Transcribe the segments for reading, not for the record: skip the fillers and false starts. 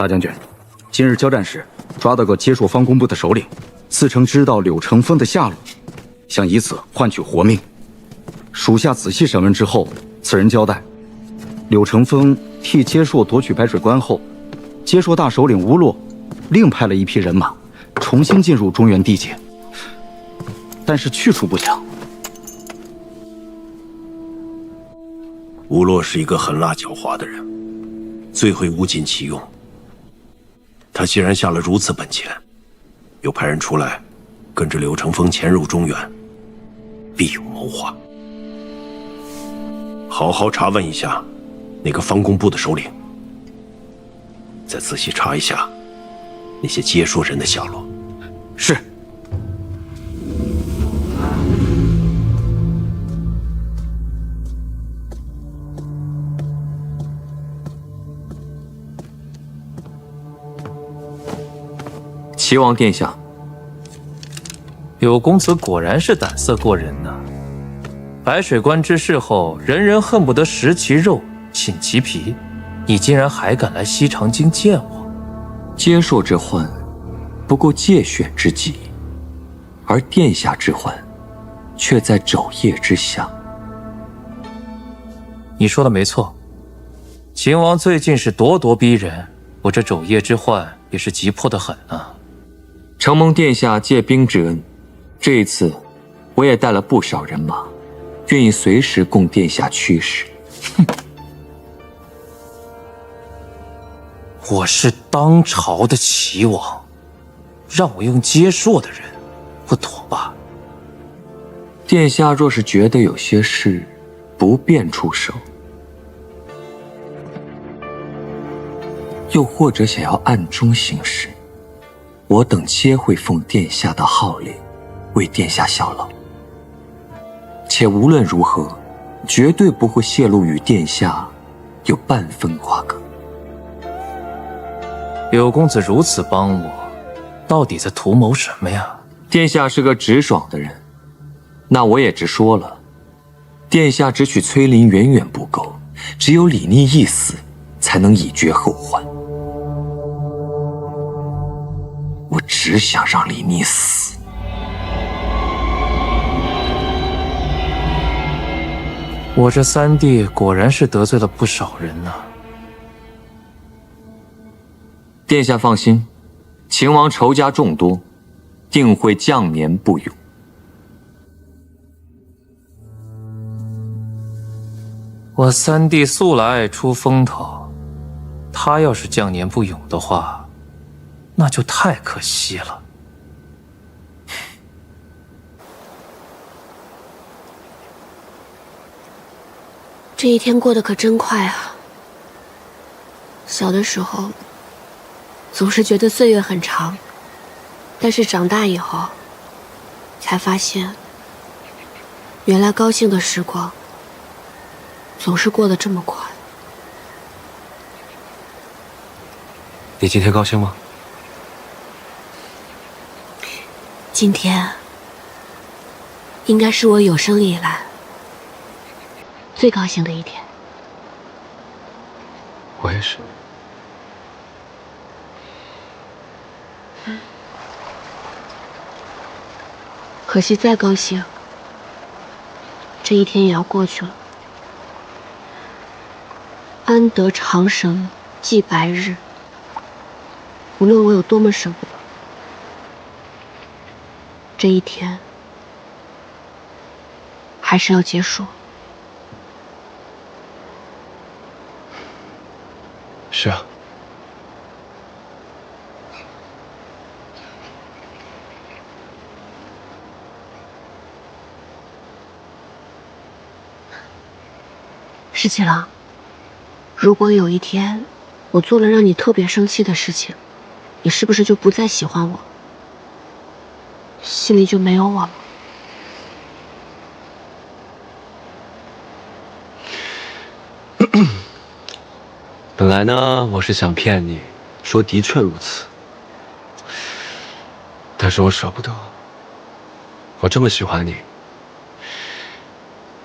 大将军，今日交战时抓到个接硕方工部的首领，自称知道柳成风的下落，想以此换取活命。属下仔细审问之后，此人交代，柳成风替接硕夺取白水关后，接硕大首领吴洛另派了一批人马，重新进入中原地界，但是去处不详。吴洛是一个狠辣狡猾的人，最会物尽其用。他既然下了如此本钱，又派人出来跟着柳成风潜入中原，必有谋划。好好查问一下那个方工部的首领，再仔细查一下那些接硕人的下落。是。齐王殿下，柳公子果然是胆色过人呐！白水关之事后，人人恨不得食其肉，寝其皮，你竟然还敢来西长京见我？接硕之患，不过界选之计，而殿下之患，却在肘腋之下。你说的没错，秦王最近是咄咄逼人，我这肘腋之患也是急迫得很啊。承蒙殿下借兵之恩，这一次我也带了不少人马，愿意随时供殿下驱使。哼，我是当朝的齐王，让我用接硕的人，不妥吧？殿下若是觉得有些事不便出手，又或者想要暗中行事，我等皆会奉殿下的号令，为殿下效劳。且无论如何，绝对不会泄露与殿下有半分瓜葛。柳公子如此帮我，到底在图谋什么呀？殿下是个直爽的人，那我也直说了。殿下只取崔林远远不够，只有李逆一死，才能以绝后患。我只想让李逆死。我这三弟果然是得罪了不少人呐。殿下放心，秦王仇家众多，定会将年不永。我三弟素来爱出风头，他要是将年不永的话，那就太可惜了。这一天过得可真快啊！小的时候，总是觉得岁月很长，但是长大以后，才发现，原来高兴的时光，总是过得这么快。你今天高兴吗？今天，应该是我有生以来最高兴的一天。我也是。可惜再高兴，这一天也要过去了。安得长生继白日，无论我有多么舍不得，这一天还是要结束。是啊。十七郎，如果有一天我做了让你特别生气的事情，你是不是就不再喜欢我，心里就没有我了？本来呢，我是想骗你，说的确如此，但是我舍不得。我这么喜欢你，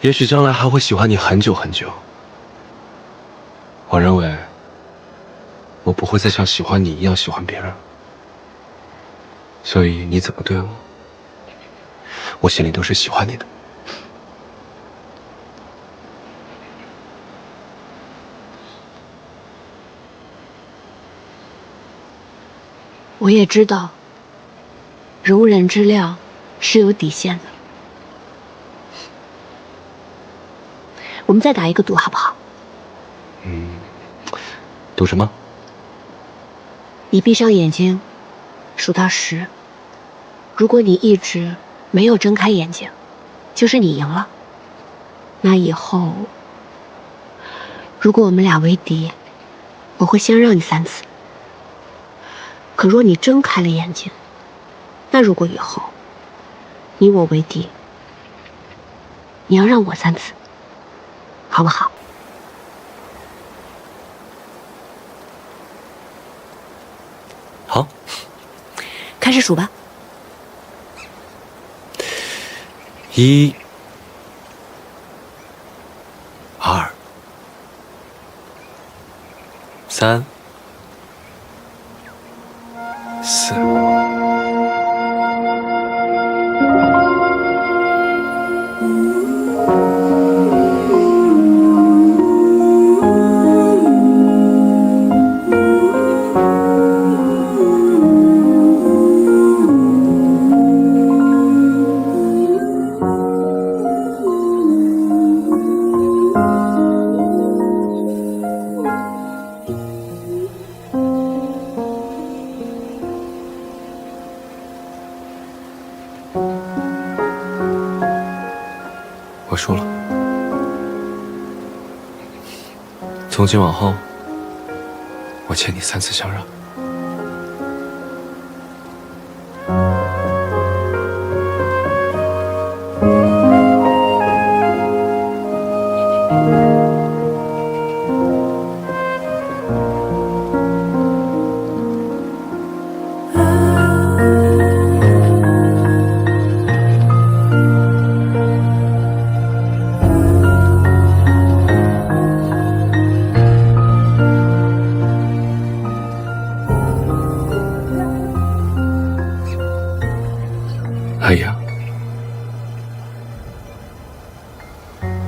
也许将来还会喜欢你很久很久。我认为，我不会再像喜欢你一样喜欢别人，所以你怎么对我，我心里都是喜欢你的。我也知道，容忍之量是有底线的。我们再打一个赌，好不好？赌什么？你闭上眼睛，数到10。如果你一直没有睁开眼睛，就是你赢了。那以后，如果我们俩为敌，我会先让你3次。可若你睁开了眼睛，那如果以后你我为敌，你要让我3次，好不好？好，开始数吧。1、2、3、4。我输了。从今往后，我欠你3次相让。阿姨啊，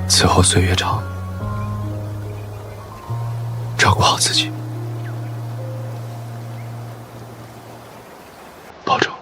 此后岁月长，照顾好自己，保重。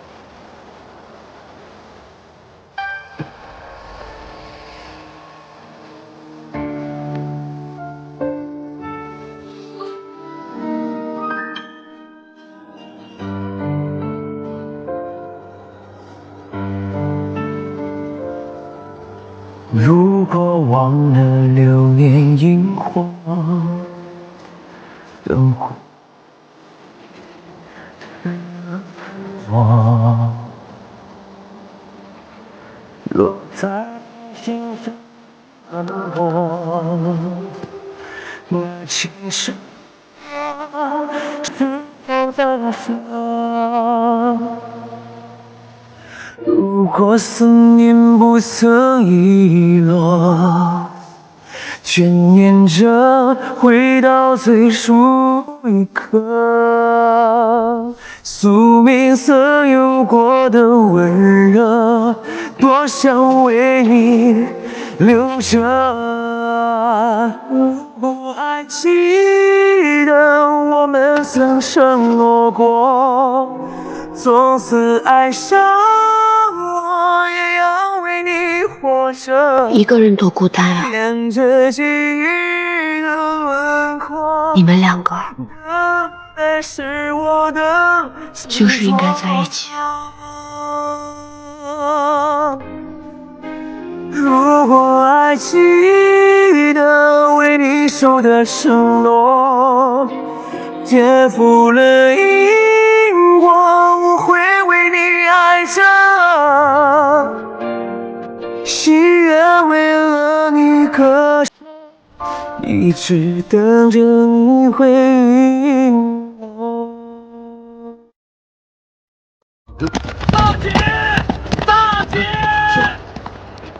如果忘了流年萤火灯火，我落在心上我那情深是否在色？如果思念不曾遗落，眷念着回到最初一刻，宿命曾有过的温热，多想为你留着。如果还记得我们曾承诺过，从此爱上我也要为你活着。一个人多孤单啊！沿着记忆的轮廓，你们2个是我的就是应该在一起。如果还记得为你守的承诺，颠覆了因果，我会为你爱着，心愿为了你歌唱，一直等着你回应我。大姐，大姐！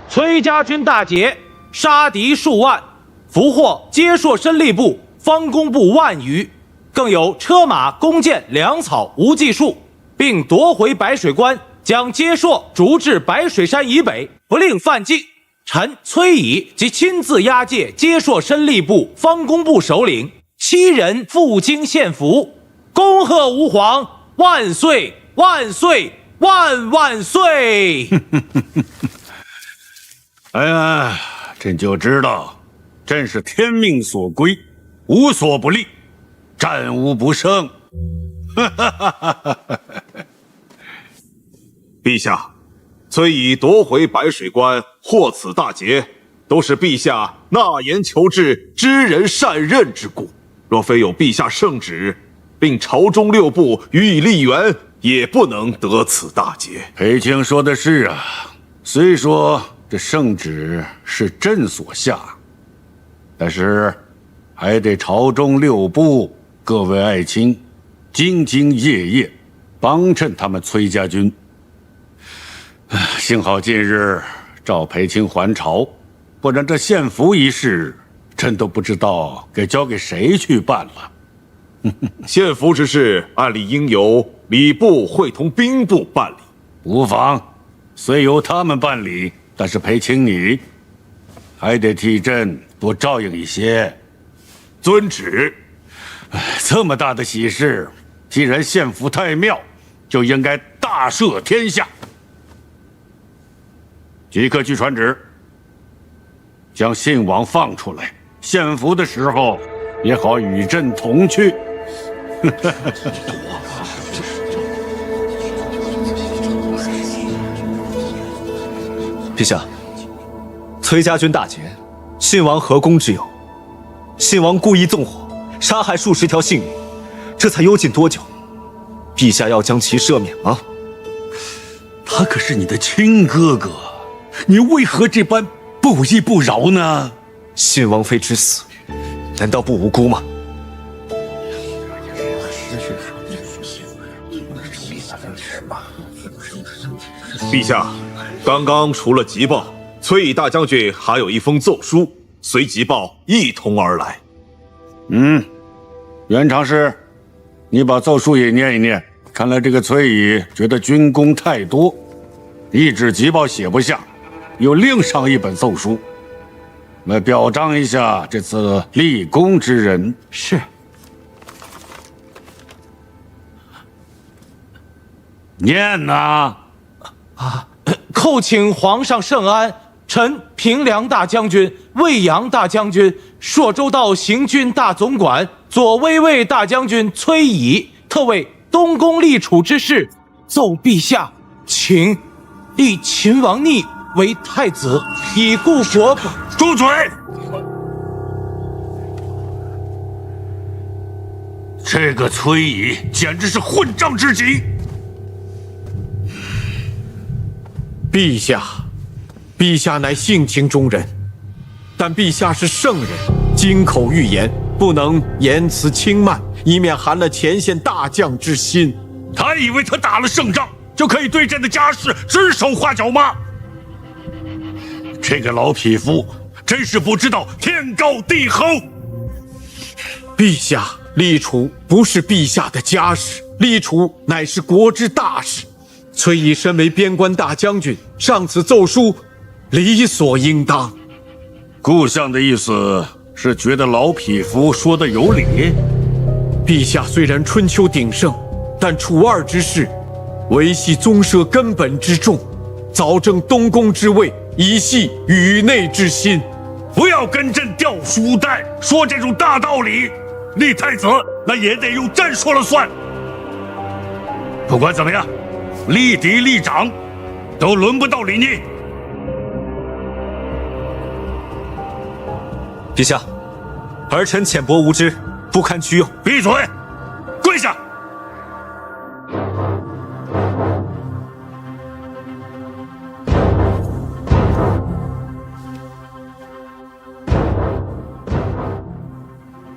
崔家军大捷，杀敌数万，俘获接硕申吏部、方工部万余。更有车马弓箭粮草无计数，并夺回白水关，将接硕逐至白水山以北，不令犯境。臣崔乙即亲自押解接硕申吏部、方工部首领7人赴京献俘，恭贺吾皇万岁万岁万万岁！哎呀，朕就知道，朕是天命所归，无所不利，战无不胜。陛下，崔乙夺回白水关，获此大捷，都是陛下纳言求治、知人善任之故。若非有陛下圣旨，并朝中6部予以力援，也不能得此大捷。裴卿说的是啊，虽说这圣旨是朕所下，但是还得朝中6部各位爱卿兢兢业业，帮衬他们崔家军。幸好近日赵裴卿还朝，不然这献俘一事，朕都不知道该交给谁去办了。献俘之事，按理应由礼部会同兵部办理。无妨，虽由他们办理，但是裴卿你还得替朕多照应一些。遵旨。这么大的喜事，既然献俘太庙，就应该大赦天下。即刻去传旨，将信王放出来，献俘的时候也好与朕同去。陛下，崔家军大捷，信王何功之有？信王故意纵火，杀害数十条性命，这才幽禁多久？陛下要将其赦免吗？他可是你的亲哥哥，你为何这般不依不饶呢？信王妃之死，难道不无辜吗？陛下，刚刚除了急报，崔乙大将军还有一封奏书，随急报一同而来。原常侍，你把奏书也念一念。看来这个崔乙觉得军功太多，一纸急报写不下，又另上一本奏书，来表彰一下这次立功之人。是。念呐！叩请皇上圣安，臣平凉大将军、魏阳大将军、朔州道行军大总管、左威卫大将军崔乙，特为东宫立储之事，奏陛下，请立秦王逆为太子，以固国本。住嘴！这个崔乙简直是混账之极！陛下，陛下乃性情中人，但陛下是圣人，金口玉言，不能言辞轻慢，以免寒了前线大将之心。他以为他打了胜仗就可以对朕的家事指手画脚吗？这个老匹夫真是不知道天高地厚。陛下，立储不是陛下的家事，立储乃是国之大事。崔乙身为边关大将军，上此奏书，理所应当。顾相的意思是觉得老匹夫说的有理。陛下虽然春秋鼎盛，但楚二之事，维系宗社根本之重，早正东宫之位，以系宇内之心。不要跟朕吊书袋，说这种大道理。立太子那也得由朕说了算。不管怎么样，立嫡立长都轮不到李逆。陛下，儿臣浅薄无知，不堪屈用。闭嘴！跪下！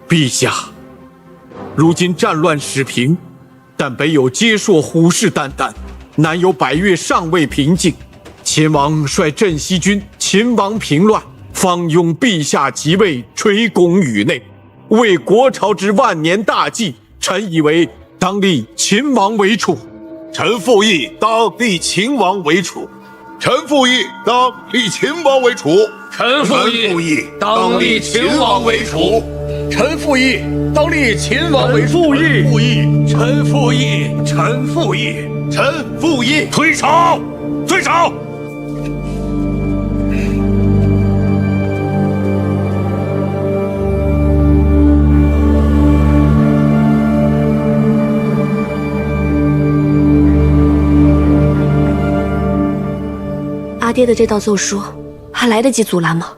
陛下，如今战乱始平，但北有接硕虎视眈眈，南有百越尚未平静。秦王率镇西军秦王平乱，方拥陛下即位，垂拱宇内，为国朝之万年大计臣以为当立秦王为储。臣附议当立秦王为储。臣附议当立秦王为储。臣附议当立秦王为储。臣附议当立秦王为储。臣附议。臣附议。臣附议。退朝！退朝！阿爹的这道奏书，还来得及阻拦吗？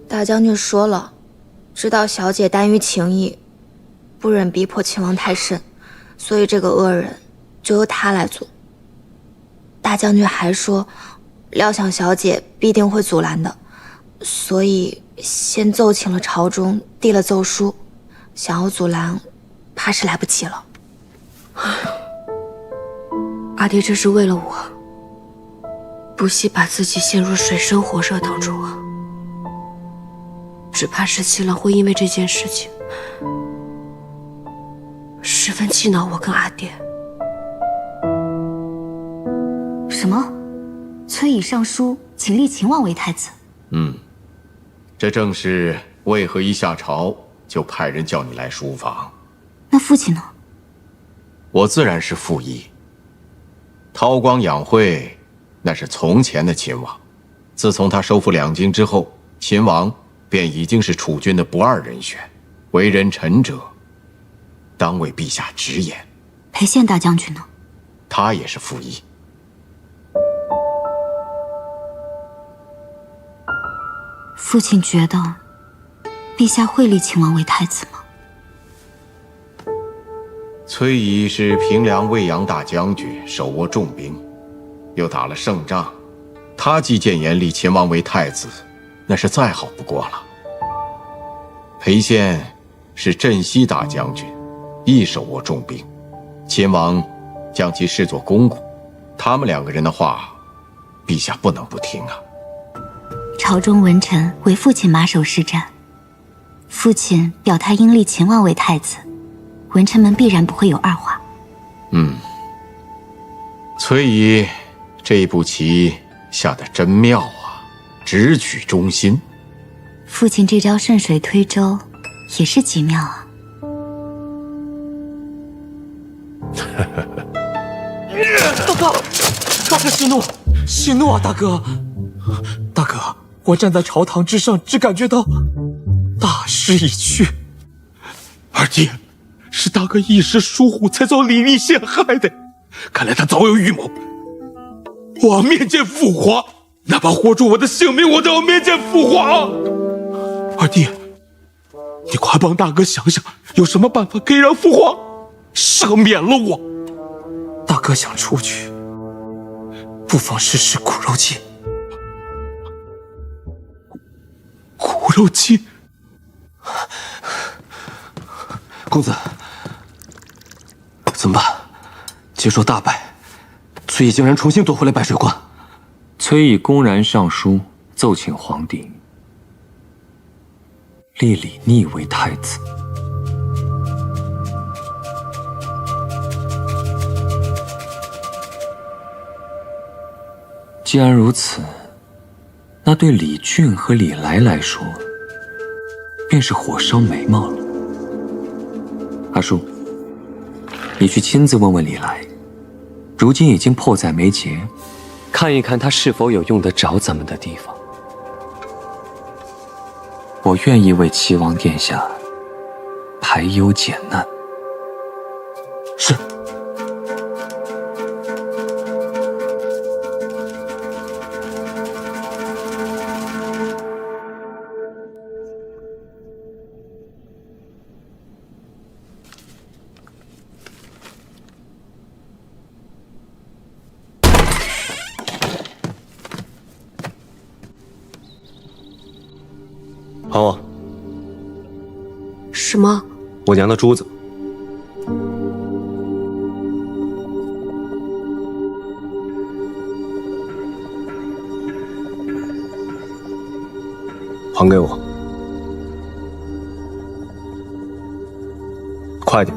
大将军说了，知道小姐耽于情谊，不忍逼迫秦王太甚，所以这个恶人就由他来做。大将军还说，料想小姐必定会阻拦的，所以先奏请了朝中，递了奏书，想要阻拦，怕是来不及了。阿爹这是为了我，不惜把自己陷入水深火热当中啊！只怕17郎会因为这件事情十分气恼我跟阿爹。什么？崔乙上书请立秦王为太子？这正是为何一下朝就派人叫你来书房。那父亲呢？我自然是附议。韬光养晦，那是从前的秦王。自从他收复两京之后，秦王便已经是储君的不二人选。为人臣者，当为陛下直言。裴宪大将军呢？他也是附议。父亲觉得，陛下会立秦王为太子吗？崔乙是平凉卫阳大将军，手握重兵，又打了胜仗，他既谏言立秦王为太子，那是再好不过了。裴宪是镇西大将军，亦手握重兵，秦王将其视作公公，他们两个人的话，陛下不能不听啊。朝中文臣为父亲马首是瞻，父亲表他应立秦王为太子，文臣们必然不会有二话。崔乙这步棋下得真妙啊，直取中心。父亲这招顺水推舟也是极妙啊。大哥息怒，息怒啊，大哥！大哥，我站在朝堂之上，只感觉到大势已去。二弟，是大哥一时疏忽，才遭李密陷害的。看来他早有预谋。我要面见父皇，哪怕活出我的性命，我都要面见父皇。二弟，你快帮大哥想想，有什么办法可以让父皇赦免了我？大哥想出去，不妨试试苦肉计。苦肉计？公子，怎么办？接说大败，崔乙竟然重新夺回了白水关。崔乙公然上书奏请皇帝立李逆为太子。既然如此，那对李俊和李来来说，便是火烧眉毛了。阿叔，你去亲自问问李来，如今已经迫在眉睫，看一看他是否有用得着咱们的地方。我愿意为齐王殿下排忧解难。是。还我！什么？我娘的珠子。还给我！快点！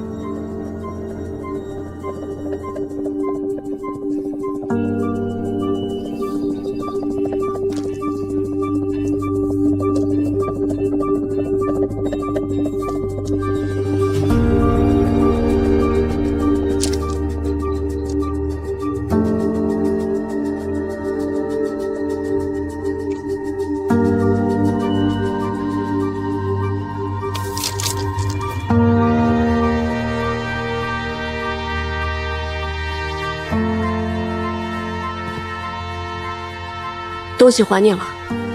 东西还你了，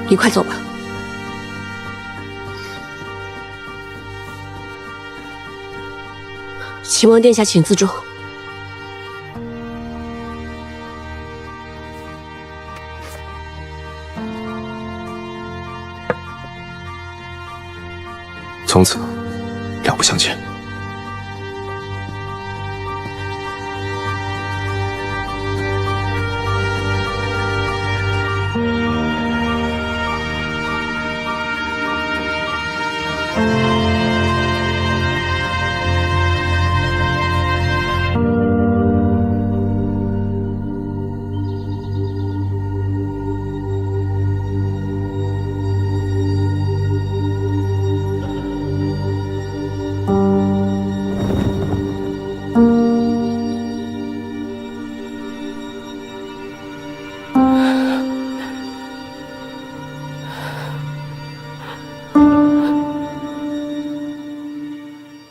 你快走吧。秦王殿下，请自重。从此，两不相欠。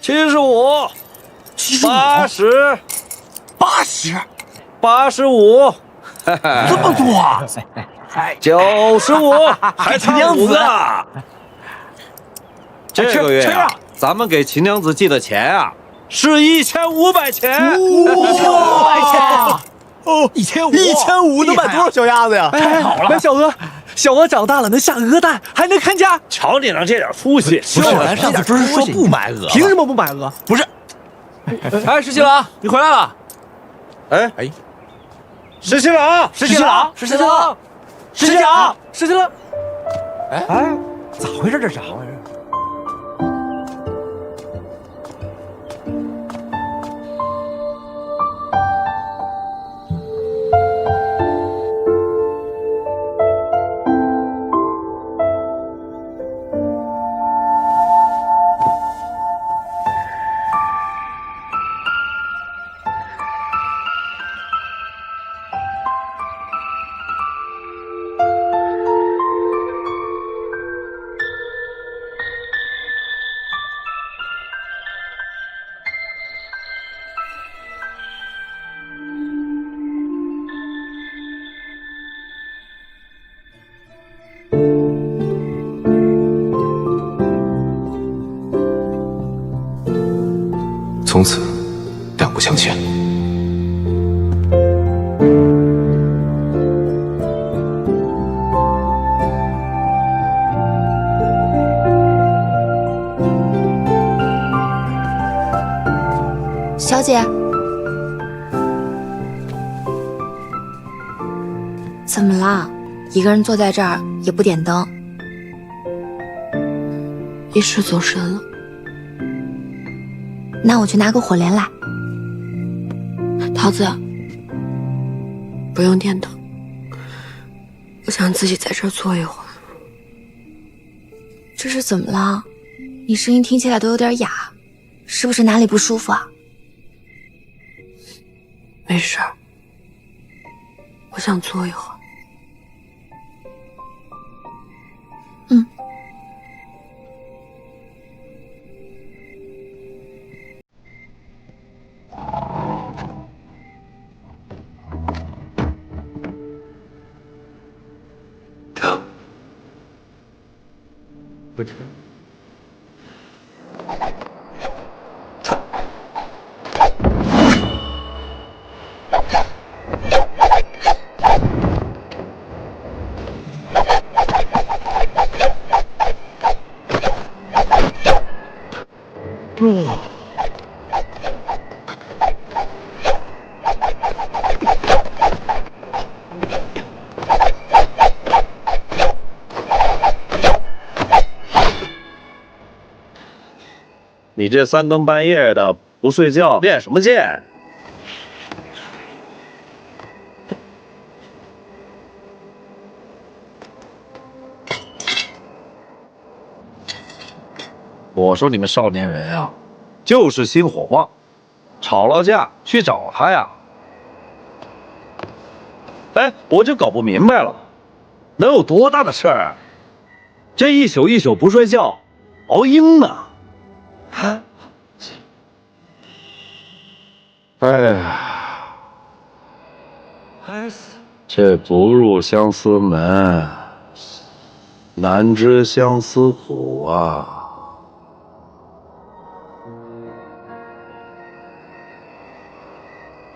75、80、85，这么多啊！95，还差5个。这个月呀，咱们给秦娘子寄的钱啊，是1500钱。哇！哦，1500能买多少小鸭子呀？太好了！买小鹅，小鹅长大了能下鹅蛋，还能看家。瞧你能这点出息！不是，咱上次不是说不买鹅？凭什么不买鹅？不是。哎，石七郎，你回来了。哎，石七郎，石七郎，石七郎，石七郎，石七郎。哎，咋回事？这是咋回事？从此，两不相欠。小姐，怎么了？一个人坐在这儿也不点灯？一时走神了。那我去拿个火镰来。桃子，不用点灯，我想自己在这儿坐一会儿。这是怎么了？你声音听起来都有点哑，是不是哪里不舒服啊？没事儿，我想坐一会儿。嗯。不吃。你这3更半夜的不睡觉，练什么剑？我说你们少年人啊，就是心火旺，吵了架去找他呀。哎，我就搞不明白了，能有多大的事儿？这一宿一宿不睡觉，熬鹰呢？啊！哎呀，这不入相思门，难知相思苦啊！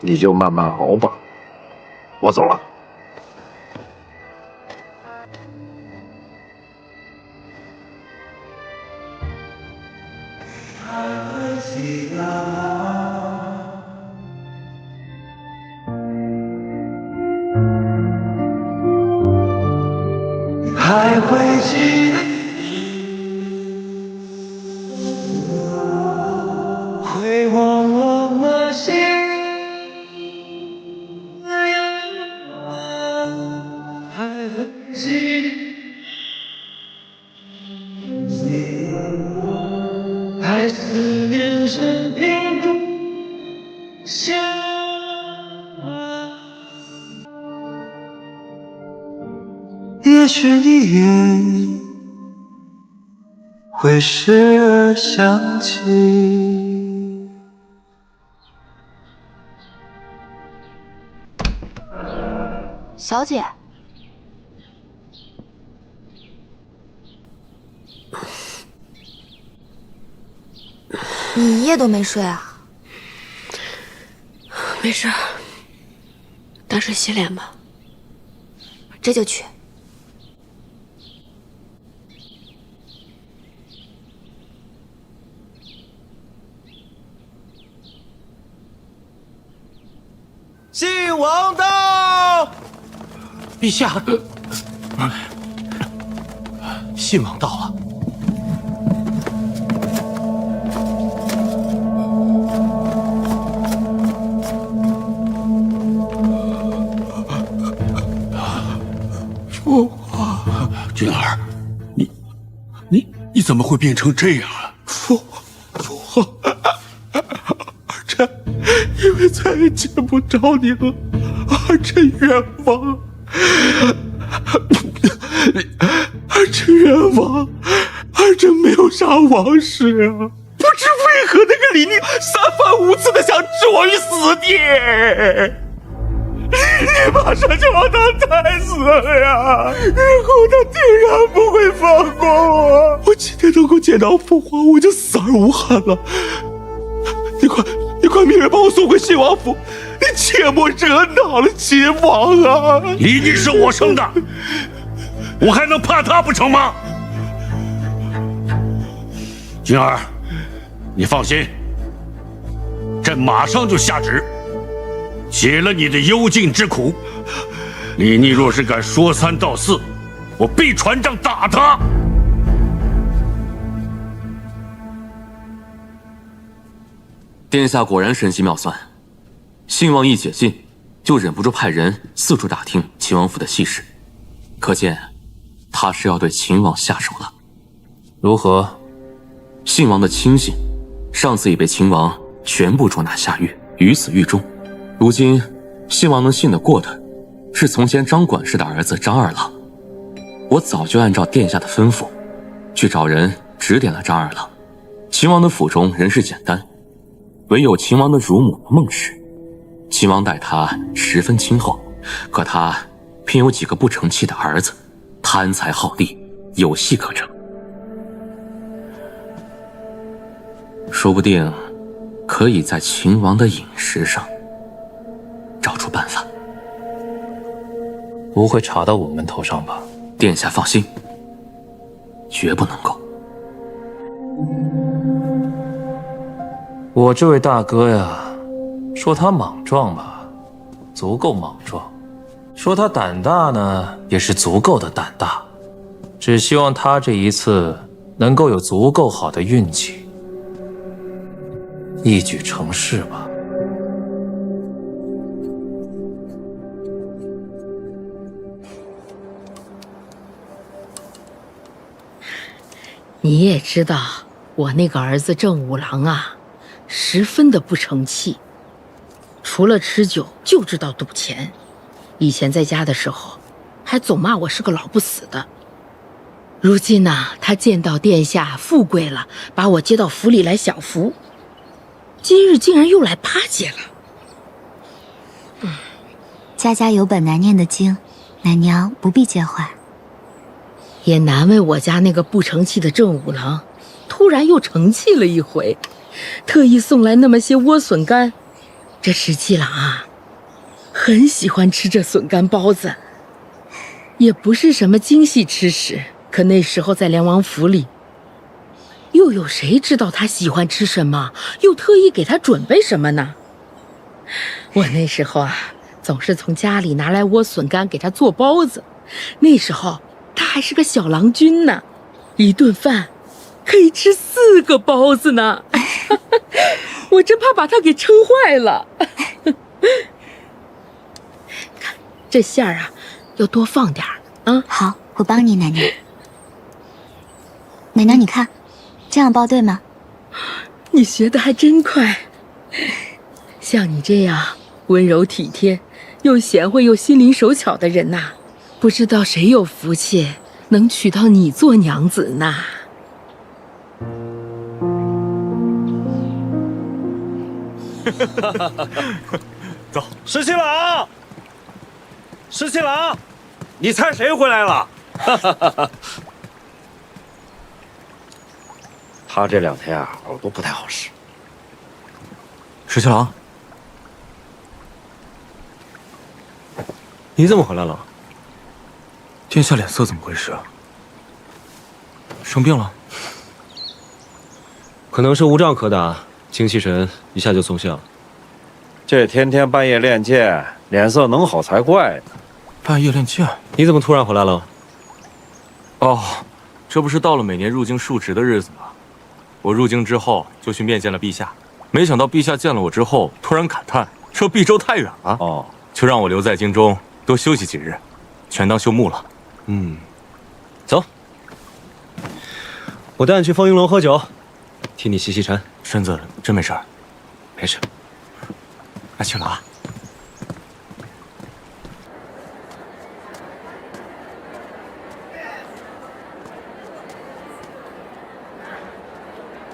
你就慢慢熬吧，我走了。还会记得，会忘了那些愿望，还会记得，还思念生命中相爱。也许你也会时而想起。小姐，你一夜都没睡啊？没事，打水洗脸吧。这就去。信王到，陛下，信王到了。父皇，君儿，你怎么会变成这样啊？父皇，儿臣因为再也见不着你了，儿臣冤枉，儿臣冤枉，儿臣没有杀王氏啊！不知为何那个李宁三番五次的想置我于死地。你马上就要当太子了呀！日后他定然不会放过我。我今天能够见到父皇，我就死而无憾了。你快命人把我送回信王府！你切莫惹恼了秦王啊！李宁是我生的，我还能怕他不成吗？君儿，你放心，朕马上就下旨。解了你的幽禁之苦，李逆若是敢说三道四，我必传杖打他。殿下果然神机妙算，信王一解禁，就忍不住派人四处打听秦王府的细事，可见他是要对秦王下手了。如何？信王的亲信，上次已被秦王全部捉拿下狱，于死狱中。如今信王能信得过的，是从前张管事的儿子张二郎。我早就按照殿下的吩咐，去找人指点了张二郎。秦王的府中人事简单，唯有秦王的乳母孟氏。秦王待他十分亲厚，可他偏有几个不成器的儿子，贪财好利，有戏可乘。说不定可以在秦王的饮食上找出办法。不会查到我们头上吧？殿下放心，绝不能够。我这位大哥呀，说他莽撞吧，足够莽撞；说他胆大呢，也是足够的胆大。只希望他这一次能够有足够好的运气，一举成事吧。你也知道，我那个儿子郑五郎啊，十分的不成器，除了吃酒就知道赌钱。以前在家的时候，还总骂我是个老不死的。如今呢，他见到殿下富贵了，把我接到府里来享福，今日竟然又来巴结了。家家有本难念的经，奶娘不必介怀。也难为我家那个不成器的正五郎，突然又成器了一回，特意送来那么些莴笋干。这石七郎啊，很喜欢吃这笋干包子，也不是什么精细吃食，可那时候在梁王府里，又有谁知道他喜欢吃什么，又特意给他准备什么呢？我那时候啊，总是从家里拿来莴笋干给他做包子，那时候他还是个小郎君呢，一顿饭可以吃4个包子呢。我真怕把他给撑坏了。看这馅儿啊，要多放点儿啊。好，我帮你，奶娘。奶娘，你看，这样包对吗？你学得还真快。像你这样温柔体贴、又贤惠又心灵手巧的人呐，不知道谁有福气能娶到你做娘子呢。走，石七郎，石七郎，你猜谁回来了？他这2天啊，耳朵不太好使。石七郎，你怎么回来了？殿下脸色怎么回事？生病了？可能是无仗可打，精气神一下就松懈了。这天天半夜练剑，脸色能好才怪呢。半夜练剑？你怎么突然回来了？哦，这不是到了每年入京述职的日子吗？我入京之后就去面见了陛下，没想到陛下见了我之后，突然感叹说毕州太远了，就让我留在京中多休息几日，全当休沐了。走，我带你去风云楼喝酒，替你洗洗馋。身子真没事儿？没事。那去了啊。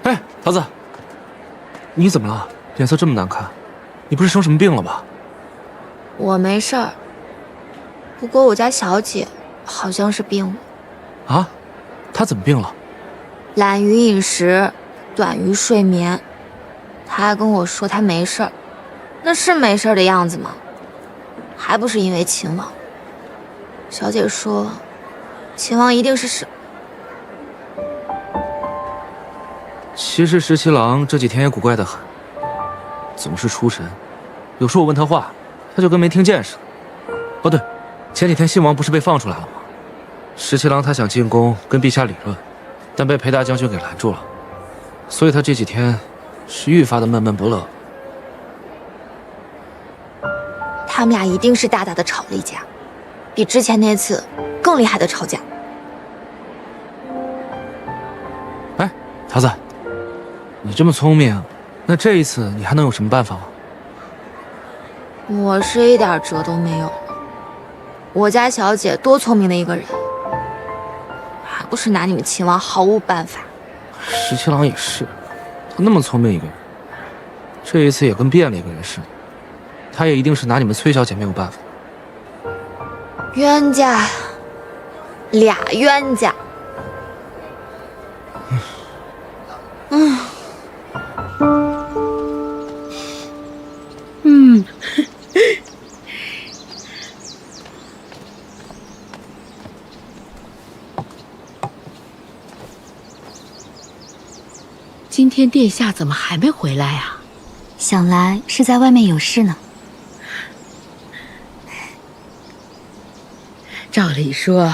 哎，桃子，你怎么了？脸色这么难看，你不是生什么病了吧？我没事儿，不过我家小姐好像是病了。啊？她怎么病了？懒于饮食，短于睡眠。她还跟我说她没事儿，那是没事儿的样子吗？还不是因为秦王。小姐说，秦王一定是其实石七郎这几天也古怪得很，总是出神。有时候我问他话，他就跟没听见似的。哦对，前几天信王不是被放出来了吗？石七郎他想进宫跟陛下理论，但被裴大将军给拦住了，所以他这几天是愈发的闷闷不乐。他们俩一定是大大的吵了一架，比之前那次更厉害的吵架。哎，桃子，你这么聪明，那这一次你还能有什么办法吗？我是一点辙都没有了。我家小姐多聪明的一个人，还不是拿你们秦王毫无办法。石七郎也是，他那么聪明一个人，这一次也跟变了一个人似的。他也一定是拿你们崔小姐没有办法。冤家，俩冤家。今天殿下怎么还没回来啊？想来是在外面有事呢。照理说，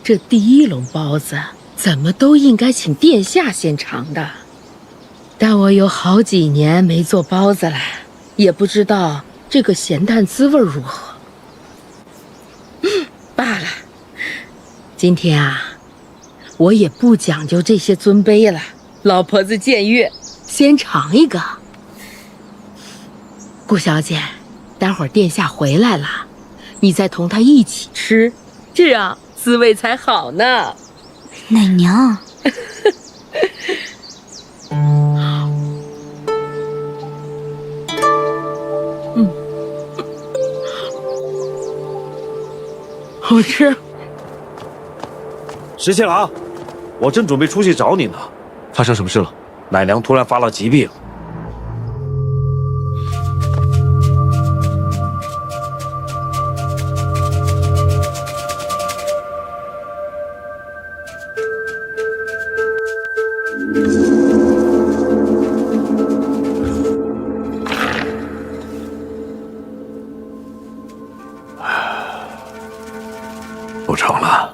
这第1笼包子怎么都应该请殿下先尝的，但我有好几年没做包子了，也不知道这个咸淡滋味如何。罢了，今天啊，我也不讲究这些尊卑了。老婆子僭越，先尝一个。顾小姐，待会儿殿下回来了，你再同他一起吃，这样滋味才好呢。奶娘。好吃。石七郎，我正准备出去找你呢。发生什么事了？奶娘突然发了疾病。不成了，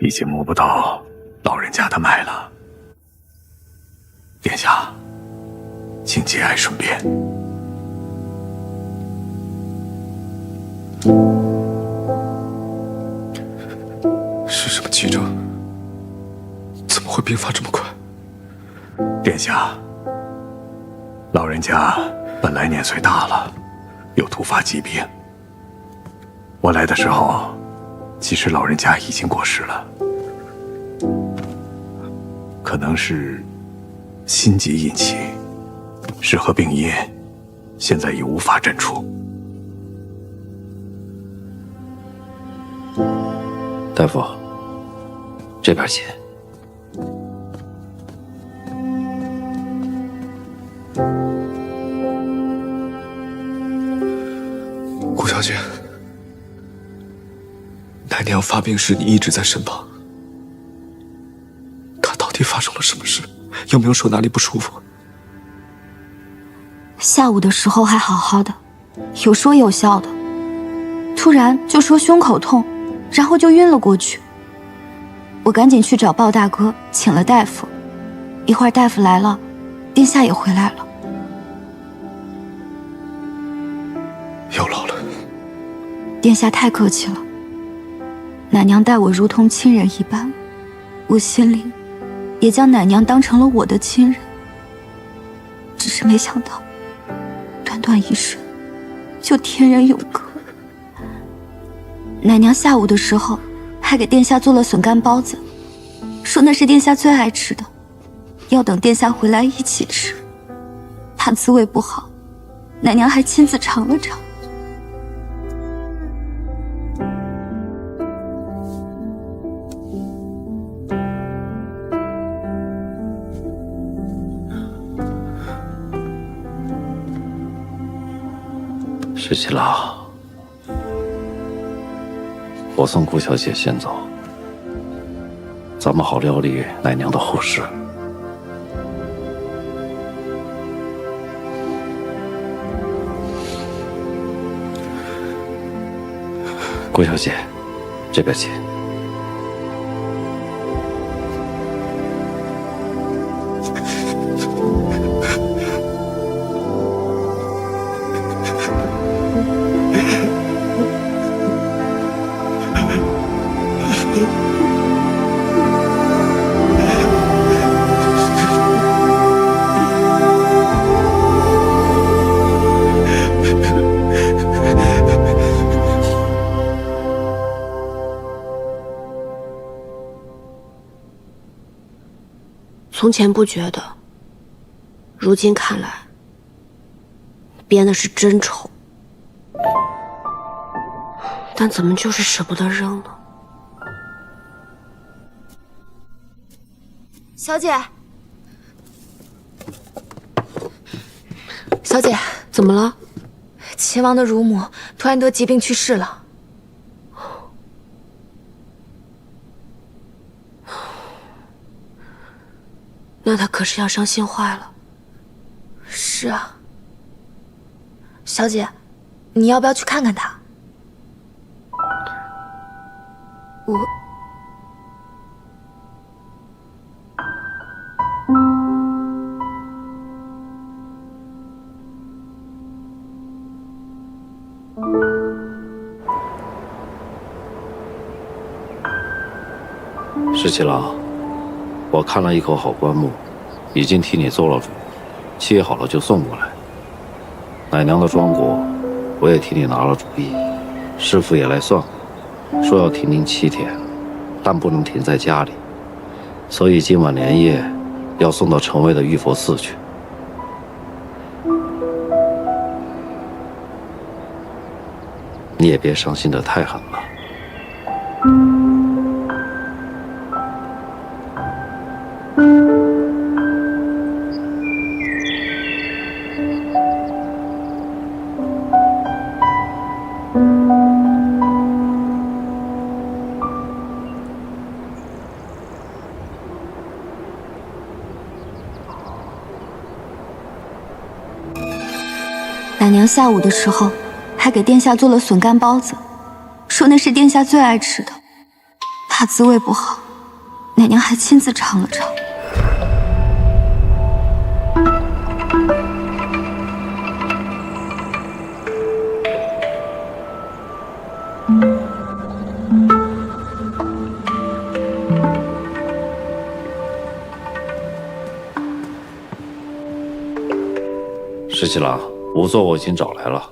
已经摸不到老人家的脉了。殿下，请节哀顺变。是什么急症？怎么会病发这么快？殿下，老人家本来年岁大了，有突发疾病。我来的时候，其实老人家已经过世了，可能是心疾引起，适合病因现在已无法诊出。大夫，这边请。顾小姐，奶娘发病时你一直在身旁，她到底发生了什么事？有没有说哪里不舒服？下午的时候还好好的，有说有笑的，突然就说胸口痛，然后就晕了过去。我赶紧去找鲍大哥，请了大夫。一会儿大夫来了，殿下也回来了。有劳了。殿下太客气了，奶娘待我如同亲人一般，我心里也将奶娘当成了我的亲人。只是没想到，短短一瞬，就天人永隔。奶娘下午的时候还给殿下做了笋干包子，说那是殿下最爱吃的，要等殿下回来一起吃。怕滋味不好，奶娘还亲自尝了尝。石七郎，我送顾小姐先走，咱们好料理奶娘的后事。顾小姐，这边请。从前不觉得，如今看来，编的是真丑，但怎么就是舍不得扔呢？小姐，小姐，怎么了？秦王的乳母突然得疾病去世了。那他可是要伤心坏了。是啊，小姐，你要不要去看看他？我。石七郎，我看了一口好棺木，已经替你做了主，切好了就送过来。奶娘的庄果，我也替你拿了主意，师傅也来算过，说要停灵7天，但不能停在家里，所以今晚连夜要送到城外的玉佛寺去。你也别伤心得太狠了。奶娘下午的时候还给殿下做了笋干包子，说那是殿下最爱吃的，怕滋味不好，奶娘还亲自尝了尝。十七郎，仵作我已经找来了，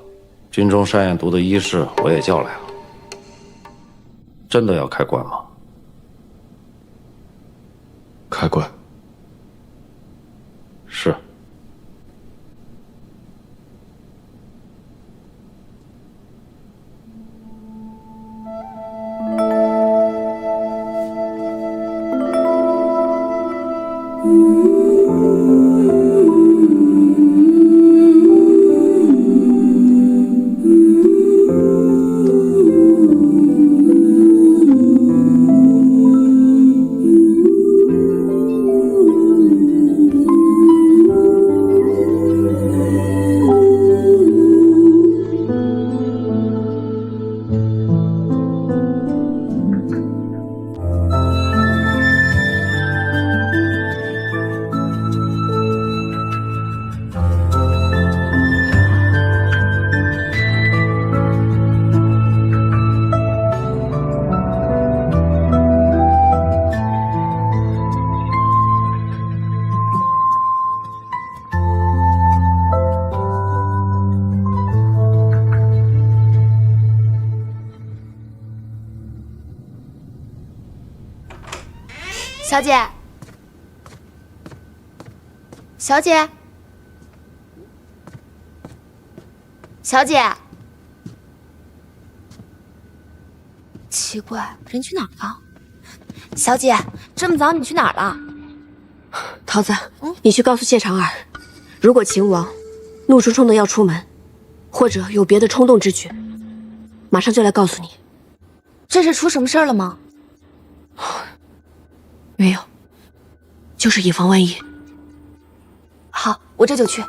军中山验毒的医师我也叫来了。真的要开棺吗？开棺。是。小姐，小姐，小姐，奇怪，人去哪儿了？小姐，这么早你去哪儿了？桃子，你去告诉谢长儿，如果秦王怒冲冲的要出门，或者有别的冲动之举，马上就来告诉你。这是出什么事儿了吗？没有，就是以防万一。好，我这就去。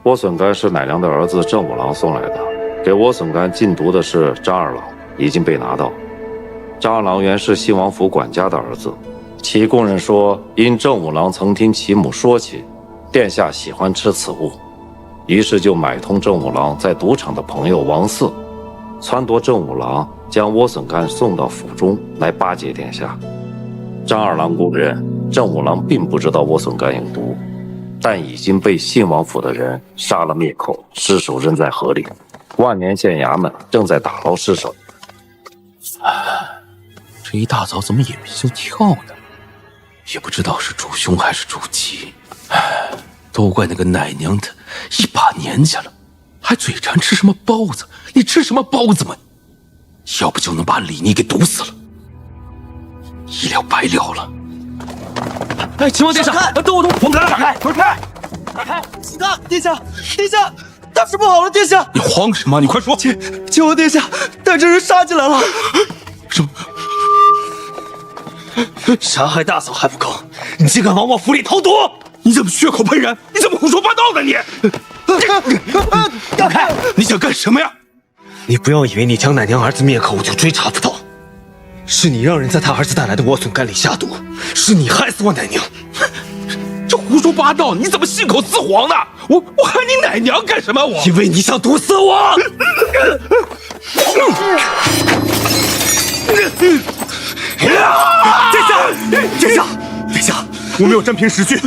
莴笋干是乃良的儿子郑五郎送来的。给莴笋干禁毒的是张二郎，已经被拿到。张二郎原是信王府管家的儿子，其供认说，因郑五郎曾听其母说起，殿下喜欢吃此物，于是就买通郑五郎在赌场的朋友王四，撺掇郑五郎将莴笋干送到府中来巴结殿下。张二郎供认，郑五郎并不知道莴笋干有毒，但已经被信王府的人杀了灭口，尸首扔在河里。万年县衙门正在打捞尸首。这一大早怎么眼皮就跳呢？也不知道是主凶还是主吉。都怪那个奶娘的，一把年纪了，还嘴馋吃什么包子？你吃什么包子嘛？要不就能把李妮给毒死了，一了百了了。哎，秦王殿下，等我，放开，打开，滚开！打开！秦大殿下，殿下，大事不好了，殿下！你慌什么？你快说！秦王殿下带着人杀进来了。什么？杀害大嫂还不够，你竟敢往我府里投毒！你怎么血口喷人？你怎么胡说八道呢？你！打开！你想干什么呀？你不要以为你将奶娘儿子灭口，我就追查不到。是你让人在他儿子带来的莴笋干里下毒，是你害死我奶娘。这胡说八道！你怎么信口雌黄呢？我害你奶娘干什么？我因为你想毒死我！殿下，我们有真凭实据，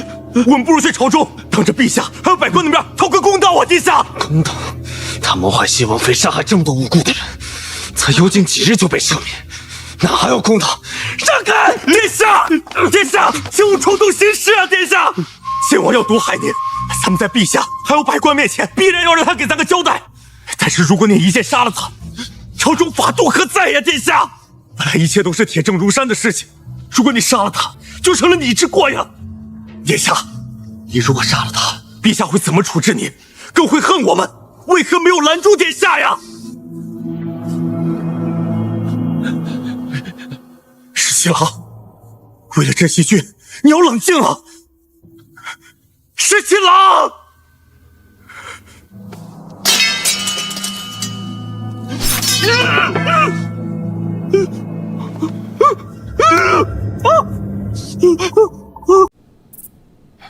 我们不如去朝中，当着陛下还有百官的面讨个公道啊！殿下，公道，他谋害新王妃，杀害这么多无辜的人，才幽禁几日就被赦免，哪还有公道？让开！殿下，殿下，请勿冲动行事啊！殿下，新王要毒害您，咱们在陛下还有百官面前，必然要让他给咱个交代。但是如果您一剑杀了他，朝中法度何在呀？殿下，本来一切都是铁证如山的事情，如果你杀了他，就成了你之过呀！殿下，你如果杀了他，陛下会怎么处置您？更会恨我们，为何没有拦住殿下呀？石七郎，为了镇西郡，你要冷静啊！石七郎。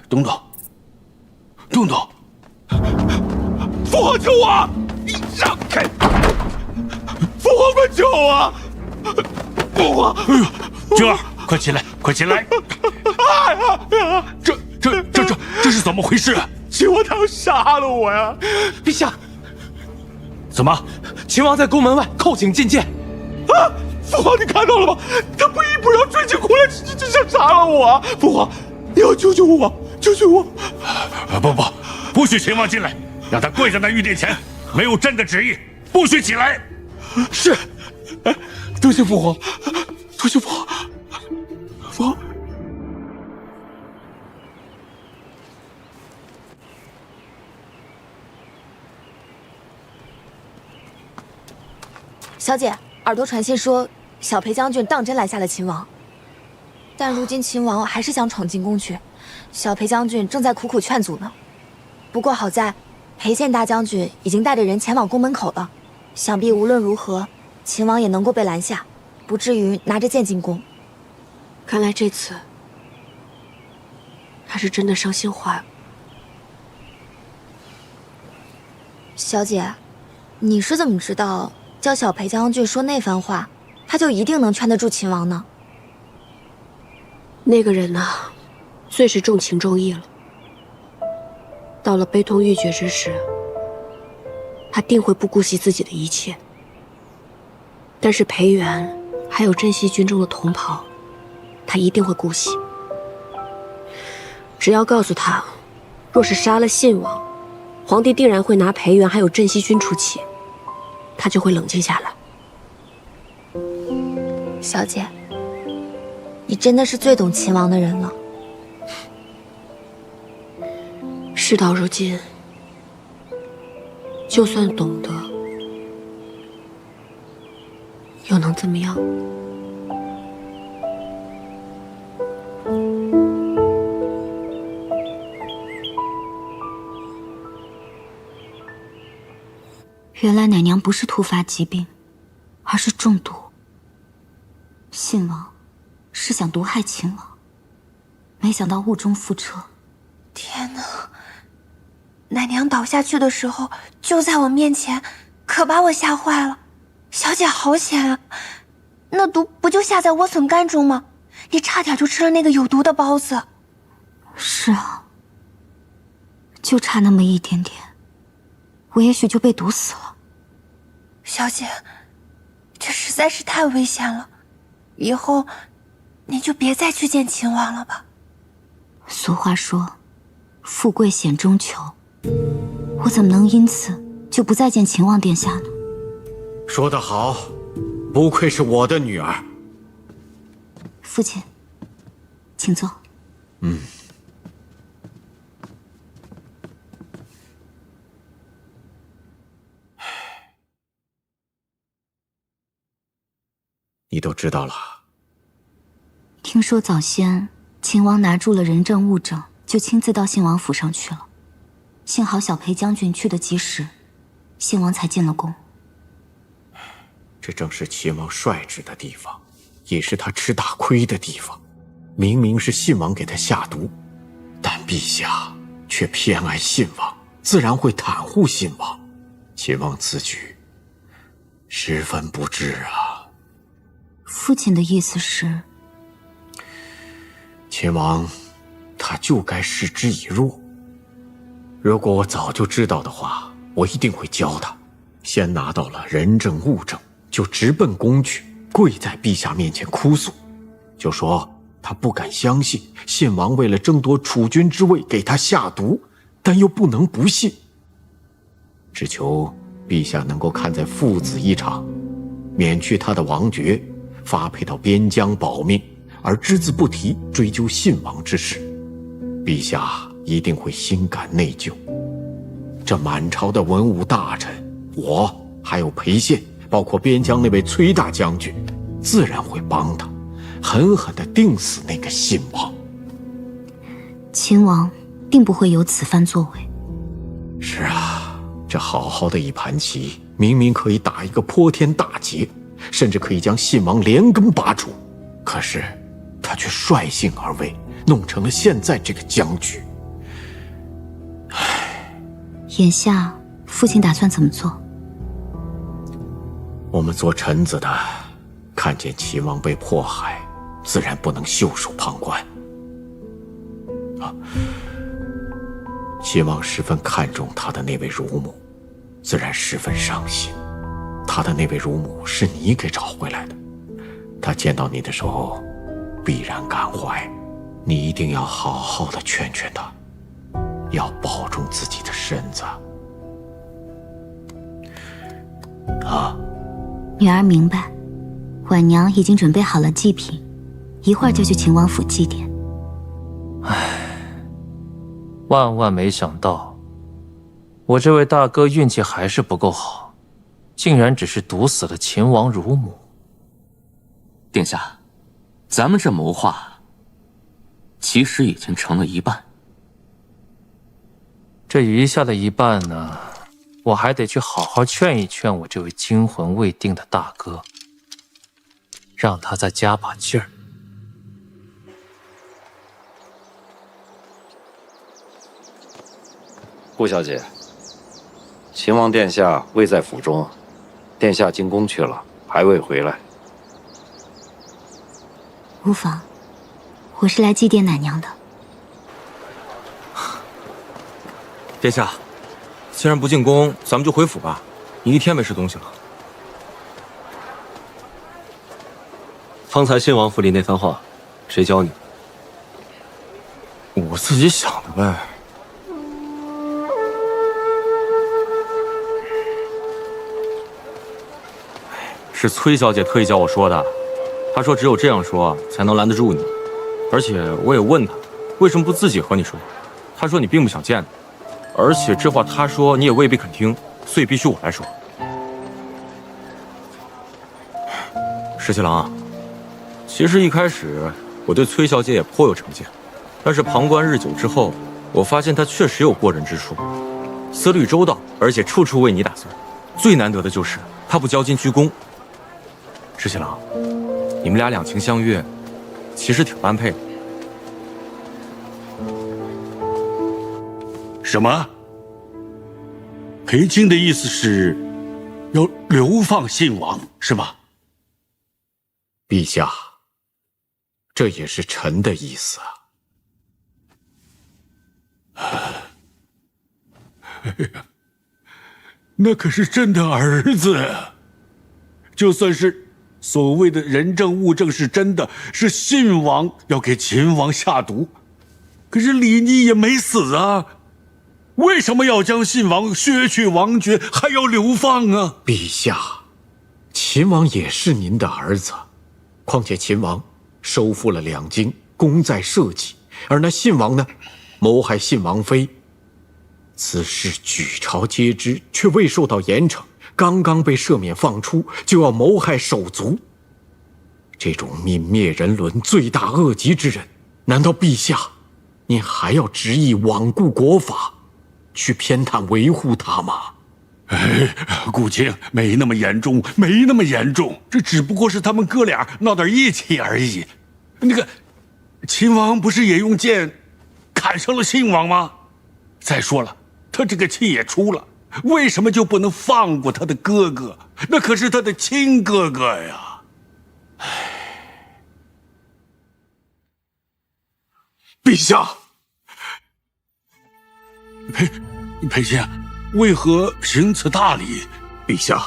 东东，东东，父皇救我！你让开！父皇快救我！父皇，娟儿，快起来，快起来！这是怎么回事？秦王他要杀了我呀！陛下，怎么？秦王在宫门外叩请觐见。啊！父皇，你看到了吗？他不依不饶，追进宫来，就想杀了我啊！父皇，你要救救我，救救我！不许秦王进来，让他跪在那御殿前，没有朕的旨意，不许起来。是，多谢父皇，多谢父皇，父皇。小姐，耳朵传信说，小裴将军当真拦下了秦王，但如今秦王还是想闯进宫去，小裴将军正在苦苦劝阻呢。不过好在，裴宪大将军已经带着人前往宫门口了，想必无论如何，秦王也能够被拦下，不至于拿着剑进宫。看来这次他是真的伤心坏了。小姐，你是怎么知道叫小裴将军说那番话，他就一定能劝得住秦王呢？那个人呐，最是重情重义了。到了悲痛欲绝之时，他定会不顾惜自己的一切。但是裴元还有镇西军中的同袍，他一定会顾惜。只要告诉他，若是杀了信王，皇帝定然会拿裴元还有镇西军出气，他就会冷静下来。小姐，你真的是最懂秦王的人了。事到如今，就算懂得，又能怎么样？原来奶娘不是突发疾病，而是中毒。信王是想毒害秦王，没想到误中覆辙。天哪！奶娘倒下去的时候就在我面前，可把我吓坏了。小姐好险啊！那毒不就下在莴笋干中吗？你差点就吃了那个有毒的孢子。是啊，就差那么一点点，我也许就被毒死了。小姐，这实在是太危险了，以后你就别再去见秦王了吧。俗话说，富贵险中求，我怎么能因此就不再见秦王殿下呢？说得好，不愧是我的女儿。父亲，请坐。你都知道了。听说早先秦王拿住了人证物证，就亲自到信王府上去了。幸好小裴将军去得及时，信王才进了宫。这正是秦王率直的地方，也是他吃大亏的地方。明明是信王给他下毒，但陛下却偏爱信王，自然会袒护信王。秦王此举十分不智啊。父亲的意思是，秦王他就该视之以弱。如果我早就知道的话，我一定会教他，先拿到了人证物证，就直奔宫去，跪在陛下面前哭诉，就说他不敢相信信王为了争夺储君之位给他下毒，但又不能不信，只求陛下能够看在父子一场，免去他的王爵，发配到边疆保命，而只字不提追究信王之事，陛下一定会心感内疚。这满朝的文武大臣，我还有裴宪，包括边疆那位崔大将军，自然会帮他狠狠地定死那个信王。秦王定不会有此番作为。是啊，这好好的一盘棋，明明可以打一个泼天大劫，甚至可以将信王连根拔除，可是他却率性而为，弄成了现在这个僵局。眼下父亲打算怎么做？我们做臣子的看见齐王被迫害，自然不能袖手旁观。齐王十分看重他的那位乳母，自然十分伤心。他的那位乳母是你给找回来的，他见到你的时候必然感怀，你一定要好好的劝劝他，要保重自己的身子。女儿明白，婉娘已经准备好了祭品，一会儿就去秦王府祭奠。万万没想到，我这位大哥运气还是不够好，竟然只是毒死了秦王乳母。殿下，咱们这谋划其实已经成了一半。这余下的一半呢，我还得去好好劝一劝我这位惊魂未定的大哥，让他再加把劲儿。顾小姐，秦王殿下未在府中，殿下进宫去了，还未回来。无妨，我是来祭奠奶娘的。殿下，既然不进宫，咱们就回府吧。你一天没吃东西了。方才信王府里那番话，谁教你？我自己想的呗。是崔小姐特意教我说的，她说只有这样说才能拦得住你。而且我也问她，为什么不自己和你说？她说你并不想见她。而且这话他说你也未必肯听，所以必须我来说。石七郎，其实一开始我对崔小姐也颇有成见，但是旁观日久之后，我发现她确实有过人之处，思虑周到，而且处处为你打算。最难得的就是她不骄矜居功。石七郎，你们俩两情相悦，其实挺般配的。什么？裴青的意思是要流放信王，是吗？陛下，这也是臣的意思啊。那可是朕的儿子啊！就算是所谓的人证物证是真的，是信王要给秦王下毒，可是李逆也没死啊！为什么要将信王削去王爵，还要流放啊？陛下，秦王也是您的儿子，况且秦王收复了两京，功在社稷，而那信王呢，谋害信王妃，此事举朝皆知，却未受到严惩，刚刚被赦免放出，就要谋害手足，这种泯灭人伦、罪大恶极之人，难道陛下您还要执意罔顾国法，去偏袒维护他吗？顾青，没那么严重，没那么严重，这只不过是他们哥俩闹点义气而已。那个秦王不是也用剑砍伤了信王吗？再说了，他这个气也出了，为什么就不能放过他的哥哥？那可是他的亲哥哥呀！陛下，裴青，为何行此大礼？陛下，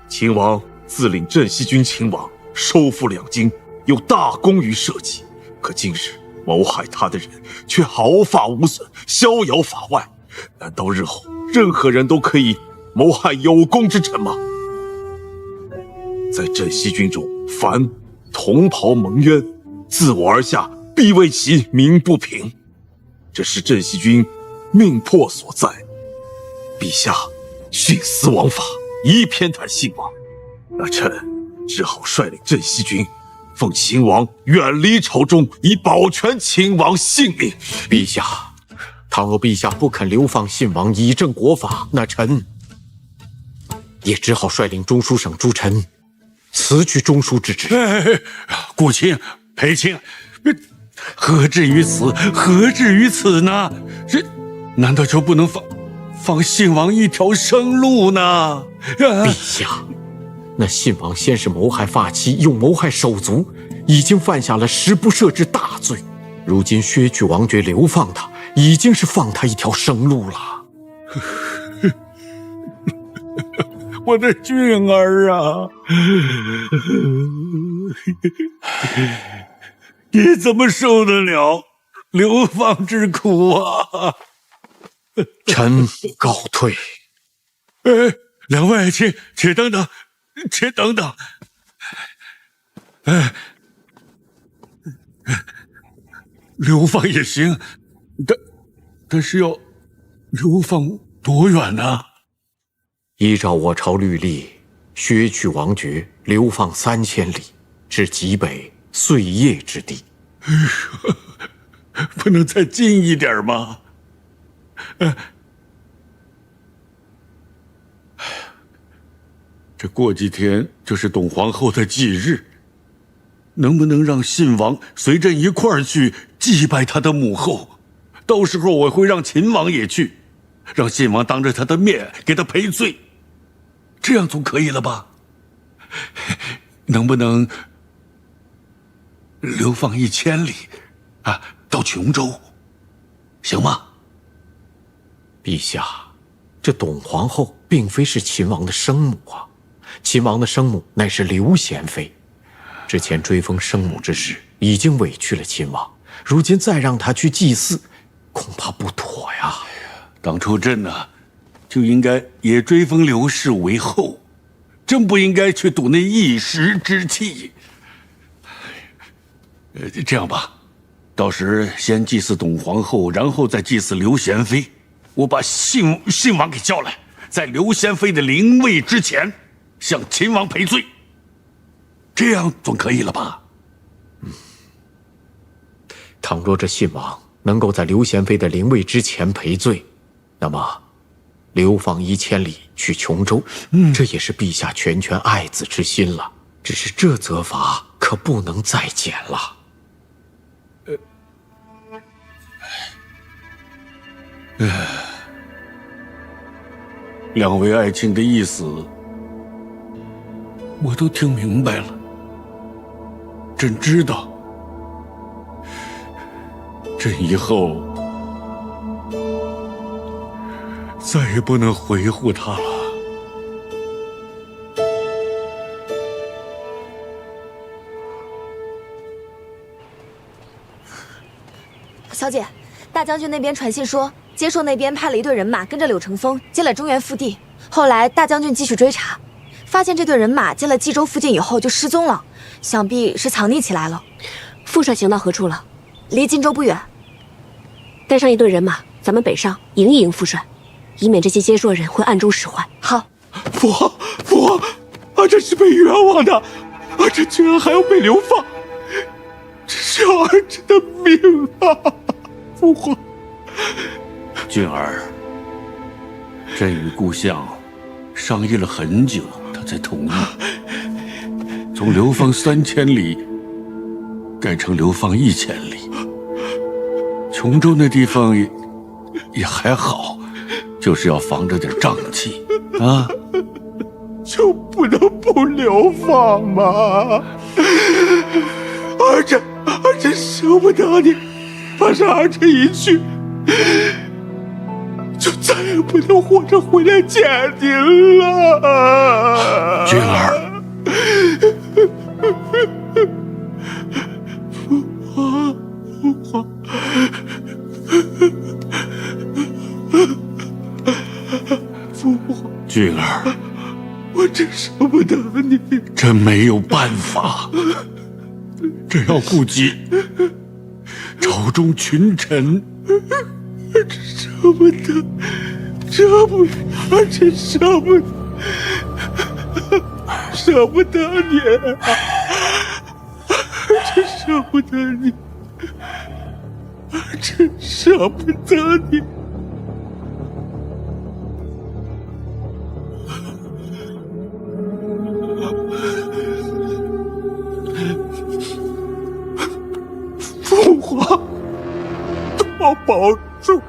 秦王自领镇西军秦王，收复两京，有大功于社稷。可今日谋害他的人却毫发无损，逍遥法外。难道日后任何人都可以谋害有功之臣吗？在镇西军中，凡同袍蒙冤，自我而下，必为其鸣不平。这是镇西军命迫所在。陛下徇私枉法，宜偏袒信王，那臣只好率领镇西军，奉秦王远离朝中，以保全秦王性命。陛下，倘若陛下不肯流放信王，以正国法，那臣也只好率领中书省诸臣辞去中书之职。顾卿、裴卿，何至于此？何至于此呢？这难道就不能放信王一条生路呢？陛下，那信王先是谋害发妻，又谋害手足，已经犯下了十不赦之大罪。如今削去王爵，流放他，已经是放他一条生路了。我的俊儿啊，你怎么受得了流放之苦啊？臣告退。两位爱卿，且等等，且等等。流放也行，但是要流放多远呢？依照我朝律例，削去王爵，流放3000里，至极北碎叶之地。不能再近一点吗？这过几天就是董皇后的忌日，能不能让信王随朕一块儿去祭拜他的母后？到时候我会让秦王也去，让信王当着他的面给他赔罪，这样总可以了吧？能不能流放1000里啊，到琼州，行吗？陛下，这董皇后并非是秦王的生母啊，秦王的生母乃是刘贤妃。之前追封生母之事已经委屈了秦王，如今再让她去祭祀，恐怕不妥呀。当初朕呢，就应该也追封刘氏为后，真不应该去赌那一时之气。这样吧，到时先祭祀董皇后，然后再祭祀刘贤妃。我把信王给叫来，在刘贤妃的灵位之前向秦王赔罪，这样总可以了吧？倘若这信王能够在刘贤妃的灵位之前赔罪，那么流放1000里去琼州，这也是陛下全权爱子之心了。只是这责罚可不能再减了。两位爱卿的意思我都听明白了，朕知道，朕以后再也不能维护他了。小姐，大将军那边传信说，接受那边派了一队人马跟着柳成风进了中原腹地，后来大将军继续追查，发现这队人马进了冀州附近以后就失踪了，想必是藏匿起来了。副帅行到何处了？离荆州不远。带上一队人马，咱们北上迎一迎副帅，以免这些接硕人会暗中使坏。好。父王，儿臣是被冤枉的，儿臣居然还要被流放，这是要儿臣的命啊！父皇，俊儿，朕与故相商议了很久，他才同意，从流放3000里改成流放1000里。琼州那地方也还好，就是要防着点瘴气啊。就不能不流放吗？儿臣舍不得你，怕是儿臣一去，就再也不能活着回来见您了。君儿，父皇，父皇，君儿，我真舍不得你，真没有办法，这要顾及朝中群臣，舍不得，而且舍不得你，而且舍不得你，而且舍不得你。父皇，多保重。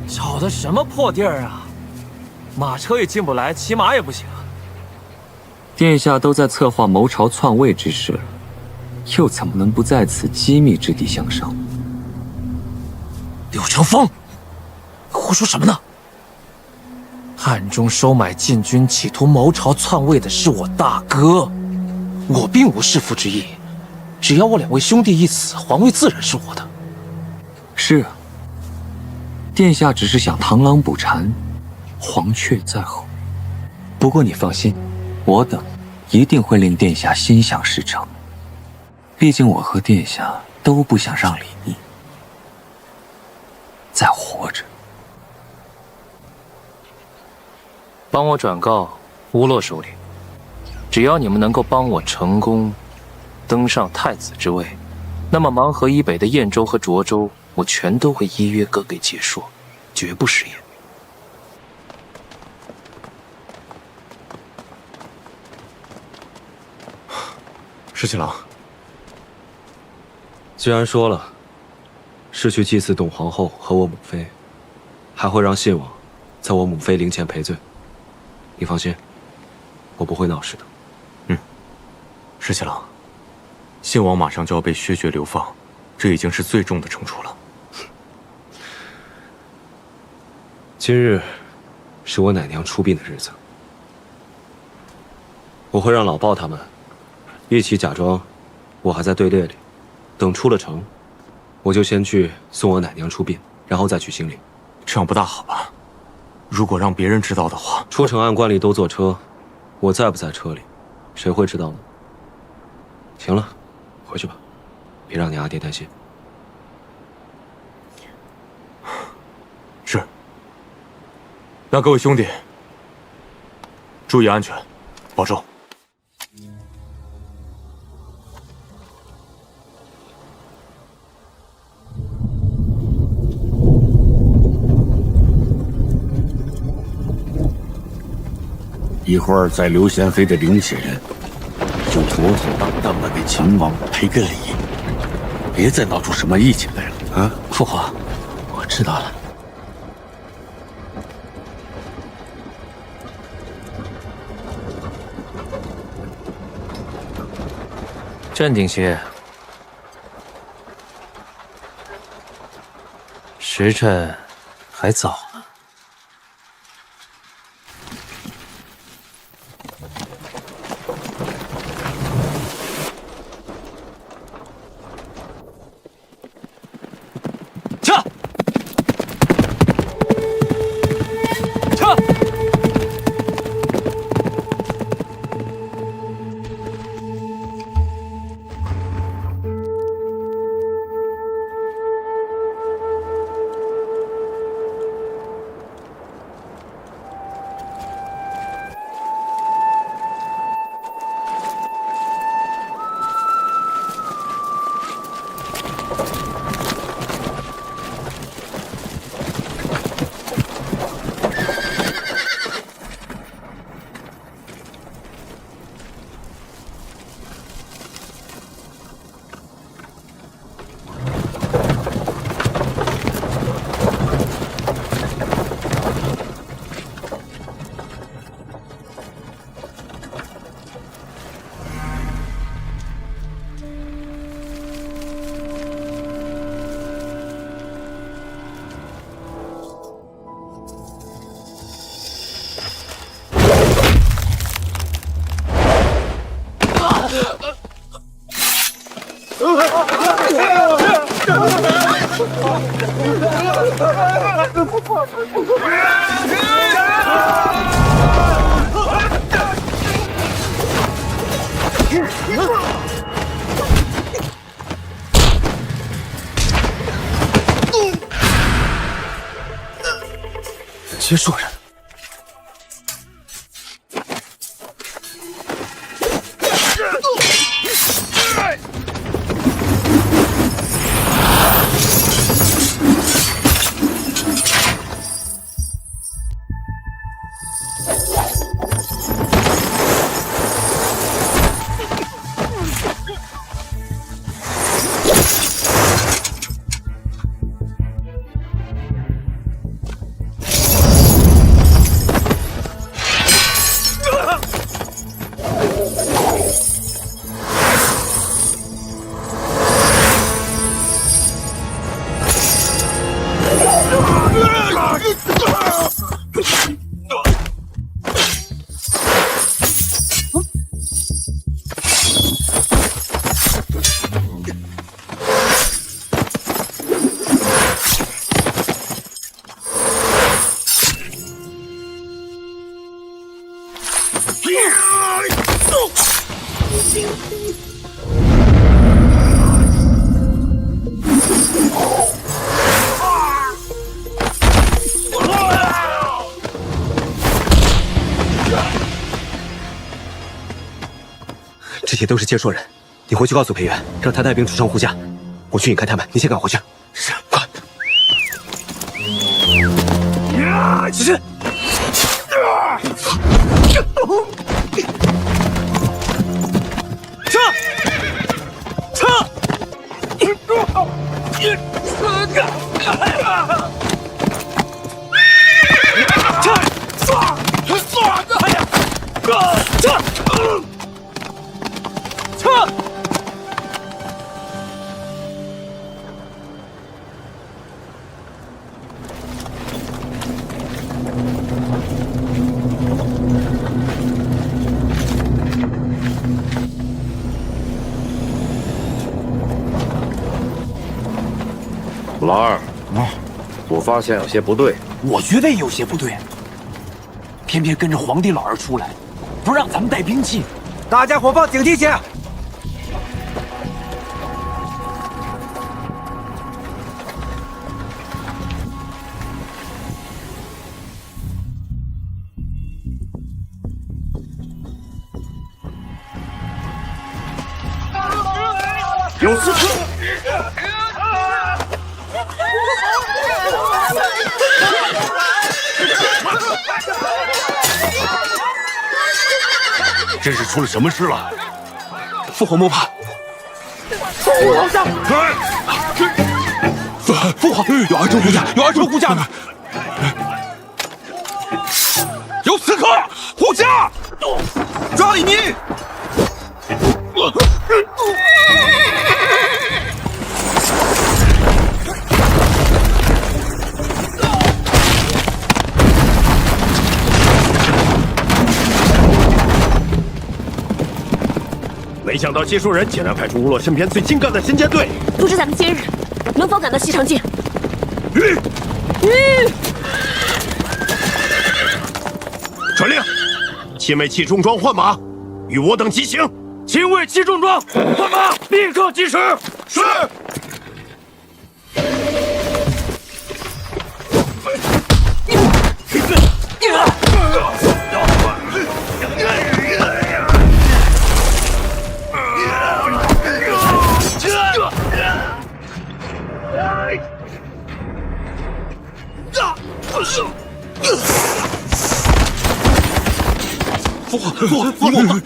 找的什么破地儿啊！马车也进不来，骑马也不行。殿下都在策划谋朝篡位之事了，又怎么能不在此机密之地相商？柳成风，胡说什么呢？暗中收买禁军，企图谋朝篡位的是我大哥，我并无弑父之意。只要我两位兄弟一死，皇位自然是我的。是啊，殿下只是想螳螂捕蝉，黄雀在后。不过你放心，我等一定会令殿下心想事成。毕竟我和殿下都不想让李密再活着。帮我转告乌洛首领，只要你们能够帮我成功登上太子之位，那么盲河以北的燕州和涿州，我全都会依约割给结硕，绝不食言。石七郎，既然说了是去祭祀董皇后和我母妃，还会让信王在我母妃灵前赔罪，你放心，我不会闹事的。石七郎，信王马上就要被削爵流放，这已经是最重的惩处了。今日是我奶娘出殡的日子，我会让老鲍他们一起假装我还在队列里，等出了城，我就先去送我奶娘出殡，然后再去行礼。这样不大好吧？如果让别人知道的话，出城按惯例都坐车，我在不在车里，谁会知道呢？行了，回去吧，别让你阿爹担心。是。那各位兄弟，注意安全，保重。一会儿在刘贤妃的灵前，就妥妥当当的给秦王赔个礼，别再闹出什么意见来了啊！父皇，我知道了。镇定些，时辰还早呢。撤！撤！结束人。这些都是接说人，你回去告诉裴元，让他带兵出城护驾。我去引开他们，你先赶回去。是，快。起身。撤！撤！老二，我发现有些不对。我觉得也有些不对，偏偏跟着皇帝老儿出来，不让咱们带兵器。大家伙放警惕些！有刺客！这是出了什么事了？父皇莫怕，父皇上！父皇，有二车护驾，有二车护驾呢！有刺客！护驾！抓李宁！没想到接收人竟然派出乌洛身边最精干的神剑队，不知咱们今日能否赶到西长界？传令，亲卫骑重装换马，与我等急行。亲卫骑重装换马，立刻疾驶。是。父皇，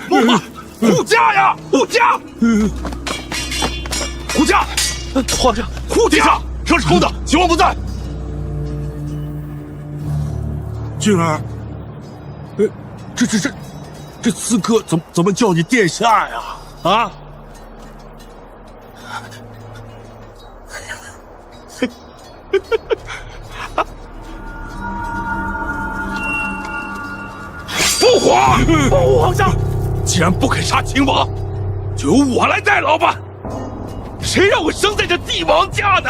莫怕！护驾呀，护驾！护驾！皇上，护驾！这是空的，秦王不在。俊儿，这刺客怎么叫你殿下呀？啊！父皇上，既然不肯杀秦王，就由我来代劳吧。谁让我生在这帝王家的？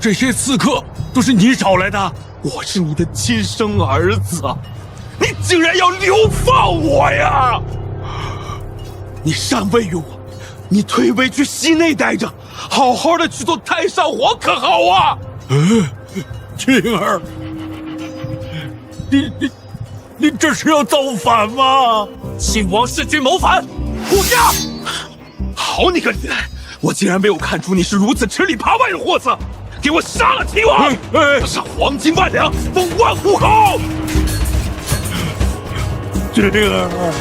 这些刺客都是你找来的？我是你的亲生儿子，你竟然要流放我呀！你禅位于我，你退位去西内待着，好好的去做太上皇可好啊？青儿，你这是要造反吗？亲王弑君谋反，护驾！好你个女人，我竟然没有看出你是如此吃里扒外的货色！给我杀了秦王！上黄金万两，封万户侯！青儿，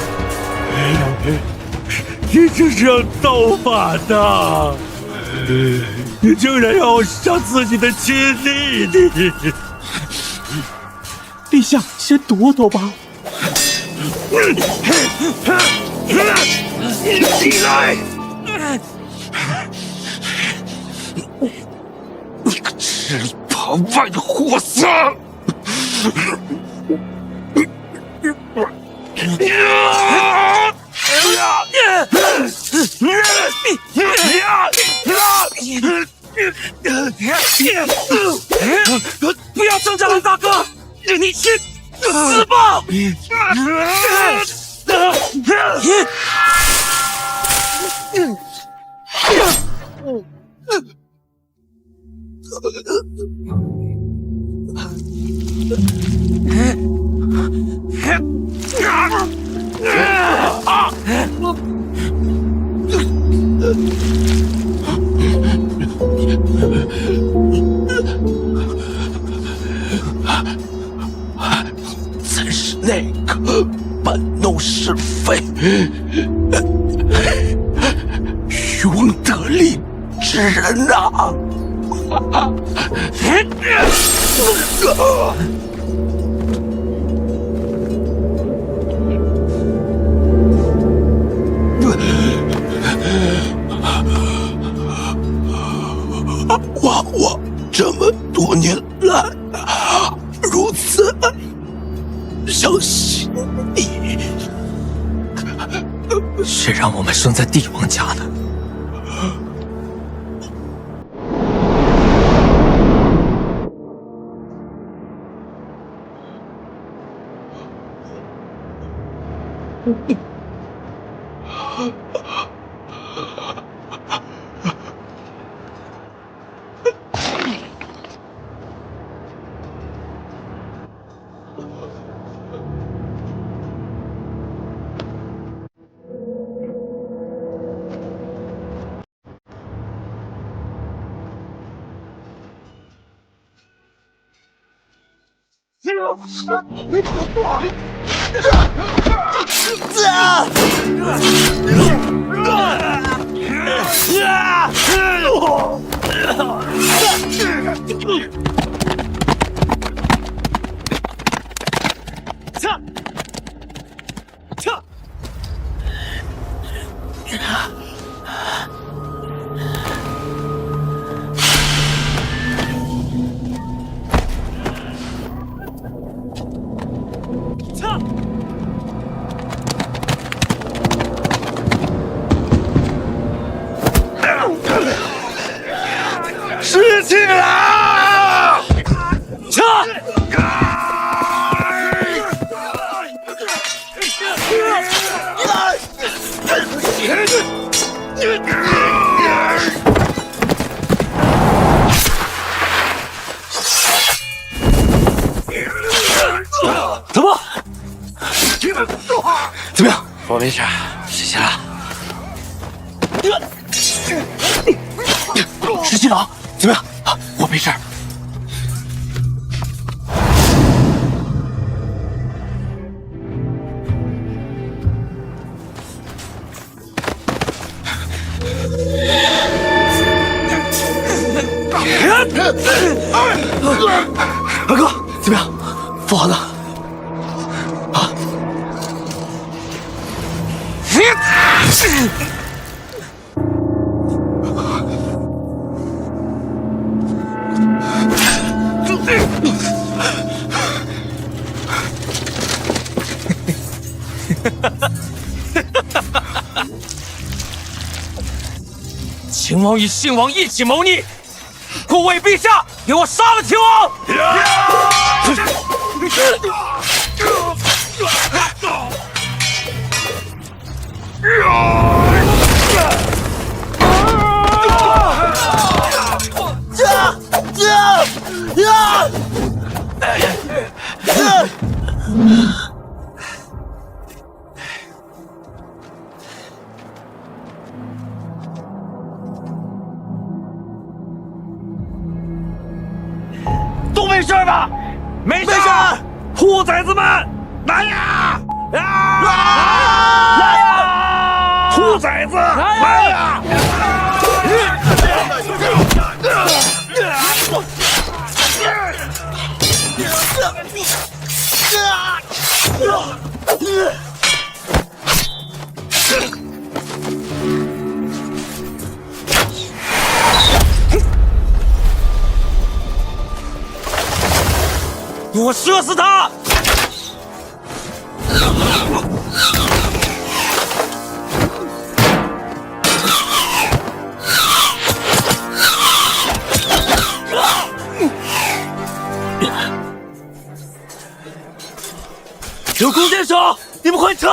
你这是要造反的！你竟然要杀自己的亲弟弟！陛下，先躲躲吧。起来！你个吃里扒外的货色！不要挣扎了，大哥，你去死吧！真是那个搬弄是非、渔翁得利之人呐！枉我这么多年来如此相信你，谁让我们生在帝王家的？士气啦！撤！怎么？怎么样？我没事，谢谢了。石七郎，怎么样？我没事。二哥，怎么样？父皇呢？啊！秦王与信王一起谋逆，护卫陛下，给我杀了秦王！都没事吧？没事。兔崽子们，来呀！来呀！兔崽子，来呀！给我射死他！有弓箭手，你们快撤！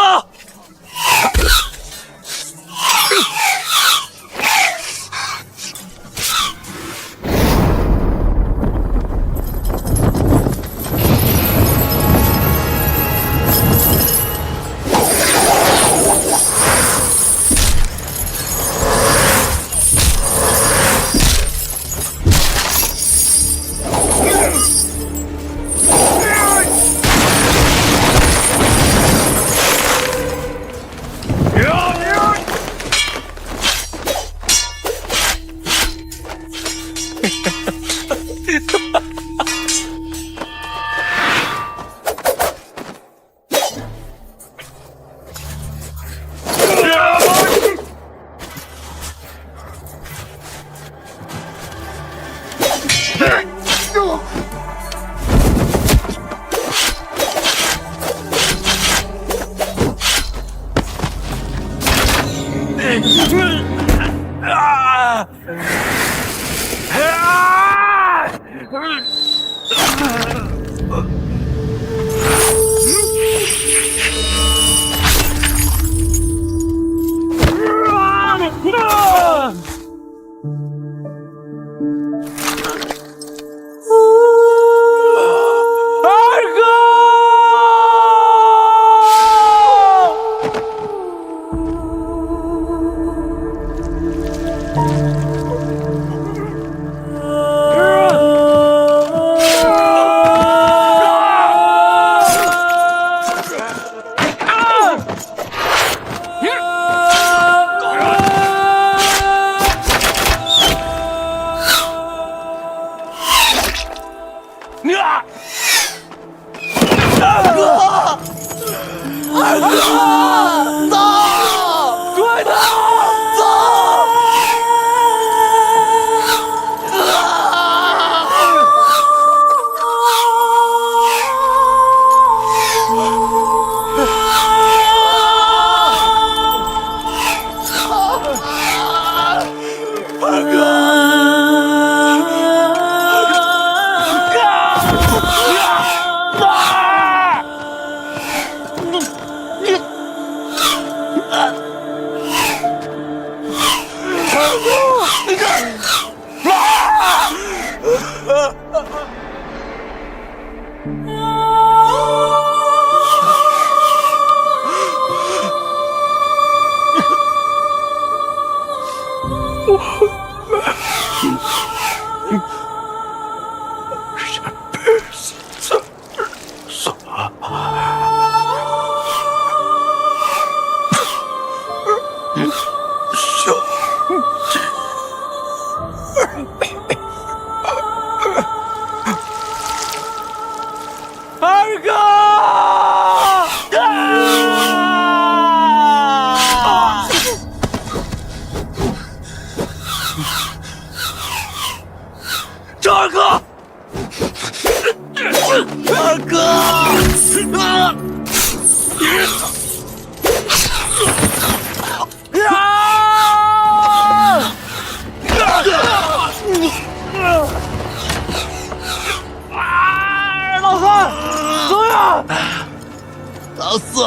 老四，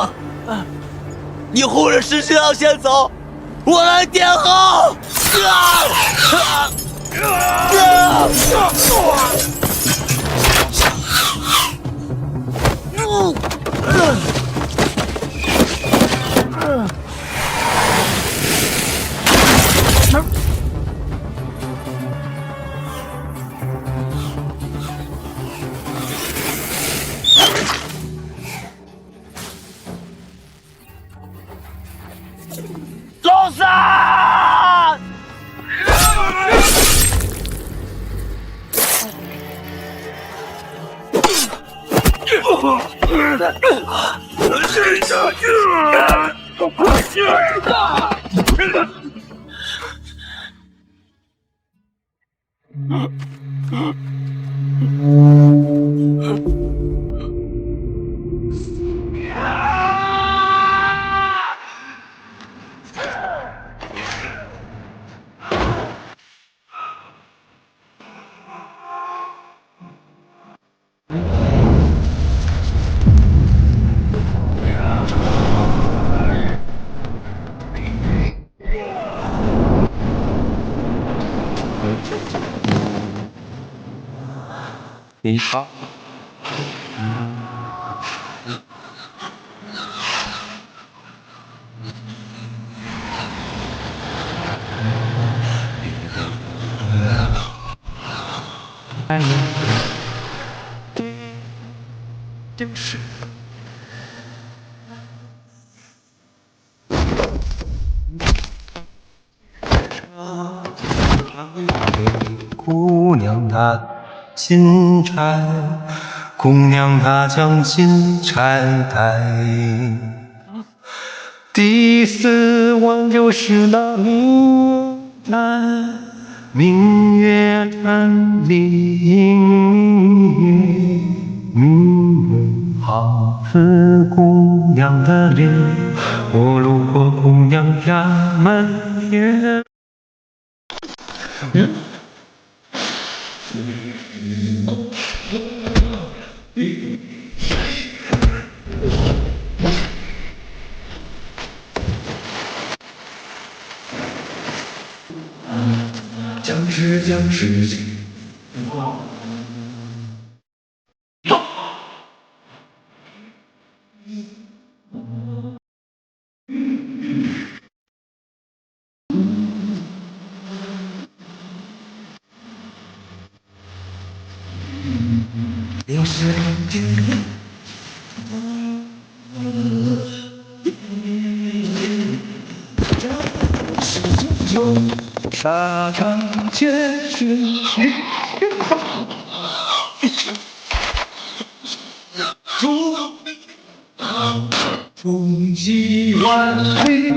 你护着石师郎先走，我来殿后。老三！你好。就是姑娘她金钗，姑娘她将金钗戴。第四弯就是那明南，明月潭里明月，好似姑娘的脸。我路过姑娘家门前。将士进。又是林间。沙场皆是终极万里。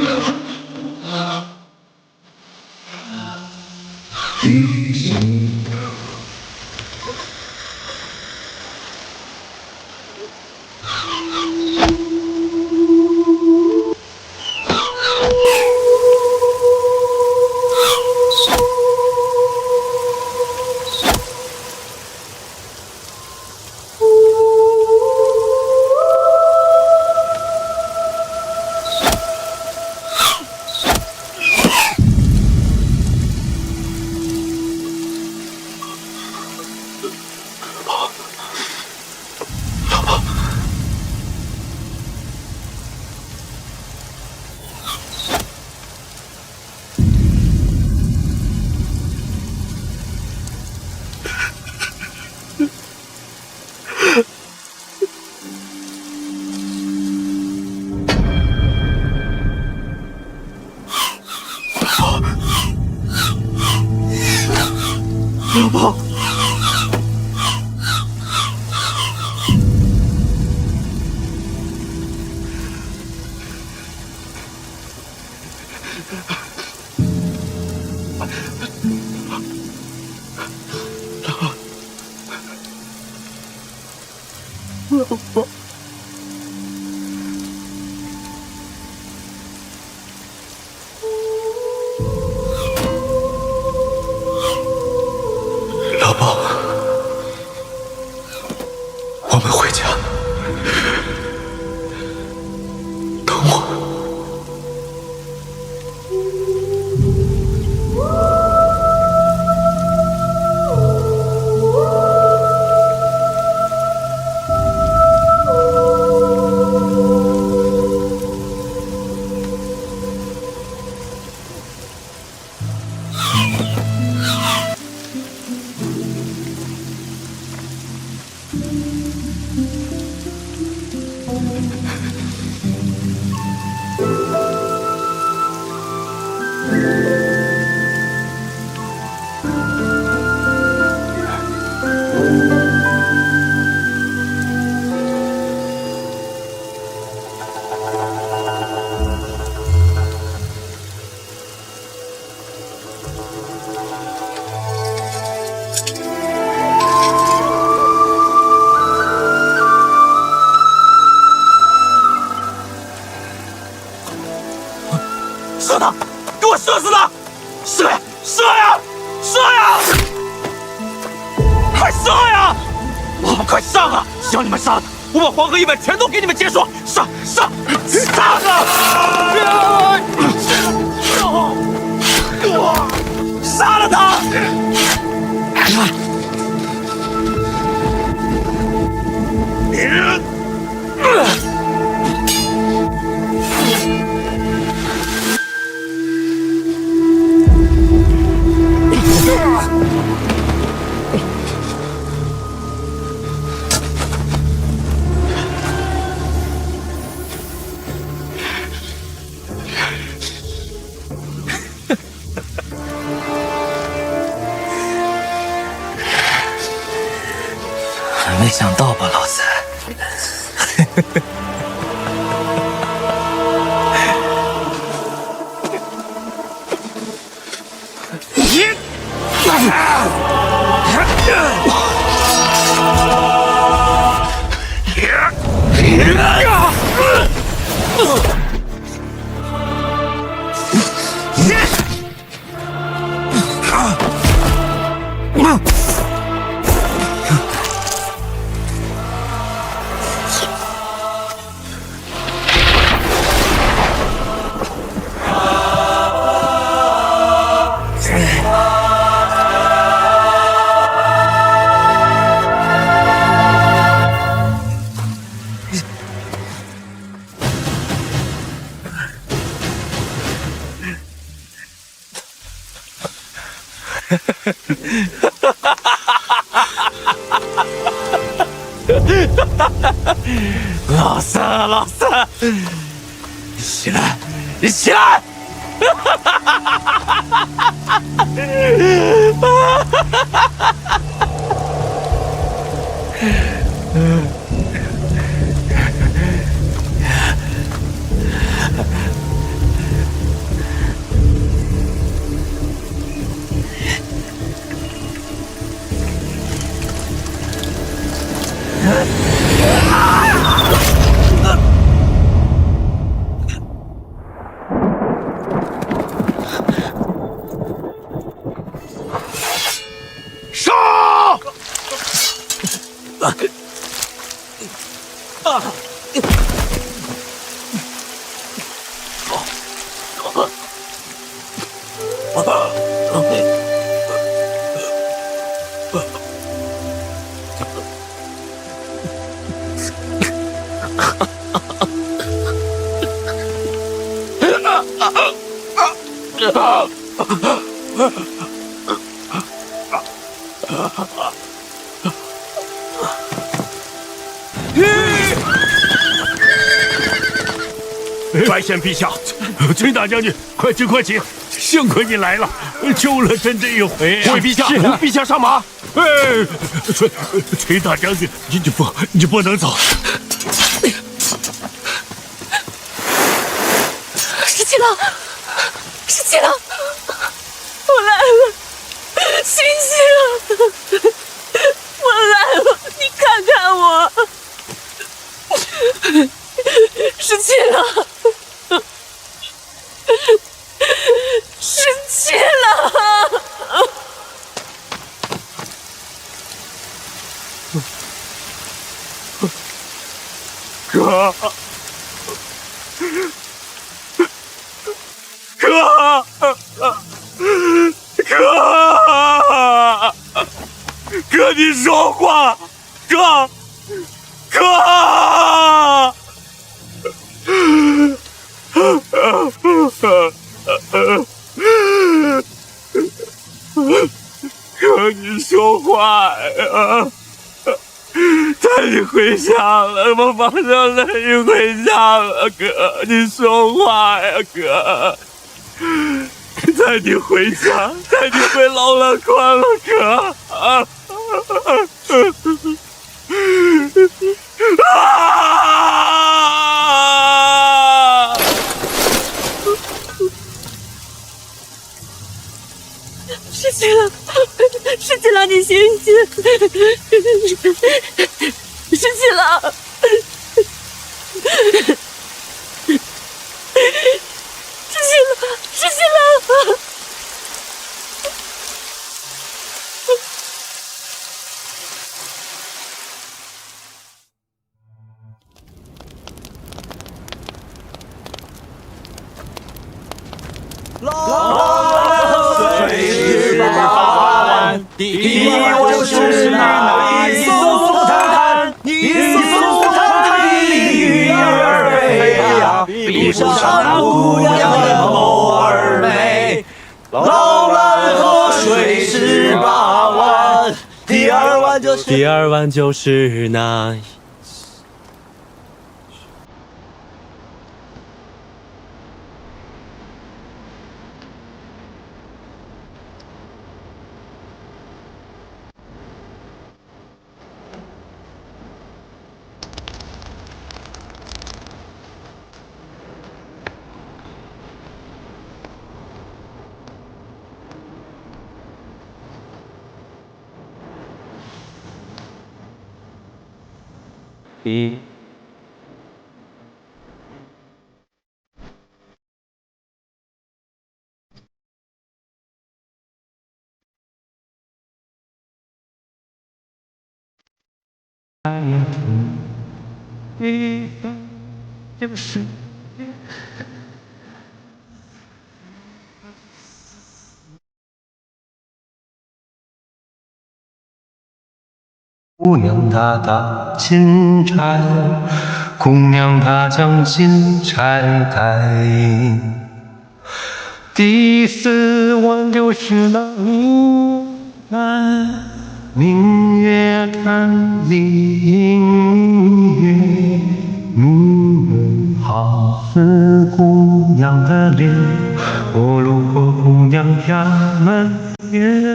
老婆，老婆。老婆，我们回家。他，给我射死他！射呀，射呀，射呀！快射呀！快上啊！只要你们杀了他，我把黄河以北全都给你们结束！上！杀他！杀了他！没想到吧，老三？老三，你起来，你起来！白县陛下，崔大将军，快请快请！幸亏你来了，救了朕这一回啊！回陛下，陛下上马！崔大将军，你不能走！十七郎，十七郎，我来了，醒醒！我来了，你看看我，十七郎。17了！哥，哥，你说话，哥。哥，你说话呀！带你回家了，我马上带你回家了，哥，你说话呀，哥！带你回家，带你回老乐关了，哥！十七郎，你醒醒！十七郎，十七郎，十水十八弯，第一弯就是那一艘滩，一艘滩里鱼儿飞呀，比不上那姑娘的眸儿美。老蓝河水十八弯，第二弯就是那。姑娘她打金钗，姑娘她将金钗开。第四弯就是那明月潭里明月，你好似姑娘的脸，我路过姑娘家门前。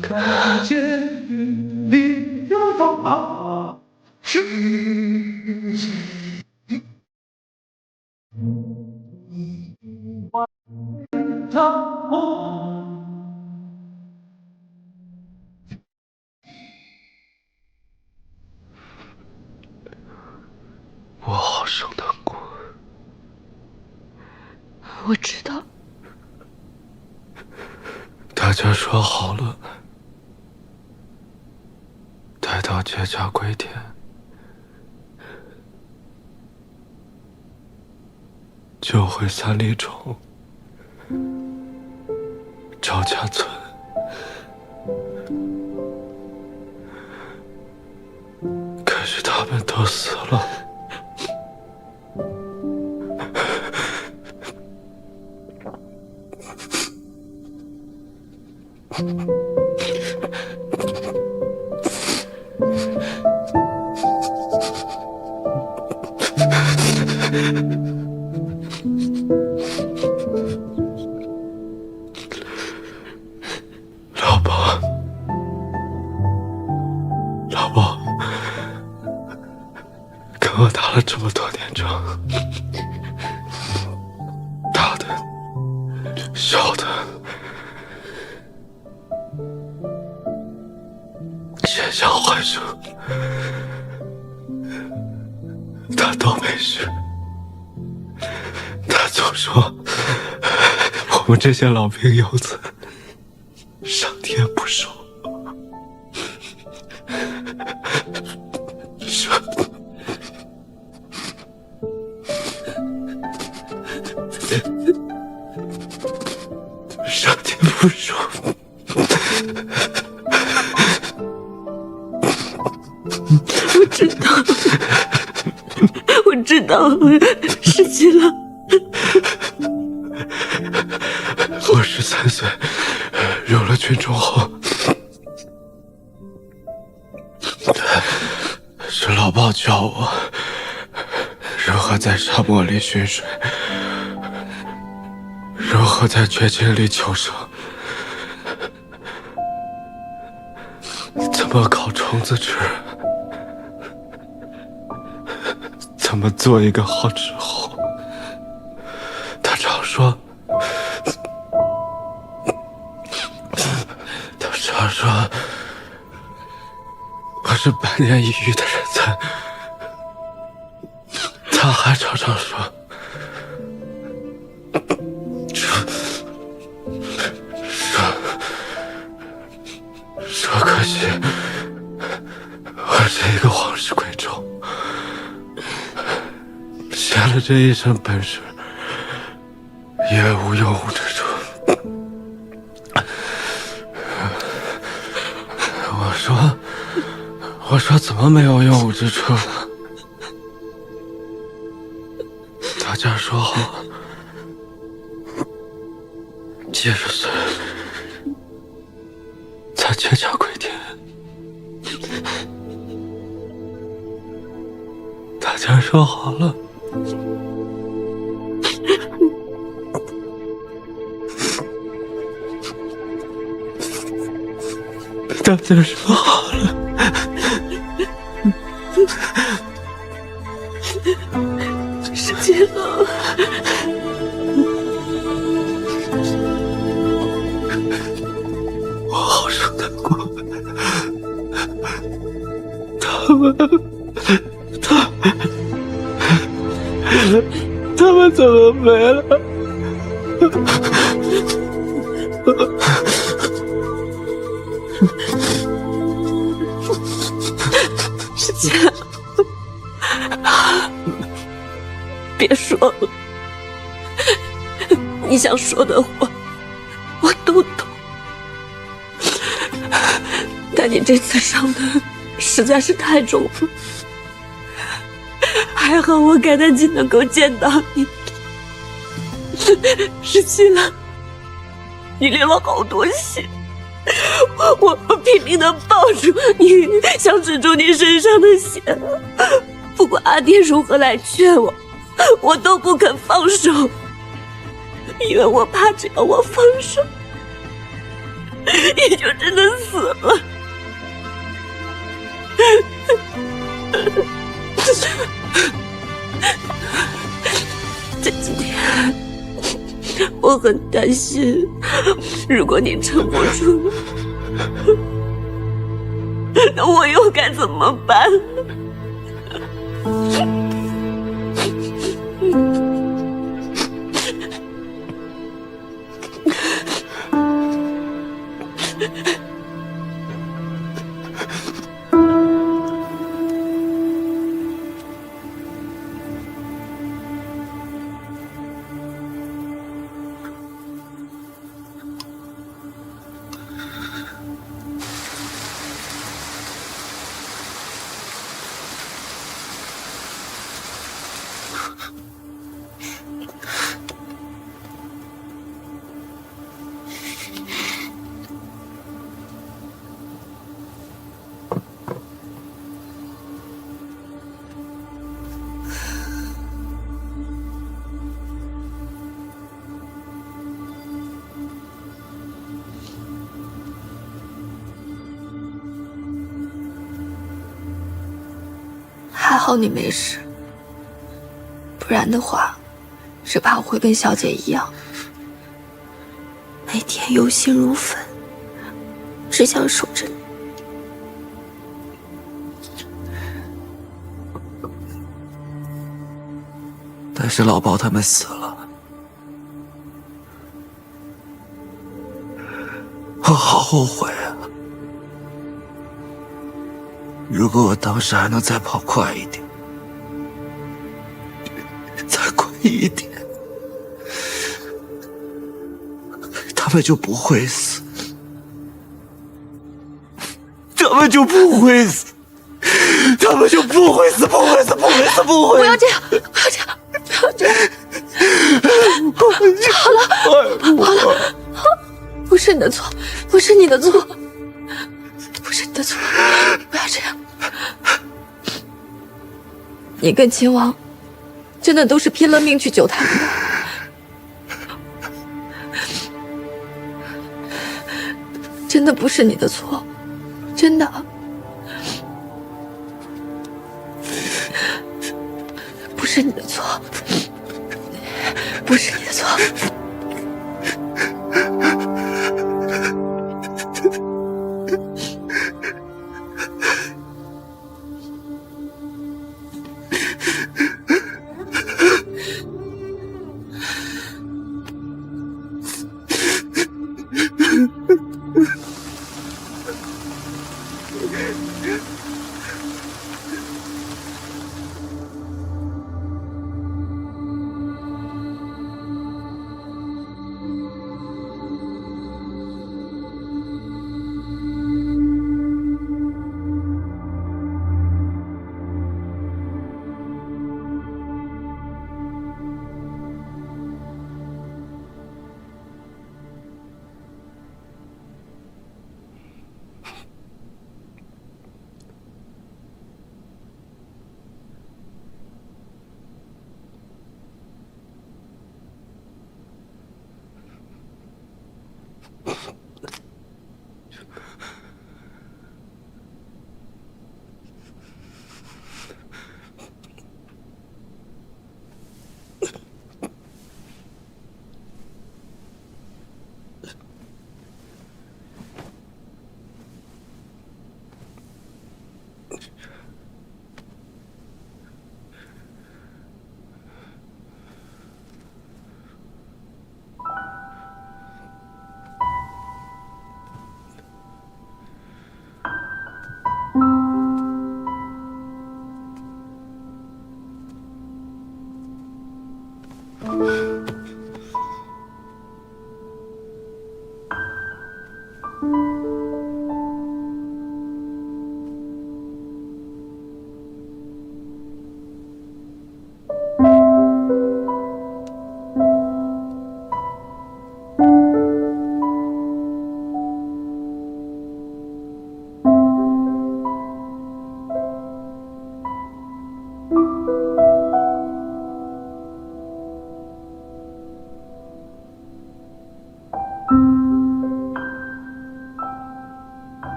看见云里有花，我好生难过。我知道。大家说好了，待到结葭归田，就回三里冢赵家村。可是他们都死了。老婆，老婆，跟我打了这么多年仗，大的，小的，险象环生，他都没事。他总说我们这些老兵游子上天不收，上天不收。我知道，我知道，失去了。我13岁入了军中后，是老鸨教我如何在沙漠里寻水，如如何在绝境里求生？怎么烤虫子吃？怎么做一个好纸猴？他常说，我是百年一遇的人才。他还常常说，可惜我是一个皇室贵胄，学了这一身本事，也无用武之处。我说怎么没有用武之处呢？大家说好，70岁才结跏归田。大家说好了，大家说好了。世界了，我好生难过。他们怎么没了？世界，别说了，你想说的话我都懂，但你这次伤的实在是太重了。还好我赶得及能够见到你。17了，你流了好多血，我拼命地抱住你，想止住你身上的血。不管阿爹如何来劝我，我都不肯放手，因为我怕只要我放手，你就真的死了。在今天，我很担心，如果你撑不住，那我又该怎么办？还好你没事，不然的话，只怕我会跟小姐一样，每天忧心如焚，只想守着你。但是老包他们死了，我好后悔啊！如果我当时还能再跑快一点，再快一点，他们就不会死，他们就不会死，他们就不会死，不会死，不会死，不会死！不要这样，不要这样，不要这样！好了，好了，不是你的错，不是你的错，不是你的错，不要这样。你跟秦王真的都是拼了命去救他们的。真的不是你的错，真的，不是你的错，不是你的错。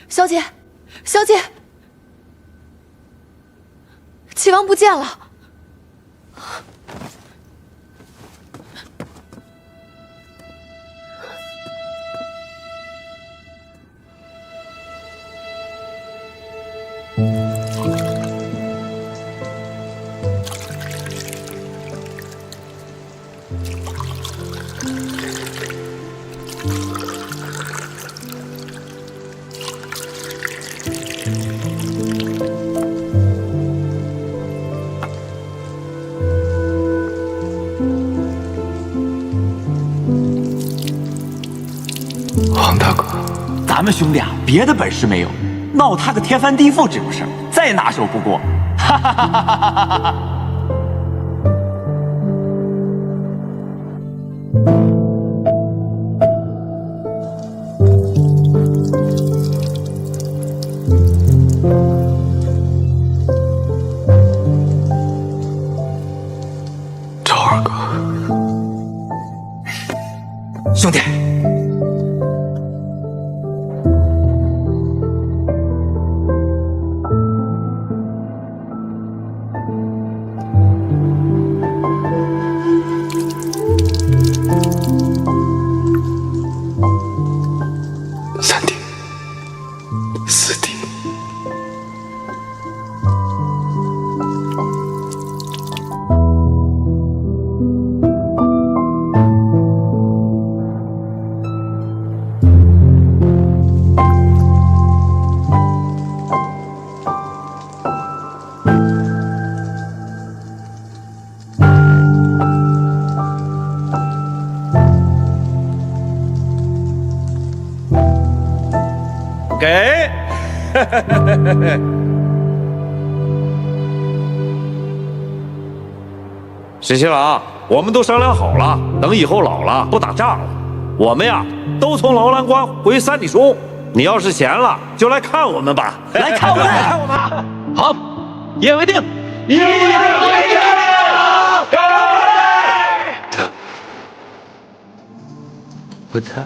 小姐，小姐，齐王不见了。王大哥，咱们兄弟啊，别的本事没有，闹他个天翻地覆这种事儿，再拿手不过。哈哈哈哈哈哈！赵二哥，兄弟。新新郎，我们都商量好了，等以后老了不打仗了，我们呀都从劳兰关回三里松。你要是闲了，就来看我们吧。来看我们，来看我们。好，一言为定。一言为定。不太。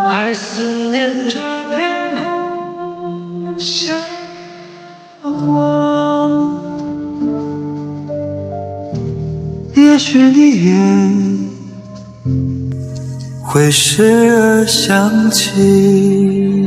还思念着脸向我，也许你也会时而想起。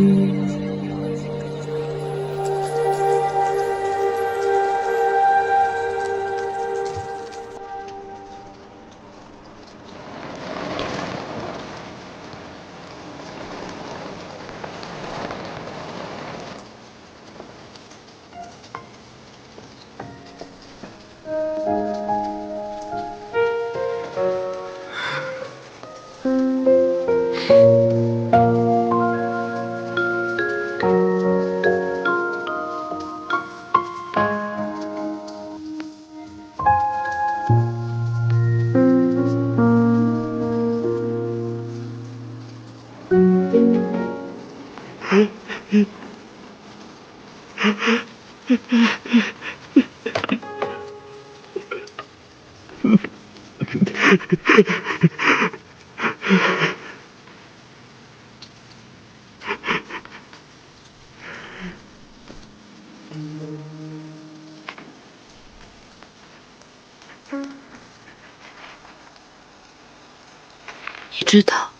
你知道，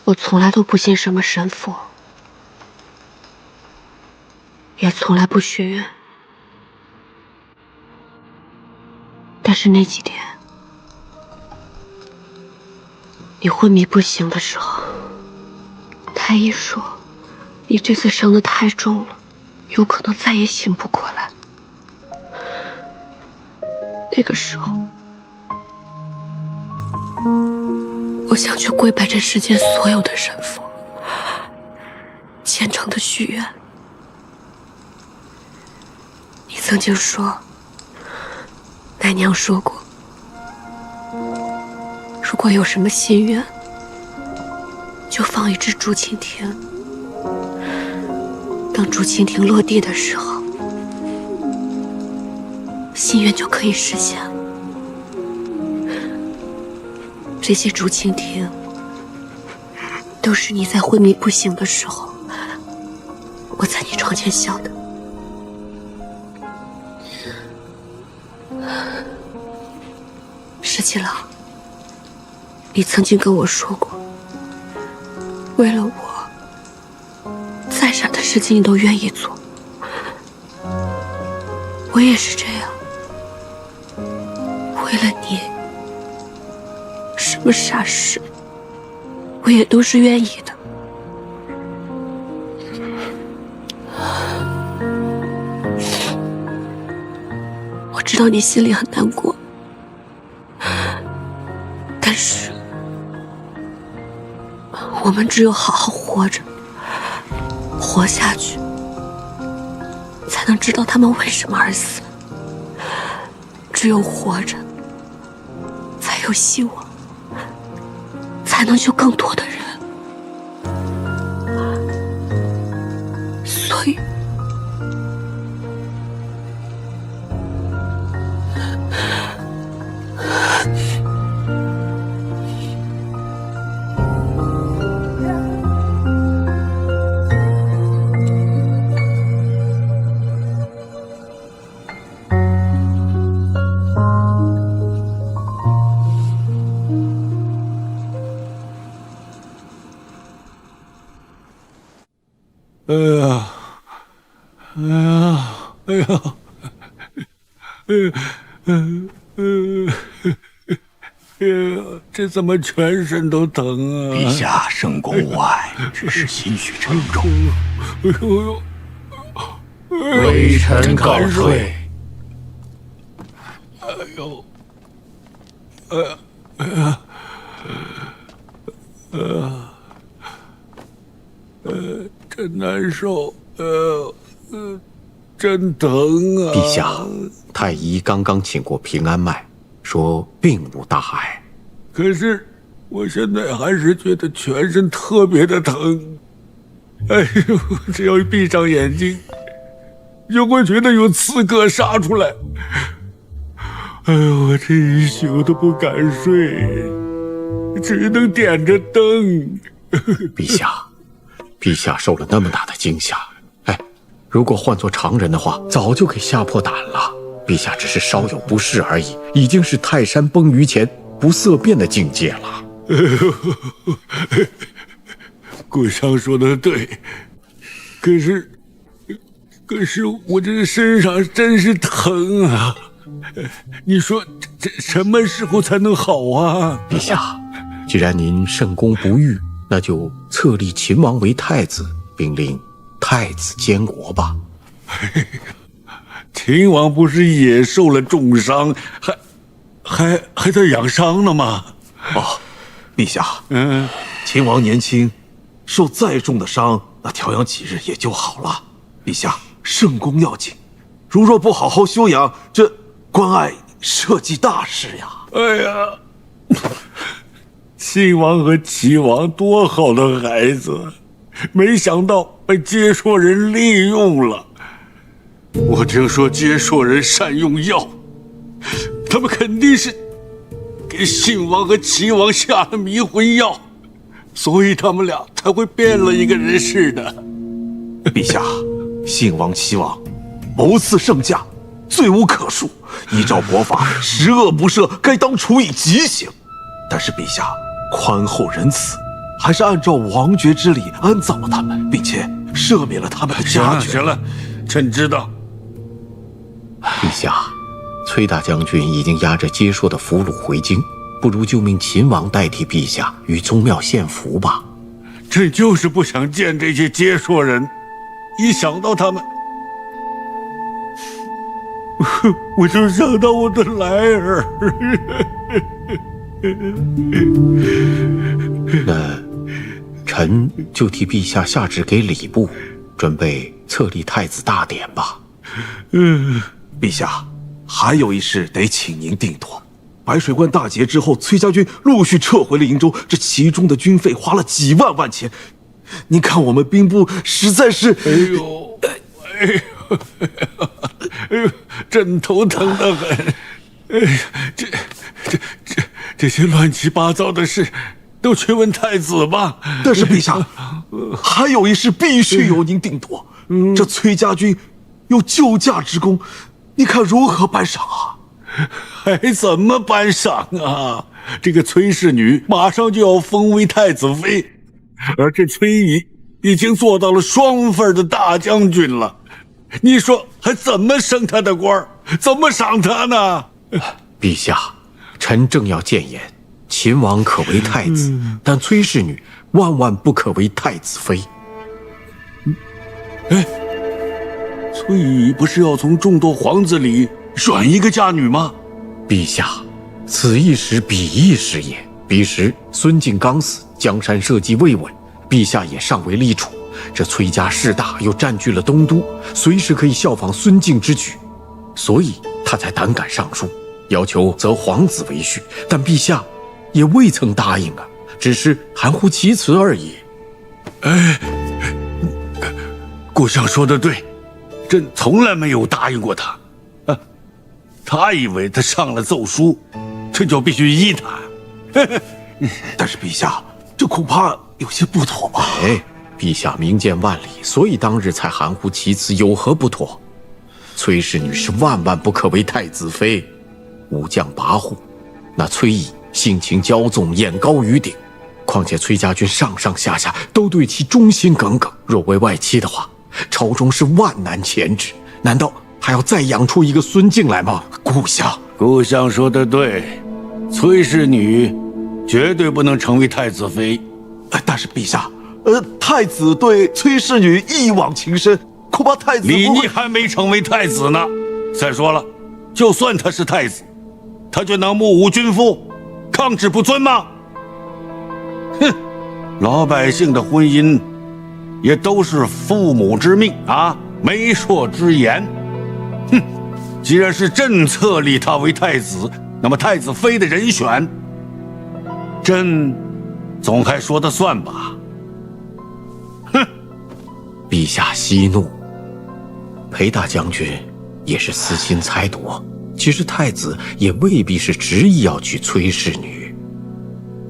我从来都不信什么神佛，也从来不许愿。但是那几天，你昏迷不醒的时候，太医说你这次伤得太重了，有可能再也醒不过来。那个时候，我想去跪拜这世间所有的神佛，虔诚的许愿。你曾经说，奶娘说过，如果有什么心愿，就放一只竹蜻蜓，等竹蜻蜓落地的时候，心愿就可以实现了。这些竹蜻蜓都是你在昏迷不醒的时候，我在你床前笑的。石七郎，你曾经跟我说过，为了我，再傻的事情你都愿意做。我也是这样，为了你，什么傻事我也都是愿意的。我知道你心里很难过，但是我们只有好好活着，活下去，才能知道他们为什么而死。只有活着，有希望，才能救更多的人。所以，这怎么全身都疼啊？陛下圣功无碍，只是心绪沉重。微臣告退。哎呦，真难受，真疼啊！陛下，太医刚刚请过平安脉，说并无大碍。可是我现在还是觉得全身特别的疼。哎呦，只要一闭上眼睛，就会觉得有刺客杀出来。哎呦，我这一宿都不敢睡，只能点着灯。陛下，陛下受了那么大的惊吓，哎，如果换做常人的话，早就给吓破胆了。陛下只是稍有不适而已，已经是泰山崩于前不色变的境界了。顾商说的对，可是我这身上真是疼啊！你说这什么时候才能好啊？陛下，既然您圣功不愈，那就册立秦王为太子，并令太子监国吧。秦王不是也受了重伤，还在养伤呢吗？哦，陛下，秦王年轻，受再重的伤，那调养几日也就好了。陛下，圣功要紧，如若不好好休养，这关爱社稷大事呀！哎呀，秦王和齐王多好的孩子，没想到被接说人利用了。我听说接说人善用药，他们肯定是给信王和齐王下了迷魂药，所以他们俩才会变了一个人似的。陛下，信王、齐王谋刺圣驾，罪无可恕，依照国法，十恶不赦，该当处以极刑。但是陛下宽厚仁慈，还是按照王爵之礼安葬了他们，并且赦免了他们的家眷。行了，臣知道。陛下，崔大将军已经押着接说的俘虏回京，不如就命秦王代替陛下于宗庙献俘吧。朕就是不想见这些接说人，一想到他们，我就想到我的来儿。那臣就替陛下下旨给礼部，准备册立太子大典吧。陛下，还有一事得请您定夺。白水关大捷之后，崔家军陆续撤回了瀛州，这其中的军费花了几万万钱。您看我们兵部实在是……哎呦，朕头疼得很。哎呀，这些乱七八糟的事，都去问太子吧。但是陛下，还有一事必须由您定夺。这崔家军有救驾之功，你看如何颁赏啊？还怎么颁赏啊？这个崔氏女马上就要封为太子妃，而这崔乙已经做到了双份的大将军了。你说还怎么升他的官，怎么赏他呢？陛下，臣正要谏言，秦王可为太子，但崔氏女万万不可为太子妃。哎，崔乙不是要从众多皇子里选一个嫁女吗？陛下，此一时彼一时也。彼时孙敬刚死，江山社稷未稳，陛下也尚未立储。这崔家势大，又占据了东都，随时可以效仿孙敬之举，所以他才胆敢上书。要求择皇子为婿，但陛下也未曾答应啊，只是含糊其辞而已。顾相说的对，朕从来没有答应过他。他以为他上了奏书，这就必须依他。但是陛下，这恐怕有些不妥吧？陛下明鉴万里，所以当日才含糊其辞，有何不妥？崔氏女是万万不可为太子妃，武将跋扈，那崔乙性情骄纵，眼高于顶。况且崔家军上上下下都对其忠心耿耿，若为外戚的话，朝中是万难钳制。难道还要再养出一个孙敬来吗？顾相说的对，崔氏女绝对不能成为太子妃。但是陛下，太子对崔氏女一往情深，恐怕太子李逆还没成为太子呢。再说了，就算他是太子，他就能目无君父，抗旨不遵吗？哼，老百姓的婚姻也都是父母之命啊，媒妁之言。哼，既然是朕册立他为太子，那么太子妃的人选，朕总还说得算吧？哼，陛下息怒，裴大将军也是私心猜度，其实太子也未必是执意要娶崔氏女。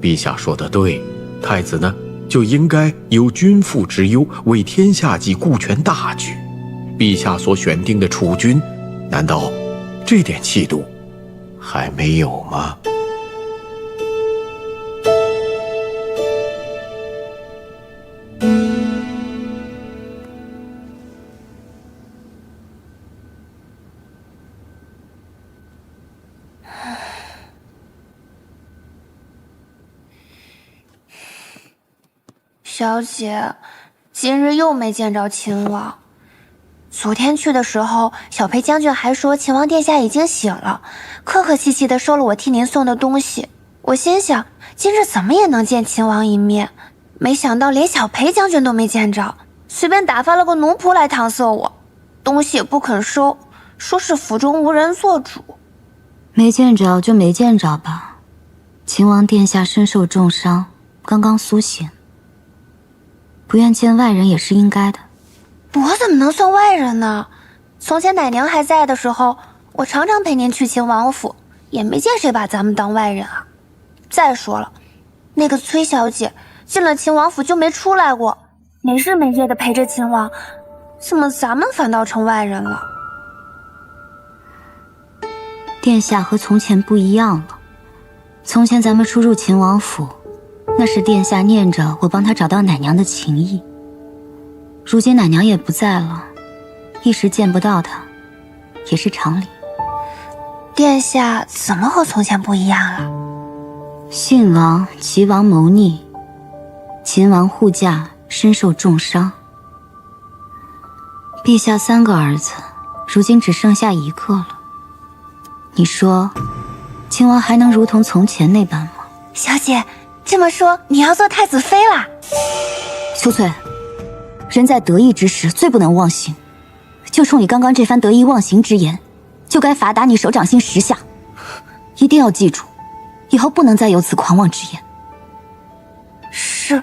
陛下说得对，太子呢就应该有君父之忧，为天下计，顾全大局。陛下所选定的储君，难道这点气度还没有吗？小姐，今日又没见着秦王。昨天去的时候，小裴将军还说秦王殿下已经醒了，客客气气的收了我替您送的东西。我心想，今日怎么也能见秦王一面，没想到连小裴将军都没见着，随便打发了个奴仆来搪塞我，东西也不肯收，说是府中无人做主。没见着就没见着吧，秦王殿下身受重伤，刚刚苏醒，不愿见外人也是应该的。我怎么能算外人呢？从前奶娘还在的时候，我常常陪您去秦王府，也没见谁把咱们当外人啊。再说了，那个崔小姐进了秦王府就没出来过，没日没夜的陪着秦王，怎么咱们反倒成外人了？殿下和从前不一样了，从前咱们出入秦王府，那是殿下念着我帮他找到奶娘的情谊。如今奶娘也不在了，一时见不到她，也是常理。殿下怎么和从前不一样了？信王、齐王谋逆，秦王护驾身受重伤。陛下3个儿子，如今只剩下1个了。你说，秦王还能如同从前那般吗？小姐，这么说你要做太子妃啦？秋翠，人在得意之时最不能忘形，就冲你刚刚这番得意忘形之言，就该罚打你手掌心10下。一定要记住，以后不能再有此狂妄之言。是。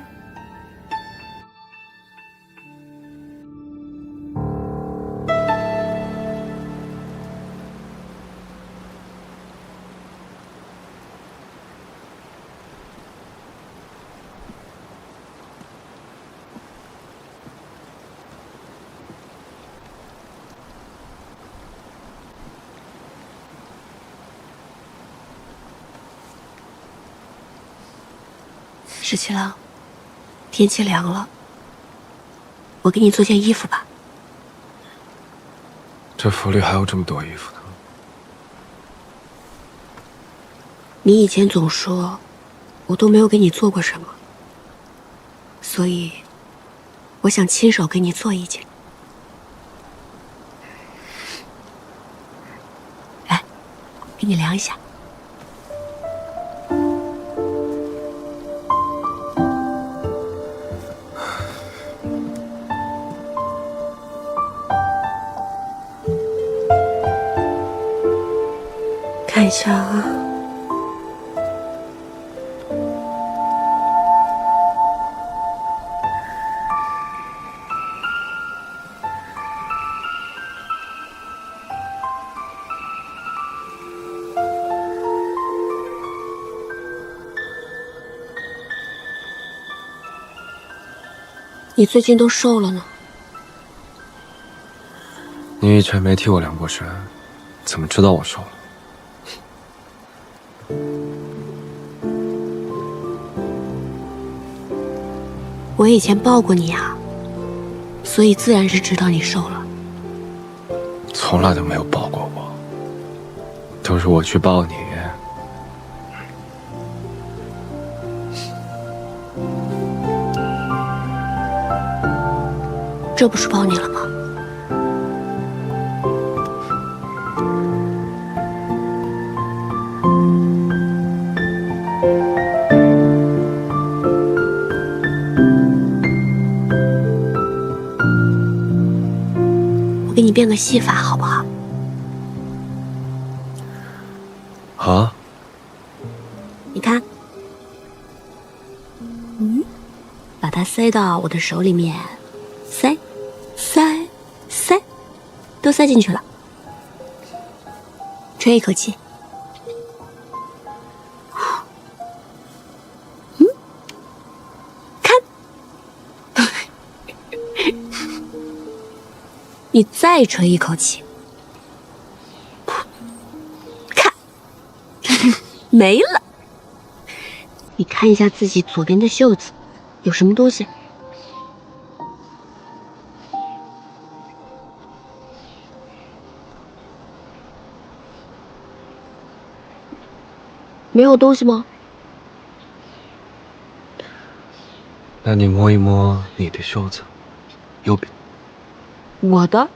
十七郎，天气凉了，我给你做件衣服吧。这府里还有这么多衣服呢。你以前总说我都没有给你做过什么，所以我想亲手给你做一件。来，给你量一下。看一太强啊！你最近都瘦了呢。你以前没替我量过身，怎么知道我瘦了？我以前抱过你啊，所以自然是知道你瘦了。从来都没有抱过我，都是我去抱你。这不是抱你了吗？我给你变个戏法好不好？啊？你看，把它塞到我的手里面，塞，都塞进去了。吹一口气，看，你再吹一口气，看，没了。你看一下自己左边的袖子，有什么东西？没有东西吗？那你摸一摸你的袖子，右边。我的？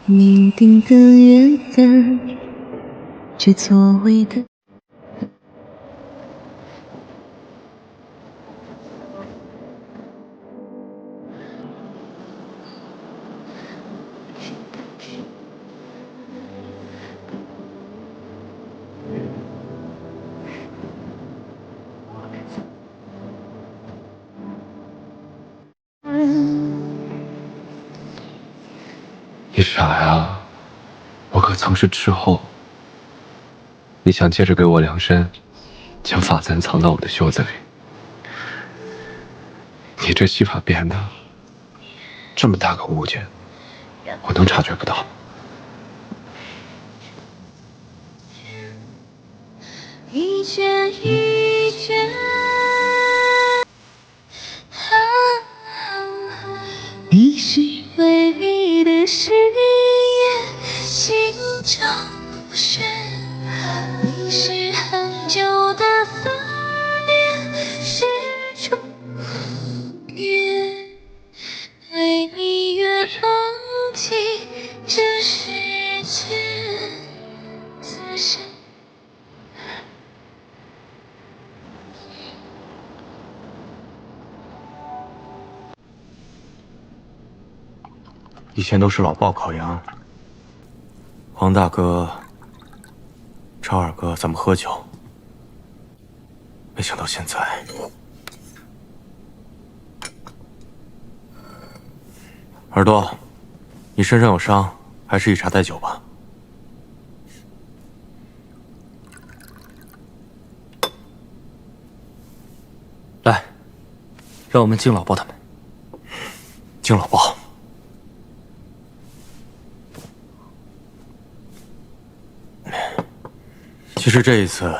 命定的缘分，却错位的。你傻呀！我可曾是斥候。你想借着给我量身，将发簪藏到我的袖子里？你这戏法变的，这么大个误解，我能察觉不到？一圈一圈，你是唯一的誓言，心中不旋。你是很久的思念，是终点。为你愿放弃这世界，此生。以前都是老鲍烤羊，王大哥、超二哥咱们喝酒，没想到现在，耳朵，你身上有伤，还是以茶代酒吧。来，让我们敬老鲍他们。敬老鲍。其实这一次，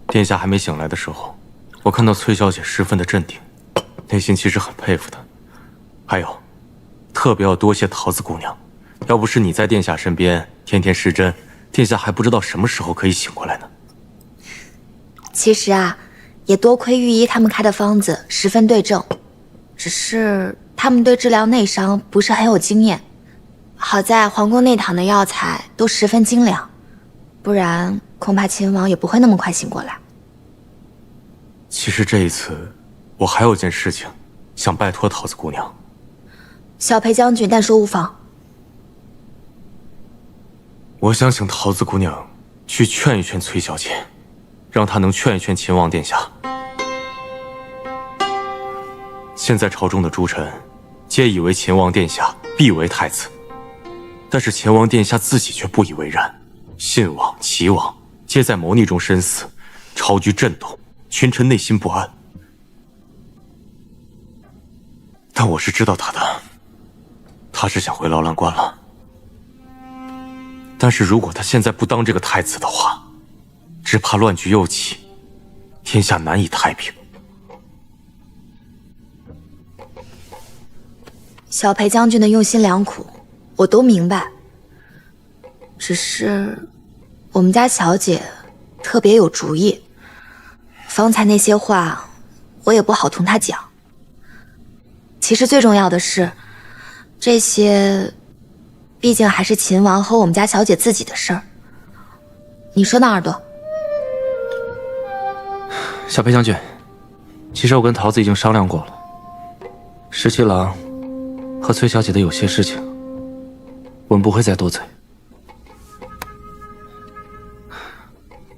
殿下还没醒来的时候，我看到崔小姐十分的镇定，内心其实很佩服她。还有，特别要多谢桃子姑娘，要不是你在殿下身边天天施针，殿下还不知道什么时候可以醒过来呢。其实啊，也多亏御医他们开的方子十分对症，只是他们对治疗内伤不是很有经验。好在皇宫内堂的药材都十分精良，不然恐怕秦王也不会那么快醒过来。其实这一次，我还有件事情想拜托桃子姑娘。小裴将军，但说无妨。我想请桃子姑娘去劝一劝崔小姐，让她能劝一劝秦王殿下。现在朝中的诸臣皆以为秦王殿下必为太子，但是秦王殿下自己却不以为然。信王、齐王皆在谋逆中身死，朝局震动，群臣内心不安。但我是知道他的，他是想回劳兰关了。但是如果他现在不当这个太子的话，只怕乱局又起，天下难以太平。小裴将军的用心良苦，我都明白。只是我们家小姐特别有主意，方才那些话我也不好同她讲。其实最重要的是，这些毕竟还是秦王和我们家小姐自己的事儿。你说呢，耳朵？小裴将军，其实我跟桃子已经商量过了，十七郎和崔小姐的有些事情，我们不会再多嘴。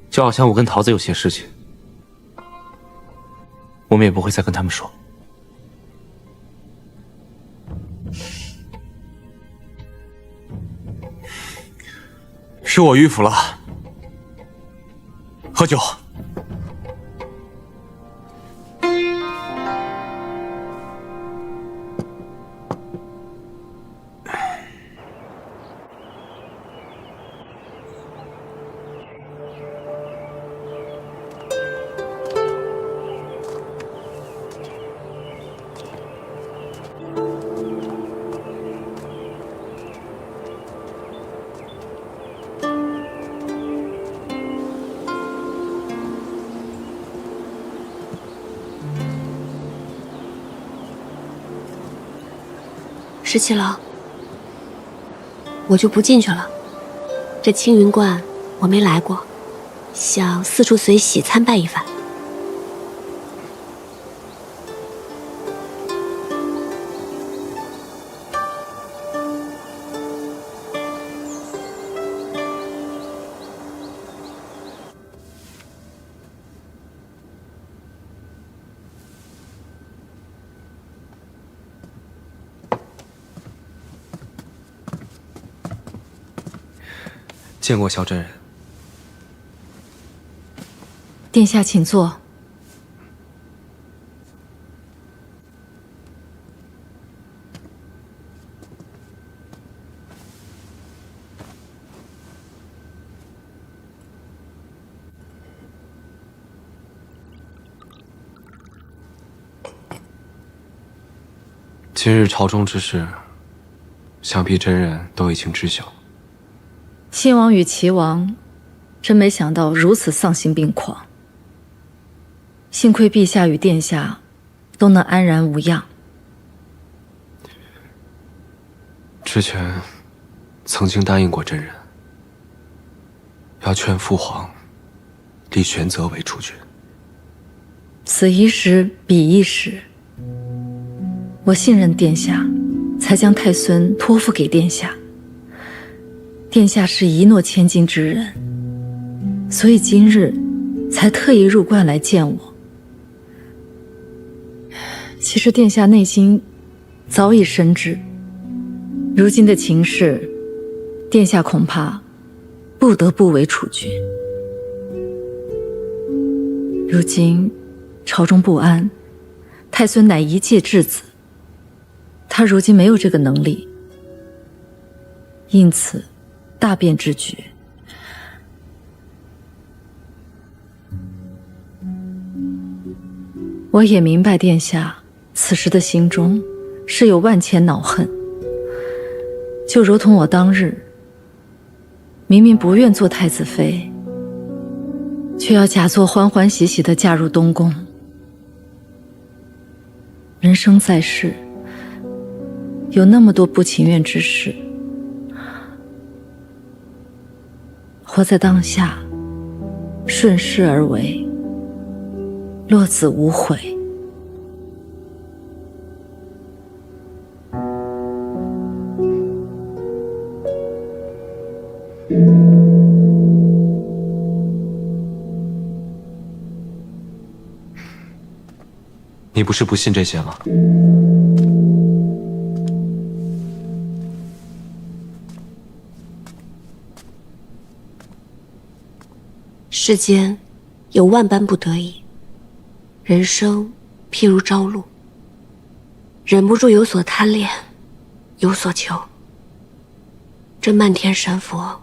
就好像我跟桃子有些事情，我们也不会再跟他们说。是我迂腐了，喝酒。十七郎，我就不进去了。这青云观我没来过，想四处随喜参拜一番。见过萧真人。殿下请坐。今日朝中之事，想必真人都已经知晓。亲王与齐王，真没想到如此丧心病狂。幸亏陛下与殿下都能安然无恙。之前曾经答应过真人，要劝父皇立玄泽为储君。此一时彼一时，我信任殿下，才将太孙托付给殿下。殿下是一诺千金之人，所以今日才特意入关来见我。其实殿下内心早已深知，如今的情势，殿下恐怕不得不为储君。如今朝中不安，太孙乃一介质子，他如今没有这个能力，因此大变之举。我也明白殿下此时的心中是有万千恼恨，就如同我当日明明不愿做太子妃，却要假作欢欢喜喜地嫁入东宫。人生在世，有那么多不情愿之事，活在当下，顺势而为，落子无悔。你不是不信这些吗？世间有万般不得已，人生譬如朝露，忍不住有所贪恋，有所求。这漫天神佛，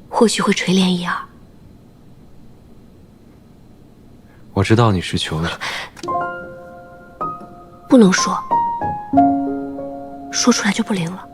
或许会垂怜一二。我知道你是求的，不能说，说出来就不灵了。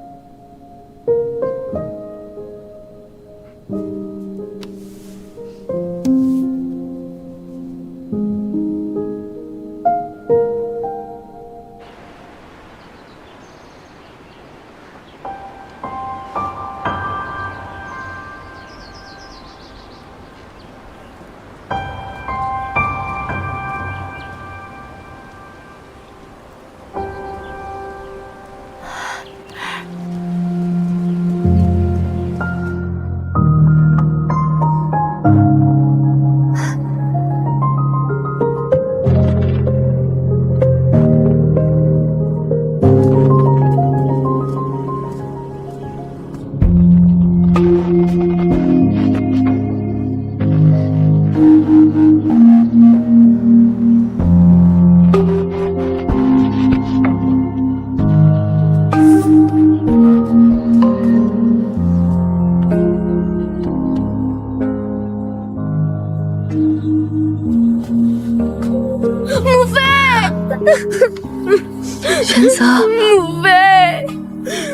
玄泽，母妃，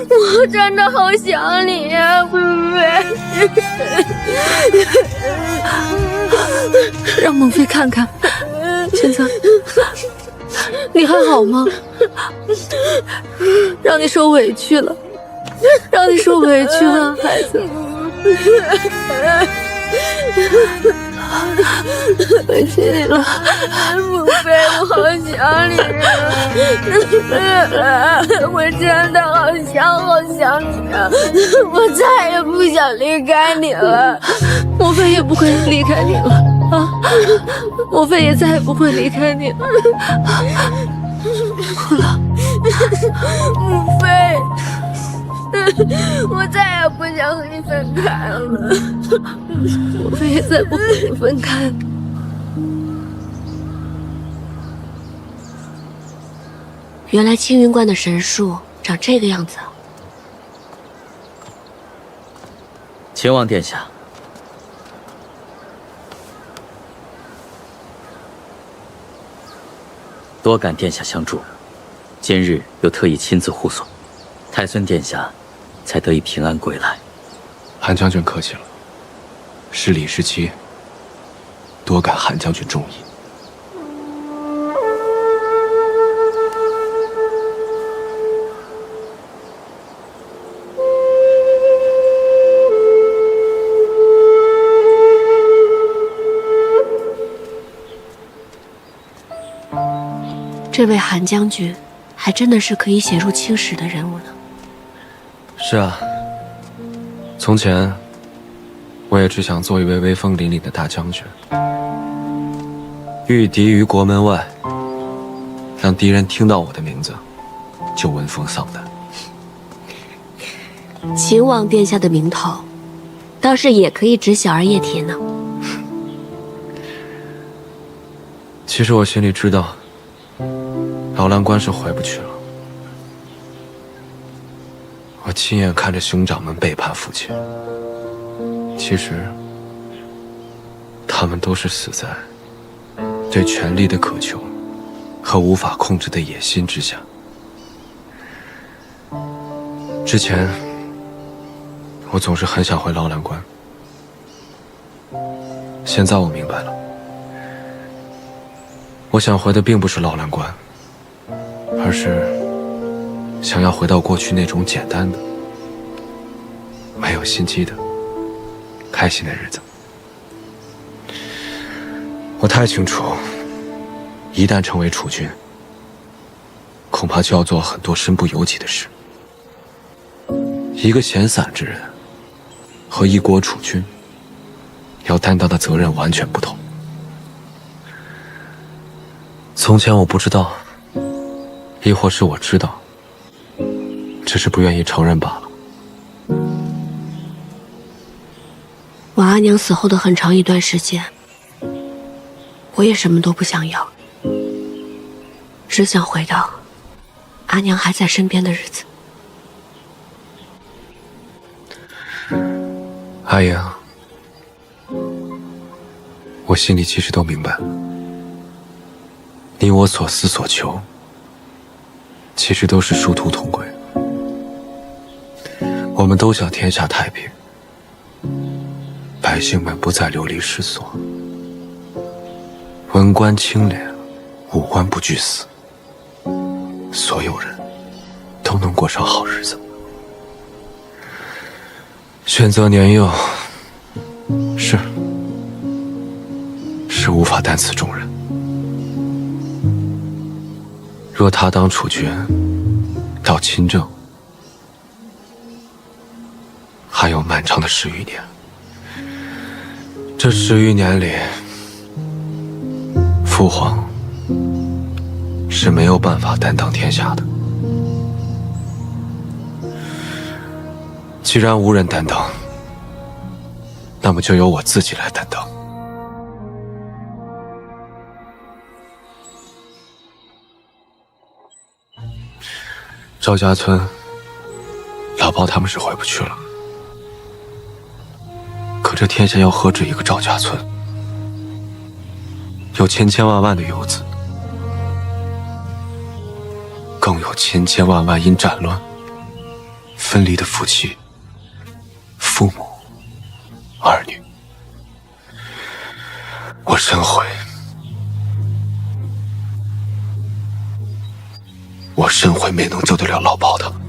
我真的好想你呀，母妃。让母妃看看，玄泽，你还好吗？让你受委屈了，让你受委屈了，孩子。委屈你了，母妃，我好想你啊！我真的好想你啊！我再也不想离开你了。母妃也不会离开你了啊！母妃也再也不会离开你了。哭了，母妃。我再也不想和你分开了，母妃也再不和你分开。原来青云观的神树长这个样子啊！秦王殿下，多感殿下相助，今日又特意亲自护送，太孙殿下才得以平安归来。韩将军客气了，是礼是期，多感韩将军重意。这位韩将军，还真的是可以写入青史的人物呢。是啊，从前我也只想做一位威风凛凛的大将军，御敌于国门外，让敌人听到我的名字就闻风丧胆。秦王殿下的名头，倒是也可以指小儿叶帖呢。其实我心里知道，劳兰关是回不去了。我亲眼看着兄长们背叛父亲，其实他们都是死在对权力的渴求和无法控制的野心之下。之前我总是很想回劳兰关，现在我明白了，我想回的并不是劳兰关，而是想要回到过去那种简单的、没有心机的、开心的日子。我太清楚，一旦成为储君，恐怕就要做很多身不由己的事。一个闲散之人和一国储君要担当的责任完全不同。从前我不知道，亦或是我知道，只是不愿意承认罢了。我阿娘死后的很长一段时间，我也什么都不想要，只想回到阿娘还在身边的日子。阿言，我心里其实都明白，你我所思所求，其实都是殊途同归。我们都想天下太平，百姓们不再流离失所，文官清廉，武官不惧死，所有人都能过上好日子。选择年幼，是无法担此重任。若他当处决，到亲政，还有漫长的10余年。这10余年里，父皇是没有办法担当天下的。既然无人担当，那么就由我自己来担当。赵家村，老包他们是回不去了。可这天下又何止一个赵家村？有千千万万的游子，更有千千万万因战乱分离的夫妻、父母、儿女。我深悔，没能救得了老包他们。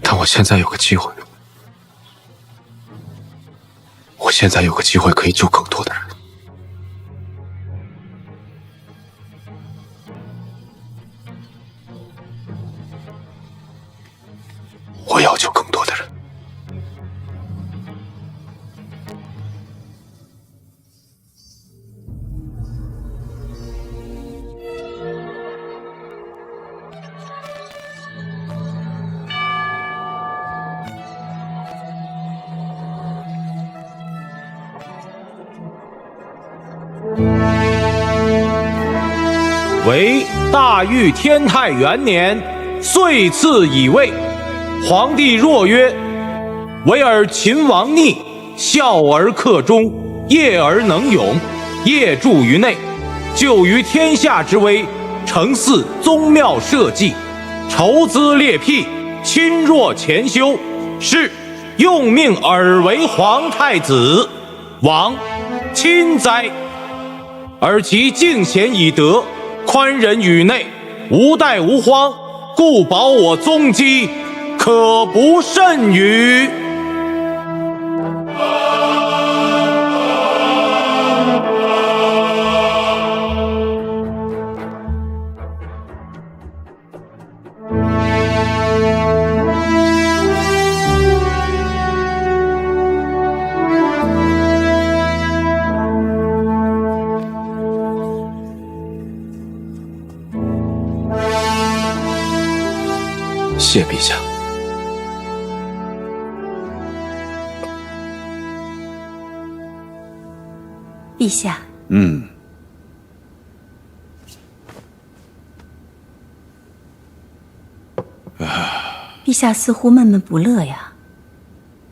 但我现在有个机会，可以救更多的人。我要救更多的人。为大裕天泰元年，岁次乙未，皇帝若曰：惟尔秦王逆，孝而克忠，业而能勇，业著于内，救于天下之危，承祀宗庙社稷，筹资列辟，亲若前修，是用命尔为皇太子，王亲哉！而其敬贤以德，宽仁于内，无怠无荒，故保我宗基，可不甚于。谢陛下。陛下，陛下似乎闷闷不乐呀。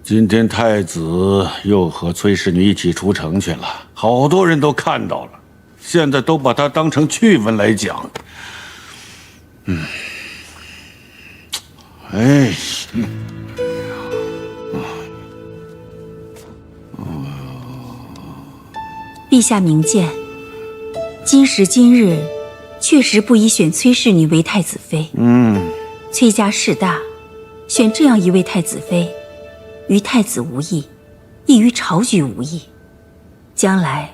今天太子又和崔氏女一起出城去了，好多人都看到了，现在都把他当成趣闻来讲。哎，陛下明鉴，今时今日，确实不宜选崔氏女为太子妃。崔家势大，选这样一位太子妃，于太子无益，亦于朝局无益。将来，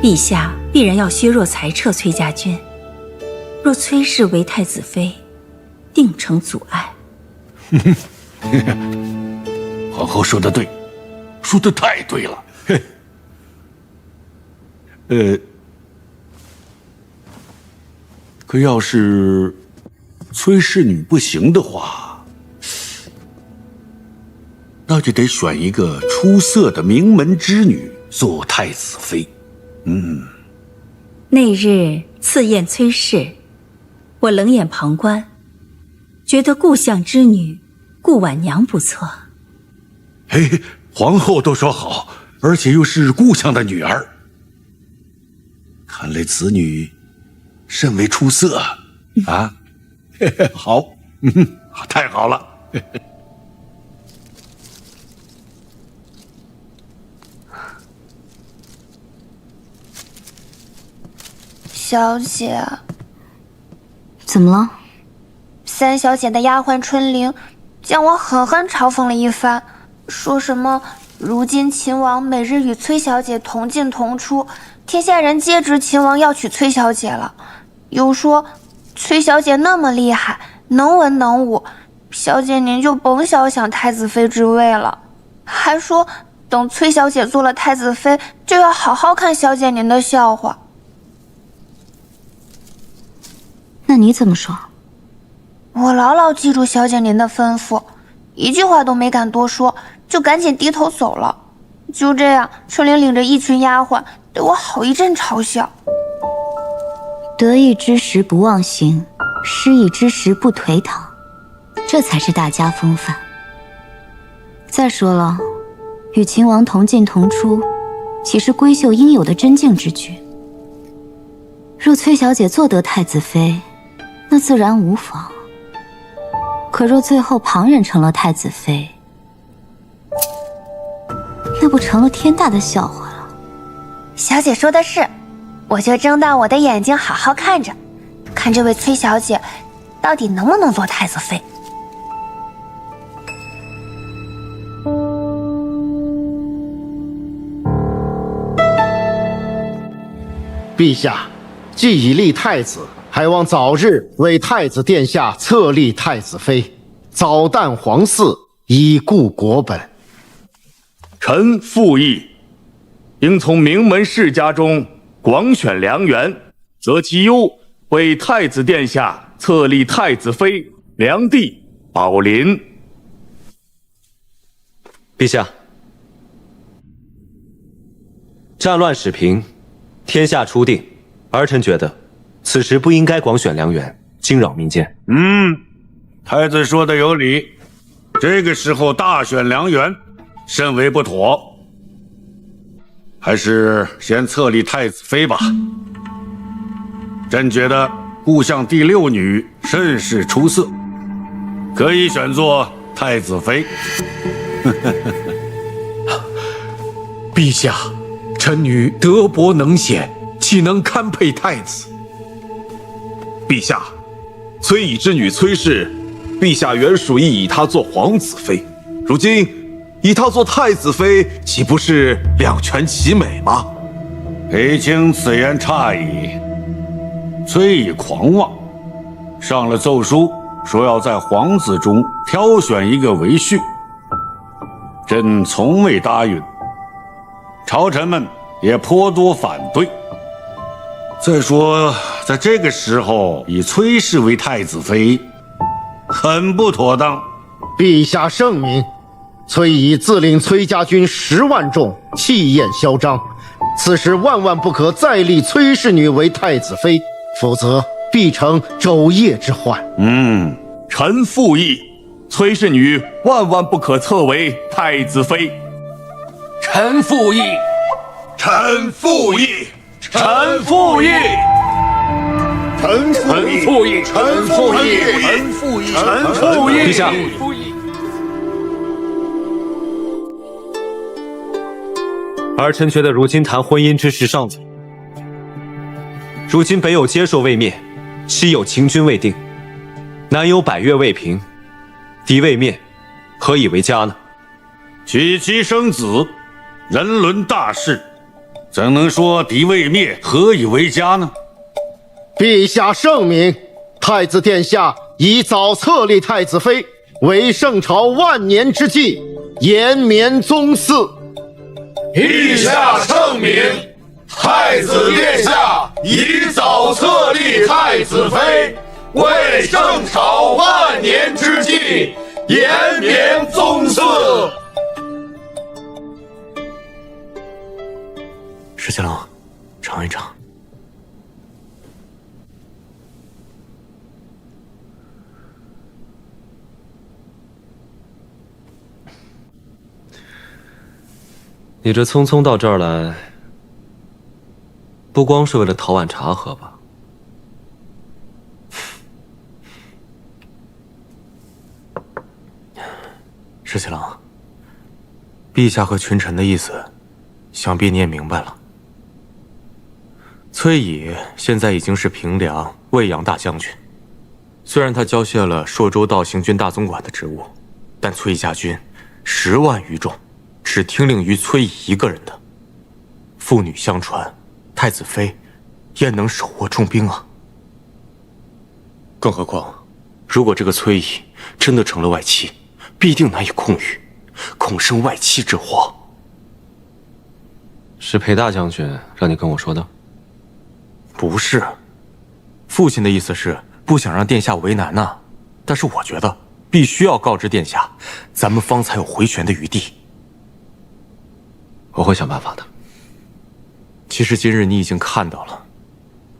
陛下必然要削弱裁撤崔家军，若崔氏为太子妃，定成阻碍。皇后说得对，说得太对了。可要是崔氏女不行的话，那就得选一个出色的名门之女做太子妃。那日赐宴崔氏，我冷眼旁观，觉得故乡之女顾婉娘不错。嘿，皇后都说好，而且又是故乡的女儿，看来此女甚为出色啊！好，太好了。小姐，怎么了？三小姐的丫鬟春玲将我狠狠嘲讽了一番，说什么如今秦王每日与崔小姐同进同出，天下人皆知秦王要娶崔小姐了，又说崔小姐那么厉害，能文能武，小姐您就甭想想太子妃之位了，还说等崔小姐做了太子妃，就要好好看小姐您的笑话。那你怎么说？我牢牢记住小姐您的吩咐，一句话都没敢多说，就赶紧低头走了。就这样，春玲领着一群丫鬟对我好一阵嘲笑。得意之时不忘形，失意之时不颓唐，这才是大家风范。再说了，与秦王同进同出，岂是闺秀应有的贞静之举？若崔小姐做得太子妃，那自然无妨。可若最后旁人成了太子妃，那不成了天大的笑话了。小姐说的是，我就睁大我的眼睛好好看着，看这位崔小姐到底能不能做太子妃。陛下，既已立太子，还望早日为太子殿下册立太子妃，早诞皇嗣，以固国本。臣附议，应从名门世家中广选良缘，择其优，为太子殿下册立太子妃梁帝宝林。陛下，战乱始平，天下初定，儿臣觉得此时不应该广选良缘，惊扰民间。太子说的有理，这个时候大选良缘，甚为不妥。还是先册立太子妃吧。朕觉得故乡第六女甚是出色，可以选做太子妃。陛下，臣女德薄能显，岂能堪配太子？陛下，崔乙之女崔氏，陛下原属意以她做皇子妃，如今以她做太子妃，岂不是两全其美吗？裴卿此言差矣。崔乙狂妄，上了奏书，说要在皇子中挑选一个为婿。朕从未答应，朝臣们也颇多反对。再说，在这个时候以崔氏为太子妃，很不妥当。陛下圣明，崔乙自领崔家军10万众，气焰嚣张，此时万万不可再立崔氏女为太子妃，否则必成昼夜之患。臣附议，崔氏女万万不可册为太子妃。臣附议，臣附议，臣附议，臣附议，臣附议，臣附议，臣附议。陛下，儿臣觉得如今谈婚姻之事尚早。如今北有接受未灭，西有秦军未定，南有百越未平，敌未灭，何以为家呢？娶妻生子，人伦大事，怎能说敌未灭，何以为家呢？陛下圣明，太子殿下以早册立太子妃，为圣朝万年之计，延绵宗嗣。陛下圣明，太子殿下已早册立太子妃，为圣朝万年之计，延绵宗嗣。石七郎，尝一尝。你这匆匆到这儿来，不光是为了讨碗茶喝吧？石七郎，陛下和群臣的意思，想必你也明白了。崔乙现在已经是平凉卫阳大将军，虽然他交卸了朔州道行军大总管的职务，但崔家军10万余众，只听令于崔乙一个人的。父女相传，太子妃焉能手握重兵啊？更何况，如果这个崔乙真的成了外戚，必定难以控御，恐生外戚之祸。是裴大将军让你跟我说的？不是，父亲的意思是不想让殿下为难呐。但是我觉得必须要告知殿下，咱们方才有回旋的余地。我会想办法的。其实今日你已经看到了，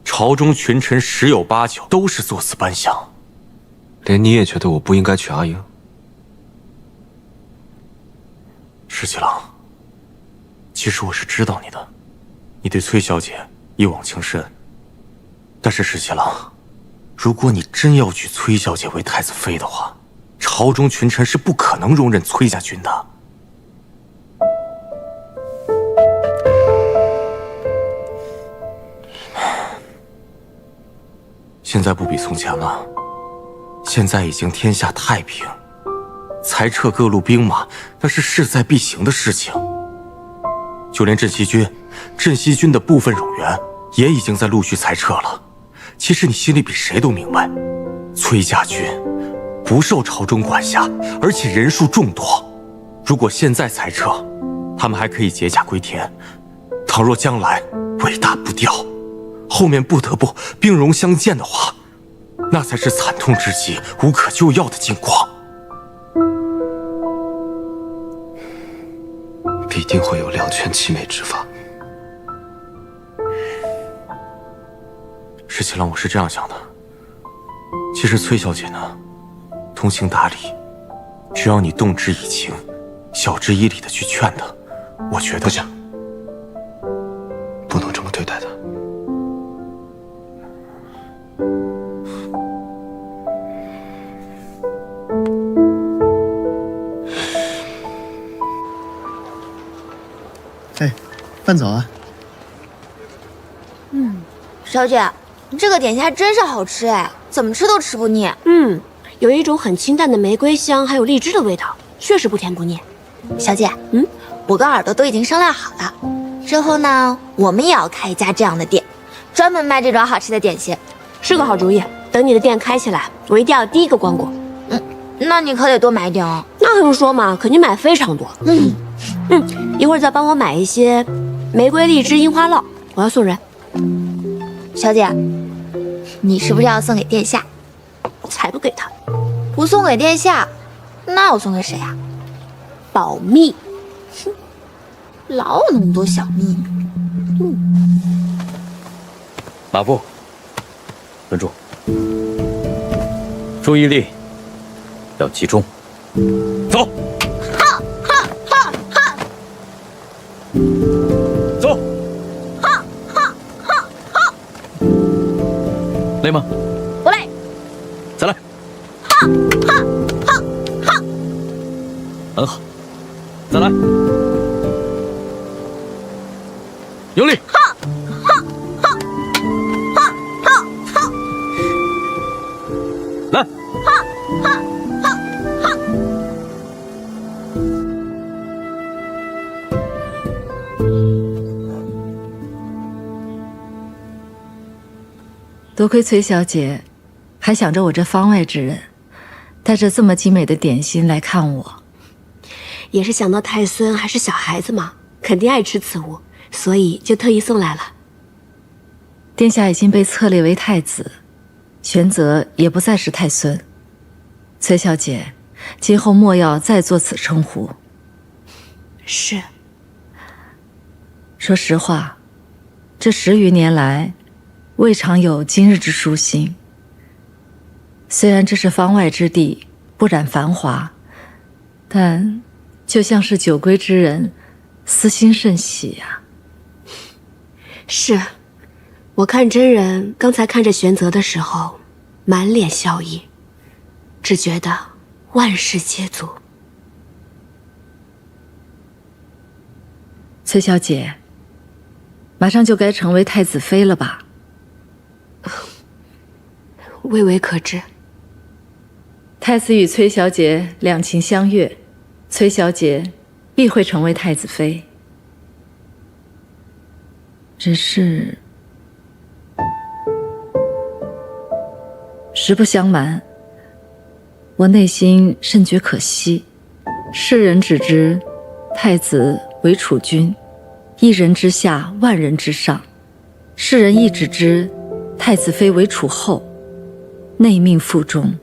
朝中群臣10有8九都是作死班相。连你也觉得我不应该娶阿英？石七郎，其实我是知道你的，你对崔小姐一往情深。但是石七郎，如果你真要娶崔小姐为太子妃的话，朝中群臣是不可能容忍崔家军的。现在不比从前了，现在已经天下太平，裁撤各路兵马那是势在必行的事情。就连镇西军的部分冗员也已经在陆续裁撤了。其实你心里比谁都明白，崔家军不受朝中管辖，而且人数众多。如果现在裁撤，他们还可以解甲归田；倘若将来尾大不掉，后面不得不兵戎相见的话，那才是惨痛之极、无可救药的境况。必定会有两全其美之法。石七郎，我是这样想的。其实崔小姐呢，通情达理，只要你动之以情，晓之以理的去劝她，我觉得不行，不能这么对待她。哎，饭早啊。小姐，这个点心还真是好吃哎，怎么吃都吃不腻。有一种很清淡的玫瑰香，还有荔枝的味道，确实不甜不腻。小姐，我跟耳朵都已经商量好了，之后呢，我们也要开一家这样的店，专门卖这种好吃的点心。是个好主意，等你的店开起来，我一定要第一个光顾。那你可得多买点哦。那还用说嘛，肯定买非常多。一会儿再帮我买一些玫瑰、荔枝、樱花酪，我要送人。小姐，你是不是要送给殿下？才不给他！不送给殿下，那要送给谁啊？保密。老有那么多小秘密。马步，稳住，注意力要集中，走。走。累吗？不累。再来。很好，再来。用力。来。多亏崔小姐还想着我这方外之人，带着这么精美的点心来看我，也是想到太孙还是小孩子嘛，肯定爱吃此物，所以就特意送来了。殿下已经被册立为太子，玄泽也不再是太孙。崔小姐，今后莫要再作此称呼。是。说实话，这10余年来，未尝有今日之舒心。虽然这是方外之地，不染繁华，但就像是久归之人，思心甚喜呀。是，我看真人刚才看着玄泽的时候，满脸笑意，只觉得万事皆足。崔小姐，马上就该成为太子妃了吧？微微可知。太子与崔小姐两情相悦，崔小姐必会成为太子妃。只是，实不相瞒，我内心甚觉可惜。世人只知太子为储君，一人之下，万人之上；世人亦只知太子妃为储后，内命腹中，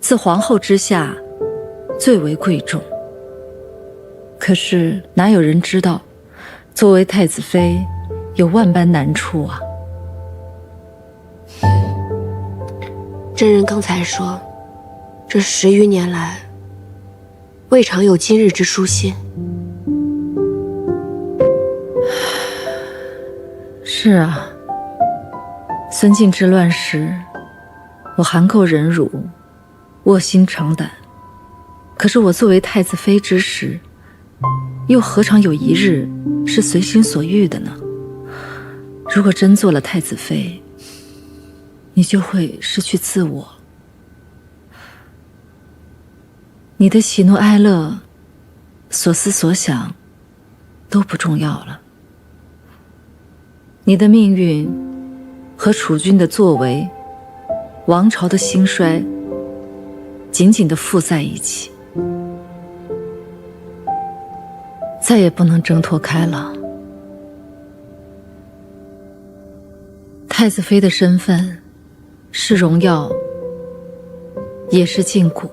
自皇后之下，最为贵重。可是哪有人知道，作为太子妃有万般难处啊！真人刚才说，这10余年来，未尝有今日之舒心。是啊，孙敬之乱时，我含垢忍辱，卧薪尝胆。可是我作为太子妃之时，又何尝有一日是随心所欲的呢？如果真做了太子妃，你就会失去自我。你的喜怒哀乐、所思所想都不重要了。你的命运和储君的作为、王朝的兴衰紧紧地附在一起，再也不能挣脱开了。太子妃的身份是荣耀，也是禁锢。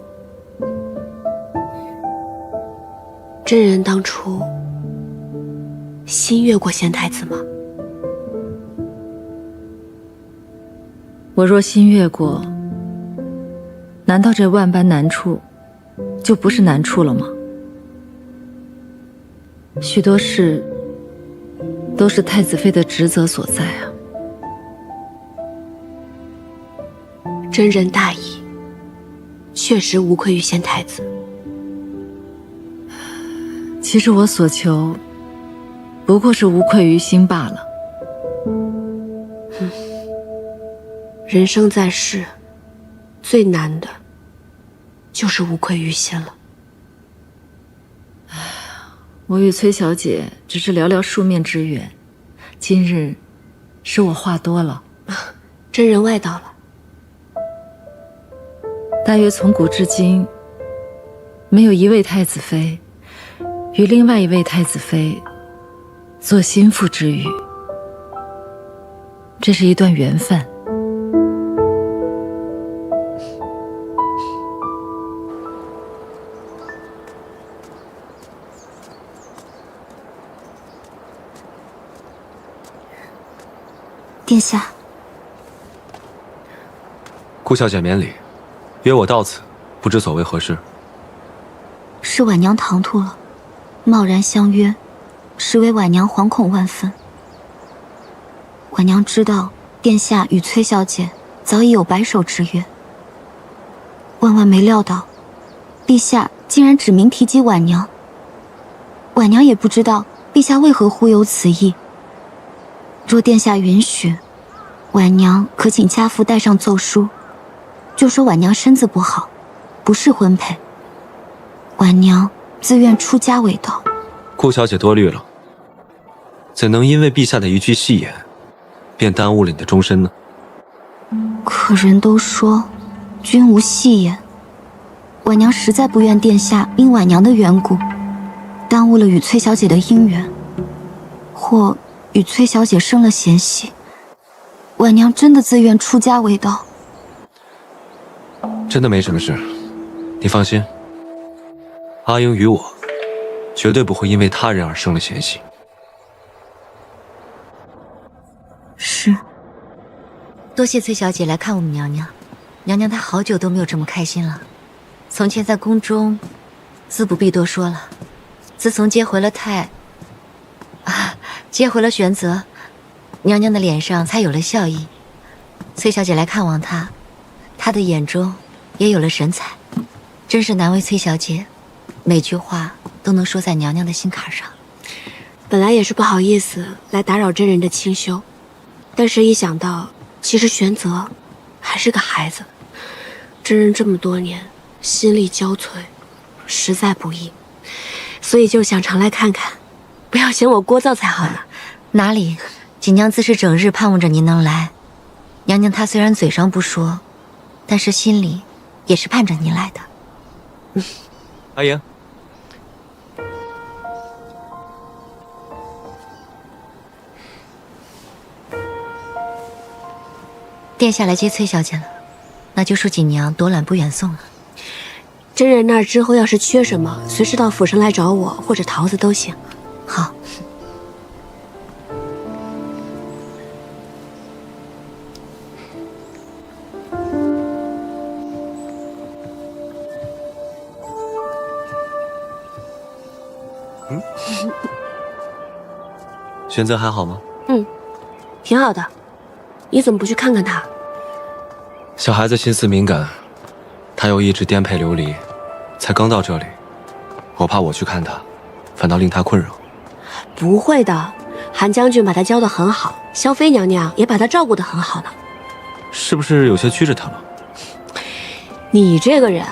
真人当初心悦过贤太子吗？我若心悦过，难道这万般难处就不是难处了吗？许多事都是太子妃的职责所在啊。真人大义，确实无愧于贤太子。其实我所求，不过是无愧于心罢了。人生在世，最难的，就是无愧于心了。我与崔小姐只是寥寥数面之缘，今日是我话多了。真人外道了。大约从古至今，没有一位太子妃与另外一位太子妃做心腹之语，这是一段缘分。殿下，顾小姐免礼，约我到此，不知所为何事？是婉娘唐突了，贸然相约，实为婉娘惶恐万分。婉娘知道殿下与崔小姐早已有白首之约，万万没料到，陛下竟然指名提及婉娘。婉娘也不知道陛下为何忽有此意。若殿下允许，婉娘可请家父带上奏书，就说婉娘身子不好，不适婚配。婉娘自愿出家为道。顾小姐多虑了，怎能因为陛下的一句戏言，便耽误了你的终身呢？可人都说君无戏言，婉娘实在不愿殿下因婉娘的缘故耽误了与崔小姐的姻缘。或与崔小姐生了嫌隙，婉娘真的自愿出家为道。真的没什么事，你放心。阿英与我绝对不会因为他人而生了嫌隙。是。多谢崔小姐来看我们娘娘，娘娘她好久都没有这么开心了。从前在宫中，自不必多说了。自从接回了玄泽，娘娘的脸上才有了笑意。崔小姐来看望她，她的眼中也有了神采，真是难为崔小姐，每句话都能说在娘娘的心坎上。本来也是不好意思来打扰真人的清修，但是一想到其实玄泽还是个孩子，真人这么多年心力交瘁，实在不易，所以就想常来看看，不要嫌我聒噪才好呢。哪里，锦娘自是整日盼望着您能来。娘娘她虽然嘴上不说，但是心里也是盼着您来的。阿英，殿下来接崔小姐了，那就恕锦娘多揽不远送了。真人那儿之后要是缺什么，随时到府上来找我或者桃子都行。好。玄泽还好吗？挺好的。你怎么不去看看他？小孩子心思敏感，他又一直颠沛流离，才刚到这里，我怕我去看他，反倒令他困扰。不会的，韩将军把他教得很好，萧妃娘娘也把他照顾得很好呢。是不是有些拘着他了？你这个人，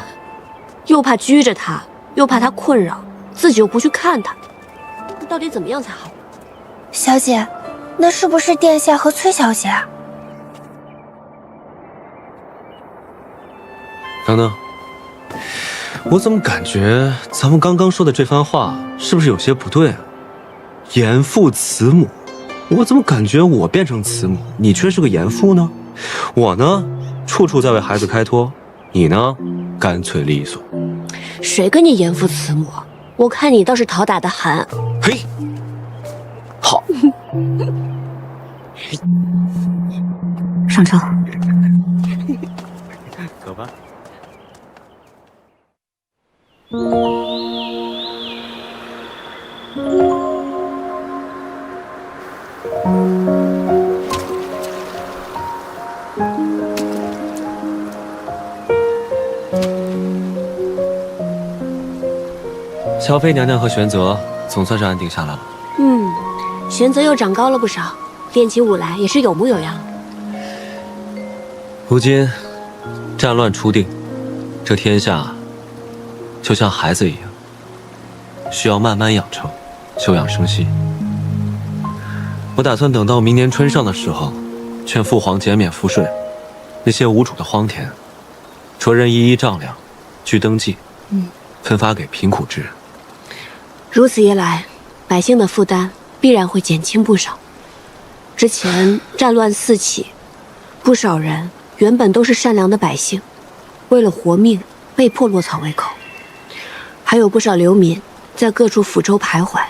又怕拘着他，又怕他困扰，自己又不去看他，那到底怎么样才好？小姐，那是不是殿下和崔小姐啊？等等，我怎么感觉咱们刚刚说的这番话是不是有些不对啊？严父慈母，我怎么感觉我变成慈母，你却是个严父呢？我呢，处处在为孩子开脱，你呢，干脆利索。谁跟你严父慈母？我看你倒是讨打的狠。嘿，好，上车。走吧。萧妃娘娘和玄泽总算是安定下来了。玄泽又长高了不少，练起武来也是有模有样。如今战乱初定，这天下就像孩子一样，需要慢慢养成，休养生息。我打算等到明年春上的时候，劝父皇减免赋税，那些无主的荒田，着人一一丈量，据登记，分发给贫苦之人。如此一来，百姓的负担必然会减轻不少。之前战乱四起，不少人原本都是善良的百姓，为了活命被迫落草为寇，还有不少流民在各处府州徘徊，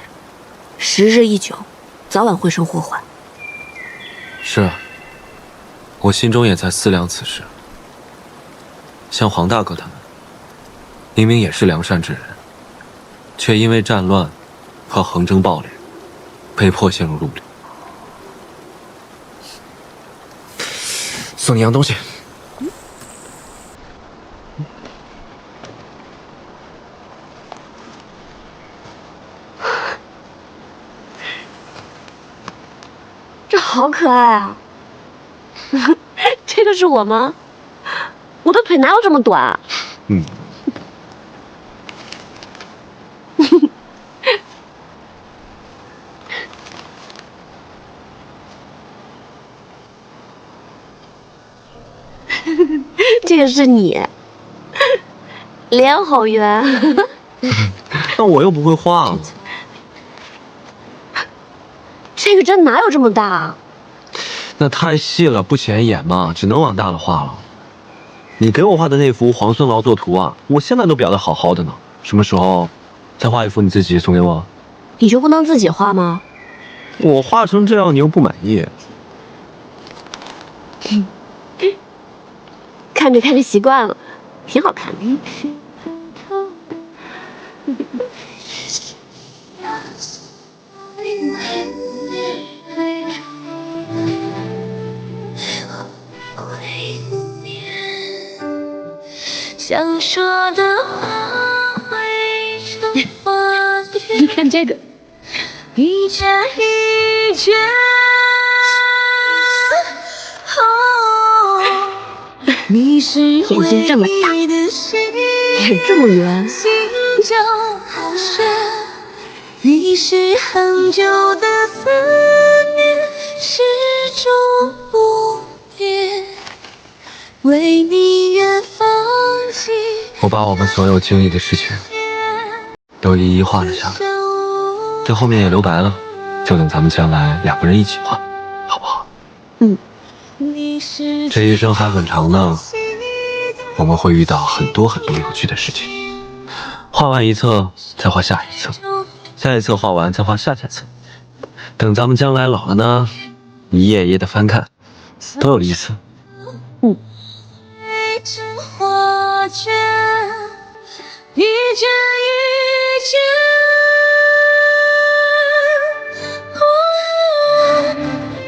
时日一久，早晚会生祸患。是啊，我心中也在思量此事。像黄大哥他们，明明也是良善之人，却因为战乱和横征暴敛，被迫陷入入里。送你样东西。这好可爱啊！这个是我吗？我的腿哪有这么短啊？这个是你，脸好圆。但我又不会画啊。这个针哪有这么大啊？那太细了，不显眼嘛，只能往大了画了。你给我画的那幅皇孙劳作图啊，我现在都裱得好好的呢。什么时候再画一幅你自己送给我？你就不能自己画吗？我画成这样，你又不满意。看着看着习惯了，挺好看的。想说的话汇成话剧，你看这个，一阵一阵。你是眼睛这么大，脸这么圆，心就不是。你是恒久的思念，始终不变。为你愿放弃。我把我们所有经历的事情都一一画了下来，这后面也留白了，就等咱们将来2个人一起画，好不好？嗯。这一生还很长呢，我们会遇到很多很多有趣的事情。画完一册，再画下一册，下一册画完再画下下册。等咱们将来老了呢，一页一页的翻看，多有意思。嗯。画卷，一卷一卷。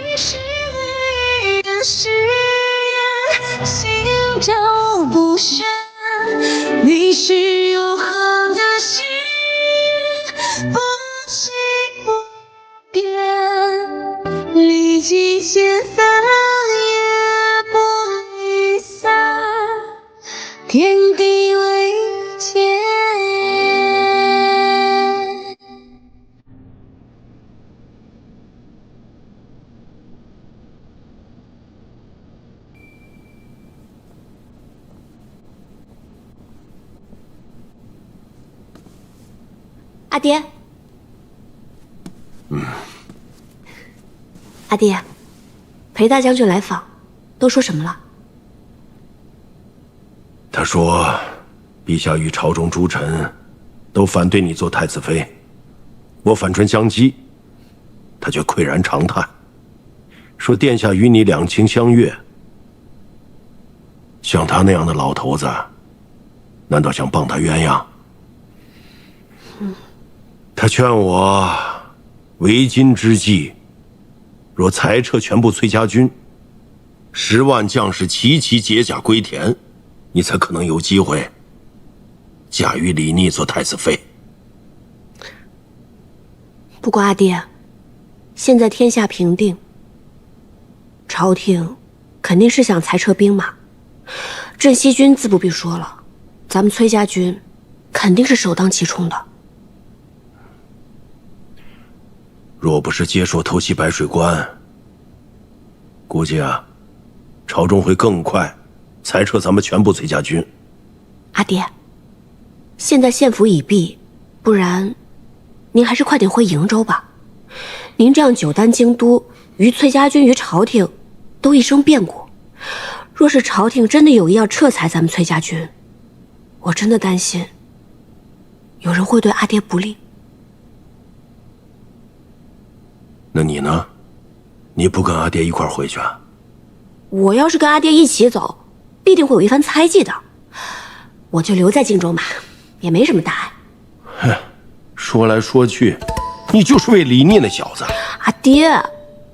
你是唯一的誓言，心照不宣。你是永恒的心，不弃不变。历经千帆也不离散。天地为鉴。阿爹，阿爹，裴大将军来访，都说什么了？他说，陛下与朝中诸臣都反对你做太子妃，我反唇相讥，他却喟然长叹，说殿下与你两情相悦，像他那样的老头子，难道想傍他鸳鸯？他劝我，为今之计，若裁撤全部崔家军，10万将士齐齐解甲归田，你才可能有机会嫁与李逆做太子妃。不过阿爹，现在天下平定，朝廷肯定是想裁撤兵马，镇西军自不必说了，咱们崔家军肯定是首当其冲的。若不是接受偷袭白水关，估计朝中会更快裁撤咱们全部崔家军。阿爹，现在县府已闭，不然您还是快点回瀛州吧。您这样久担京都，于崔家军于朝廷都一生变故。若是朝廷真的有意要撤裁咱们崔家军，我真的担心有人会对阿爹不利。那你呢？你不跟阿爹一块回去啊？我要是跟阿爹一起走，必定会有一番猜忌的。我就留在荆州吧，也没什么大碍。哼，说来说去，你就是为李逆那小子。阿爹，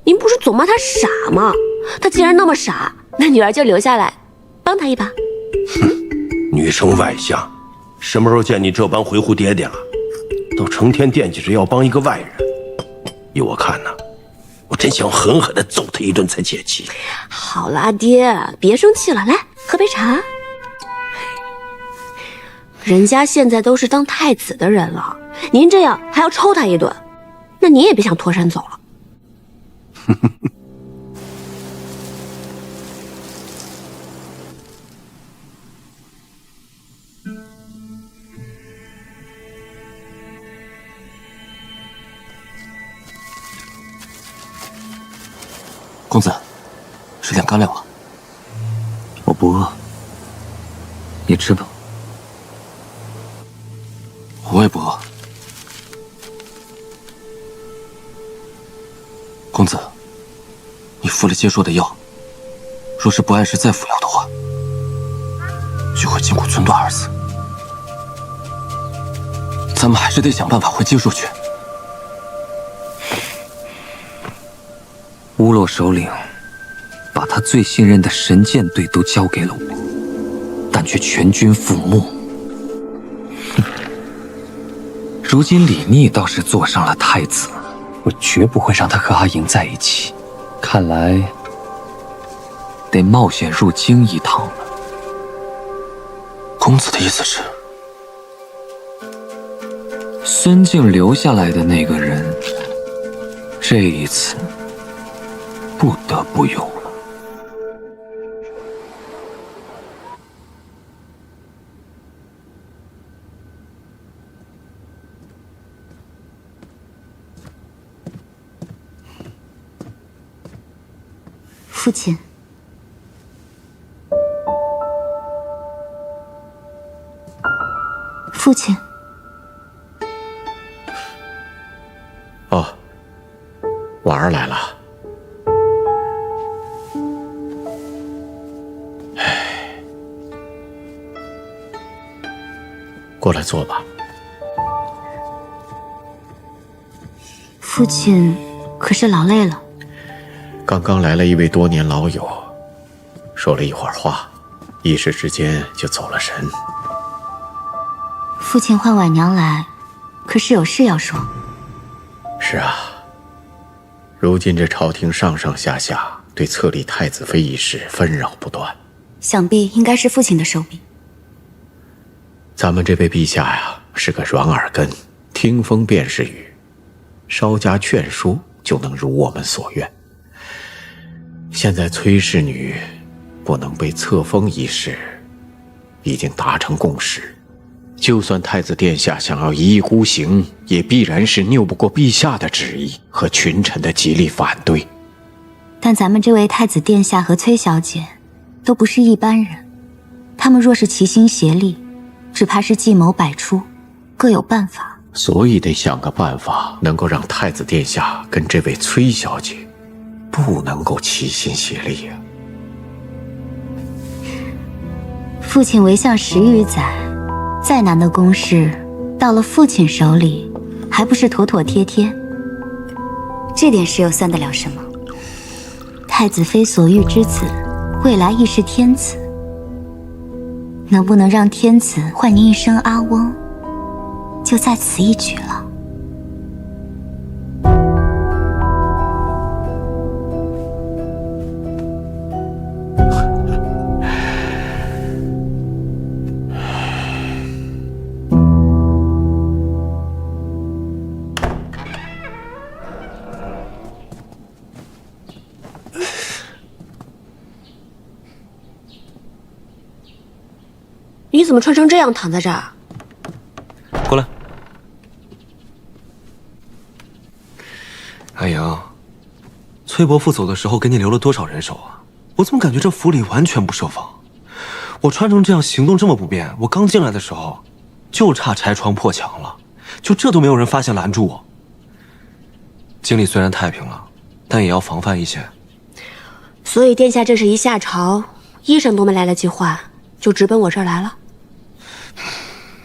您不是总骂他傻吗？他既然那么傻，那女儿就留下来帮他一把。哼，女生外向，什么时候见你这般回乎爹爹了？都成天惦记着要帮一个外人。依我看呢，我真想狠狠地揍他一顿才解气。好了，阿爹，别生气了，来喝杯茶。人家现在都是当太子的人了，您这样还要抽他一顿，那您也别想脱身走了。公子，吃点干粮吧。我不饿，你吃吧。我也不饿。公子，你服了接说的药，若是不按时再服药的话，就会筋骨寸断而死。咱们还是得想办法回接说去。乌洛首领把他最信任的神剑队都交给了我，但却全军覆没。如今李密倒是坐上了太子，我绝不会让他和阿莹在一起。看来得冒险入京一趟了。公子的意思是，孙敬留下来的那个人，这一次不得不用了。父亲，父亲。哦，婉儿来了。过来坐吧。父亲可是劳累了。刚刚来了一位多年老友，说了一会儿话，一时之间就走了神。父亲唤婉娘来，可是有事要说。是啊，如今这朝廷上上下下对册立太子妃一事纷扰不断，想必应该是父亲的手笔。咱们这位陛下呀，是个软耳根，听风便是雨，稍加劝说就能如我们所愿。现在崔氏女不能被册封一事，已经达成共识。就算太子殿下想要一意孤行，也必然是拗不过陛下的旨意和群臣的极力反对。但咱们这位太子殿下和崔小姐都不是一般人，他们若是齐心协力，只怕是计谋百出，各有办法。所以得想个办法，能够让太子殿下跟这位崔小姐不能够齐心协力呀。父亲为相10余载，再难的公事，到了父亲手里，还不是妥妥帖帖？这点事又算得了什么？太子妃所育之子，未来亦是天子，能不能让天子唤您一声阿翁，就在此一举了。你怎么穿成这样躺在这儿？过来。哎呀，崔伯父走的时候给你留了多少人手啊？我怎么感觉这府里完全不设防？我穿成这样，行动这么不便，我刚进来的时候就差拆窗破墙了，就这都没有人发现拦住我。京里虽然太平了，但也要防范一些。所以殿下这是一下朝，衣裳都没来得及换，就直奔我这儿来了。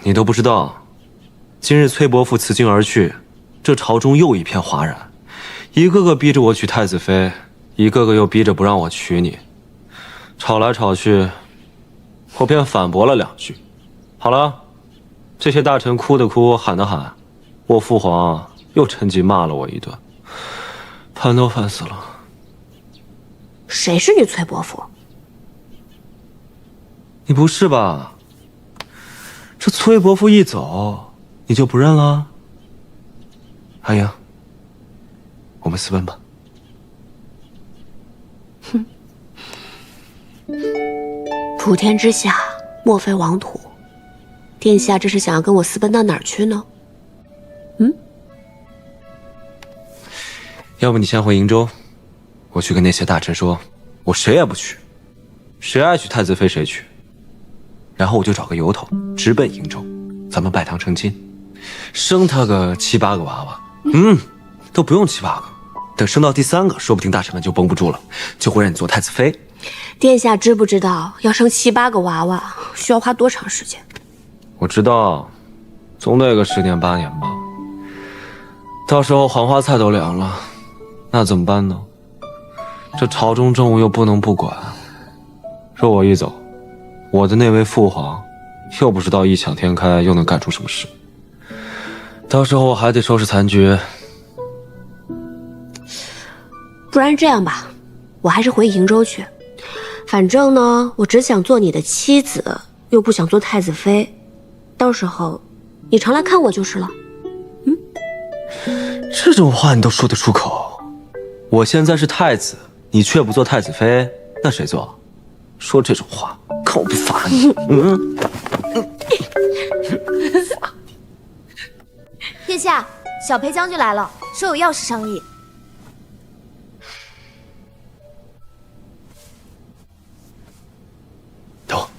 你都不知道，今日崔伯父辞京而去，这朝中又一片哗然，一个个逼着我娶太子妃，一个个又逼着不让我娶你，吵来吵去，我便反驳了2句。好了，这些大臣哭的哭，喊的喊，我父皇又趁机骂了我一顿，烦都烦死了。谁是你崔伯父？你不是吧？这崔伯父一走，你就不认了？阿英，我们私奔吧。哼，普天之下莫非王土，殿下这是想要跟我私奔到哪儿去呢？要不你先回瀛州，我去跟那些大臣说，我谁也不娶，谁爱娶太子妃谁娶。然后我就找个由头，直奔瀛州，咱们拜堂成亲，生他个7、8个娃娃。都不用7、8个，等生到第3个，说不定大臣们就绷不住了，就会让你做太子妃。殿下知不知道要生7、8个娃娃需要花多长时间？我知道，总得个10年8年吧。到时候黄花菜都凉了，那怎么办呢？这朝中政务又不能不管，若我一走，我的那位父皇又不知道异想天开又能干出什么事。到时候我还得收拾残局。不然这样吧，我还是回瀛州去。反正呢，我只想做你的妻子，又不想做太子妃。到时候你常来看我就是了。这种话你都说得出口？我现在是太子，你却不做太子妃，那谁做？说这种话，看我不罚你！殿下，小裴将军来了，说有要事商议。走。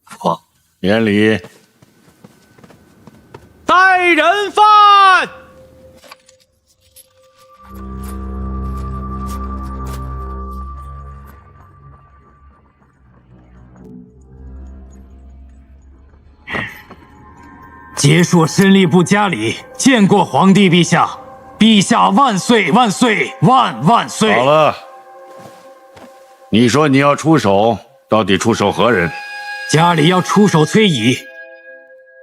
父皇，免礼。带人犯。杰硕身吏部家里见过皇帝陛下，陛下万岁万岁万万岁！好了，你说你要出手，到底出手何人？家里要出手崔乙，